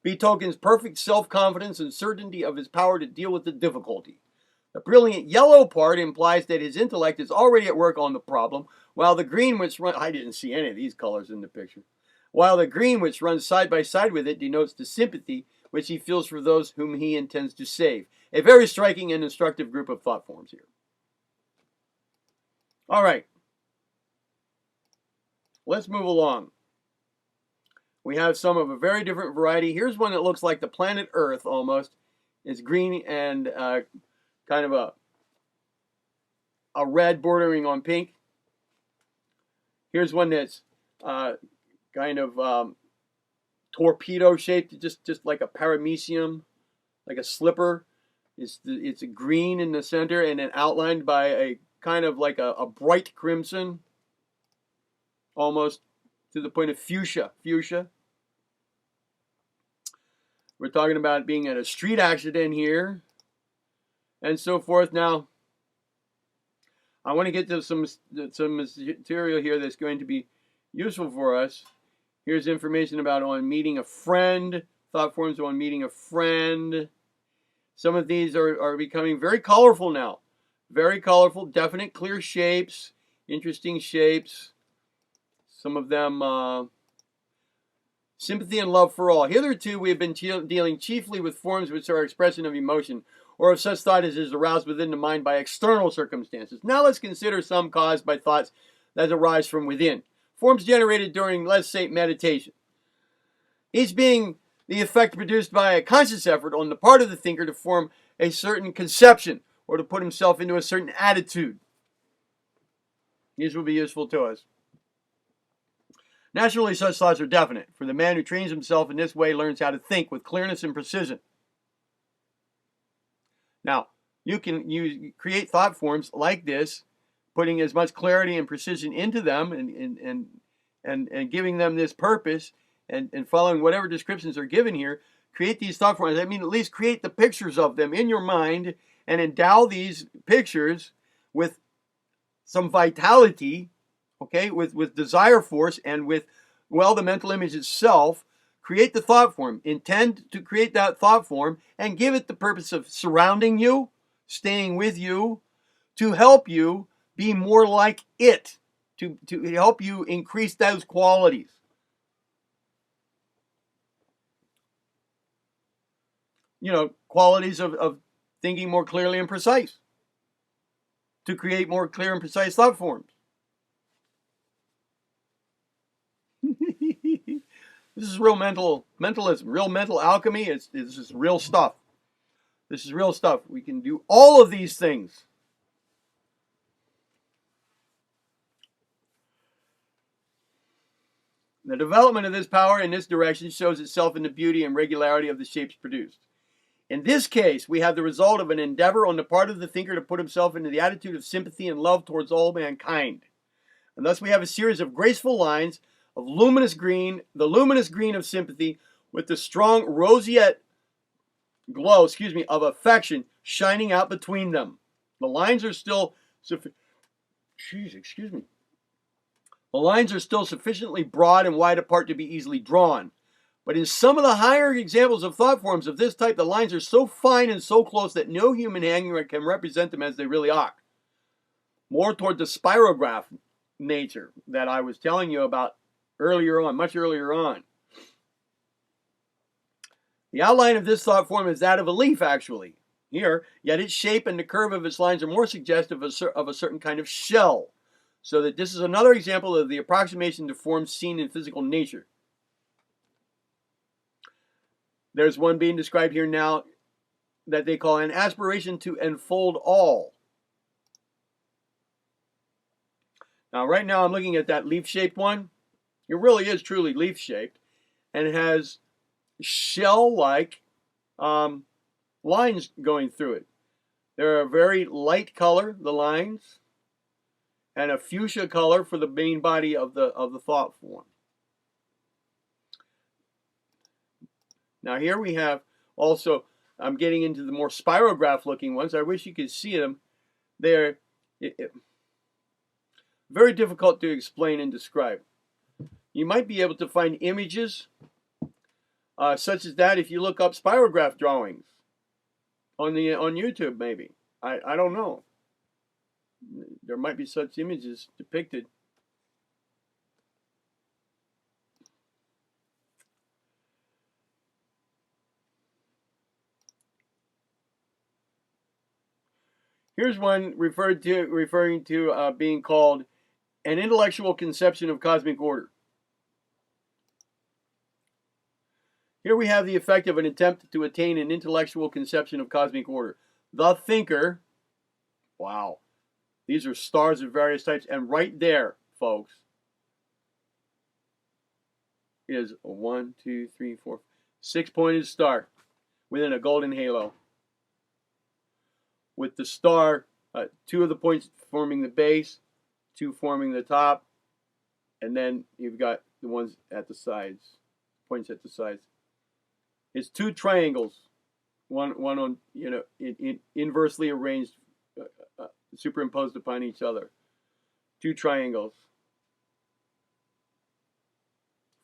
betokens perfect self-confidence and certainty of his power to deal with the difficulty. The brilliant yellow part implies that his intellect is already at work on the problem, while the green, which runs, I didn't see any of these colors in the picture, while the green, which runs side by side with it, denotes the sympathy which he feels for those whom he intends to save. A very striking and instructive group of thought forms here. All right. Let's move along. We have some of a very different variety. Here's one that looks like the planet Earth almost. It's green and kind of a red bordering on pink. Here's one that's kind of torpedo shaped, just like a paramecium, like a slipper. It's a green in the center and then outlined by a kind of like a bright crimson, almost to the point of fuchsia. We're talking about being at a street accident here and so forth. Now, I want to get to some material here that's going to be useful for us. Here's information about on meeting a friend, thought forms on meeting a friend. Some of these are becoming very colorful now. Very colorful, definite, clear shapes, interesting shapes. Some of them, sympathy and love for all. Hitherto, we have been dealing chiefly with forms which are expression of emotion, or of such thought as is aroused within the mind by external circumstances. Now let's consider some caused by thoughts that arise from within. Forms generated during, let's say, meditation. Each being the effect produced by a conscious effort on the part of the thinker to form a certain conception or to put himself into a certain attitude. These will be useful to us. Naturally, such thoughts are definite, for the man who trains himself in this way learns how to think with clearness and precision. Now, you create thought forms like this, putting as much clarity and precision into them and giving them this purpose and following whatever descriptions are given here. Create these thought forms. I mean, at least create the pictures of them in your mind and endow these pictures with some vitality, okay, with desire force and with, well, the mental image itself. Create the thought form. Intend to create that thought form and give it the purpose of surrounding you, staying with you, to help you be more like it, to help you increase those qualities. qualities of thinking more clearly and precise, to create more clear and precise thought forms. This is real mentalism, real mental alchemy. This is real stuff. This is real stuff. We can do all of these things. The development of this power in this direction shows itself in the beauty and regularity of the shapes produced. In this case, we have the result of an endeavor on the part of the thinker to put himself into the attitude of sympathy and love towards all mankind. And thus we have a series of graceful lines of luminous green, the luminous green of sympathy, with the strong roseate glow, of affection shining out between them. The lines are still The lines are still sufficiently broad and wide apart to be easily drawn. But in some of the higher examples of thought forms of this type, the lines are so fine and so close that no human hand can represent them as they really are. More toward the spirograph nature that I was telling you about earlier on, much earlier on. The outline of this thought form is that of a leaf, actually. Here, yet its shape and the curve of its lines are more suggestive of a certain kind of shell. So that this is another example of the approximation to forms seen in physical nature. There's one being described here now that they call an aspiration to enfold all. Now, right now I'm looking at that leaf-shaped one. It really is truly leaf-shaped, and it has shell-like lines going through it. They're a very light color, the lines, and a fuchsia color for the main body of the thought form. Now here we have also, I'm getting into the more spirograph looking ones. I wish you could see them. They're very difficult to explain and describe. You might be able to find images such as that if you look up spirograph drawings on YouTube maybe. I don't know. There might be such images depicted. Here's one referring to being called an intellectual conception of cosmic order. Here we have the effect of an attempt to attain an intellectual conception of cosmic order. The thinker, wow, these are stars of various types, and right there, folks, is a 1, 2, 3, 4, 6-pointed star within a golden halo. With the star, 2 of the points forming the base, 2 forming the top, and then you've got the ones at the sides, points at the sides. It's 2 triangles, one on, inversely arranged, superimposed upon each other. 2 triangles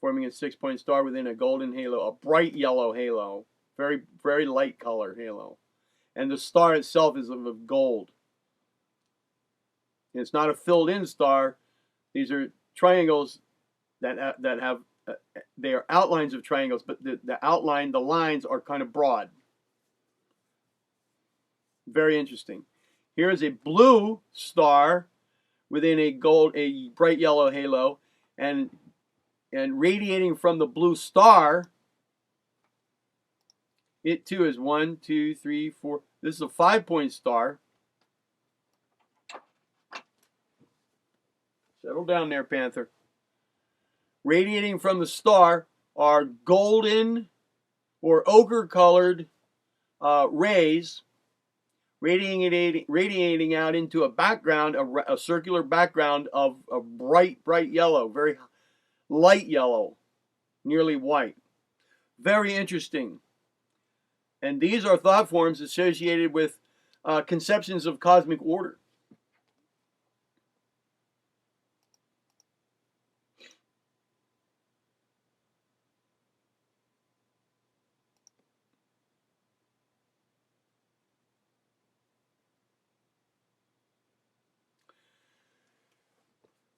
forming a 6-point star within a golden halo, a bright yellow halo, very, very light color halo. And the star itself is of gold. And it's not a filled-in star. These are triangles that have they are outlines of triangles, but the lines are kind of broad. Very interesting. Here is a blue star within a bright yellow halo, and radiating from the blue star, it too is 1, 2, 3, 4. This is a 5-point star. Settle down there, Panther. Radiating from the star are golden or ochre-colored rays radiating out into a background, a circular background of a bright yellow, very light yellow, nearly white. Very interesting. And these are thought forms associated with conceptions of cosmic order.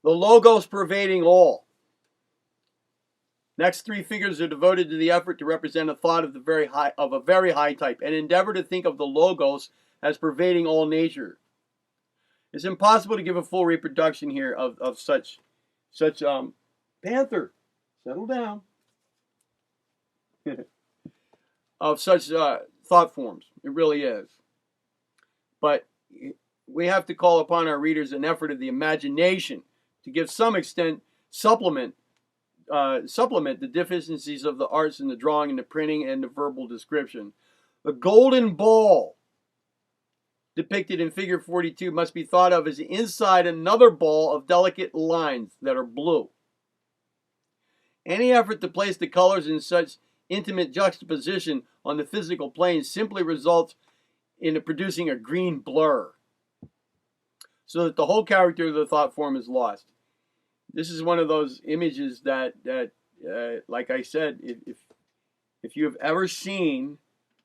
The logos pervading all. Next three figures are devoted to the effort to represent a thought of a very high type, and endeavor to think of the logos as pervading all nature. It's impossible to give a full reproduction here of such Panther, settle down, of such thought forms. It really is. But we have to call upon our readers an effort of the imagination to give some extent supplement the deficiencies of the arts in the drawing and the printing and the verbal description. The golden ball depicted in figure 42 must be thought of as inside another ball of delicate lines that are blue. Any effort to place the colors in such intimate juxtaposition on the physical plane simply results in producing a green blur, so that the whole character of the thought form is lost. This is one of those images that like I said, if you have ever seen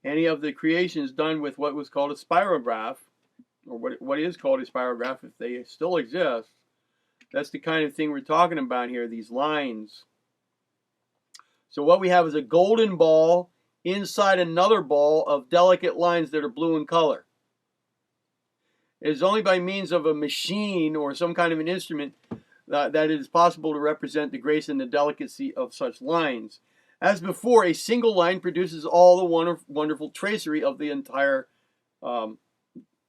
any of the creations done with what was called a spirograph, or what is called a spirograph, if they still exist, that's the kind of thing we're talking about here, these lines. So what we have is a golden ball inside another ball of delicate lines that are blue in color. It is only by means of a machine or some kind of an instrument that it is possible to represent the grace and the delicacy of such lines. As before, a single line produces all the wonderful tracery of the entire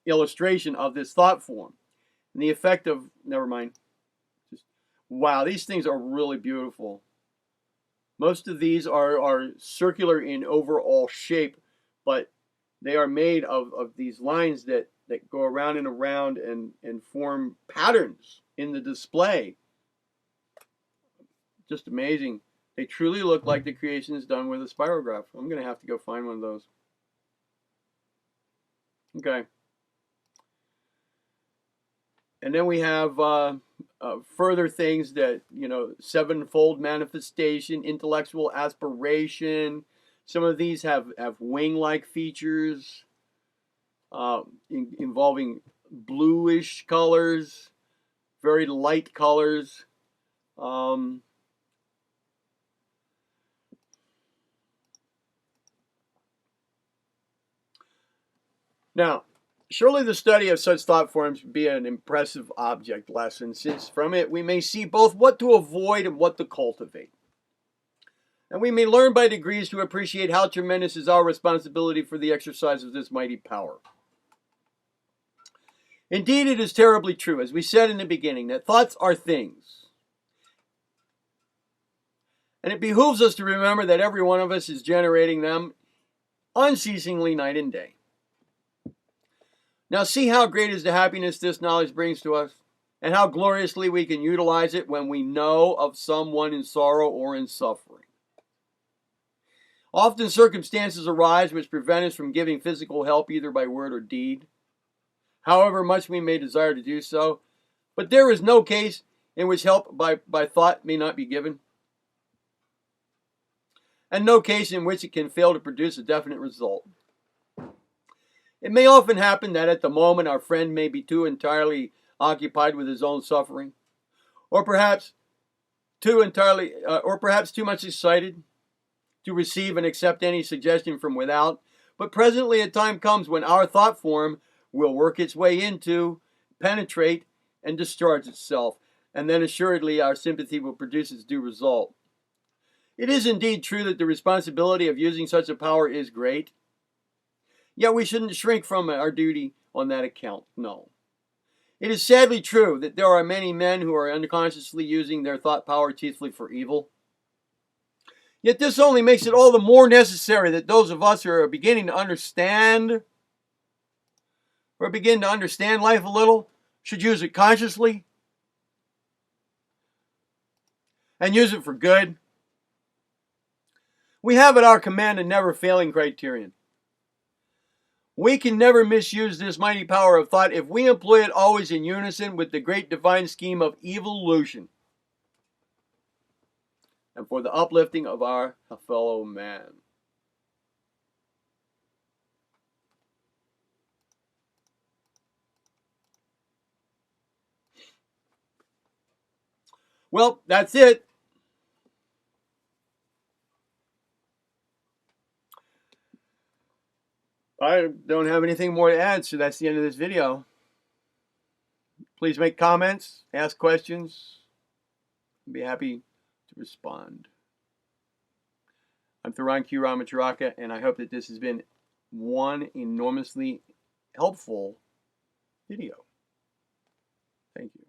illustration of this thought form. And the effect of, never mind, wow, these things are really beautiful. Most of these are circular in overall shape, but they are made of these lines that go around and around and form patterns in the display. Just amazing. They truly look like the creations done with a spirograph. I'm going to have to go find one of those. Okay. And then we have further things that, sevenfold manifestation, intellectual aspiration. Some of these have wing-like features involving bluish colors, very light colors. Now, surely the study of such thought forms would be an impressive object lesson, since from it we may see both what to avoid and what to cultivate. And we may learn by degrees to appreciate how tremendous is our responsibility for the exercise of this mighty power. Indeed, it is terribly true, as we said in the beginning, that thoughts are things. And it behooves us to remember that every one of us is generating them unceasingly night and day. Now see how great is the happiness this knowledge brings to us, and how gloriously we can utilize it when we know of someone in sorrow or in suffering. Often circumstances arise which prevent us from giving physical help either by word or deed, however much we may desire to do so, but there is no case in which help by thought may not be given, and no case in which it can fail to produce a definite result. It may often happen that at the moment our friend may be too entirely occupied with his own suffering, or perhaps too much excited to receive and accept any suggestion from without. But presently a time comes when our thought form will work its way into, penetrate, and discharge itself, and then assuredly our sympathy will produce its due result. It is indeed true that the responsibility of using such a power is great. Yet we shouldn't shrink from our duty on that account, no. It is sadly true that there are many men who are unconsciously using their thought power chiefly for evil. Yet this only makes it all the more necessary that those of us who are beginning to understand life a little should use it consciously and use it for good. We have at our command a never-failing criterion. We can never misuse this mighty power of thought if we employ it always in unison with the great divine scheme of evolution and for the uplifting of our fellow man. Well, that's it. I don't have anything more to add, so that's the end of this video. Please make comments, ask questions. I'd be happy to respond. I'm Theron Q. Ramacharaka, and I hope that this has been one enormously helpful video. Thank you.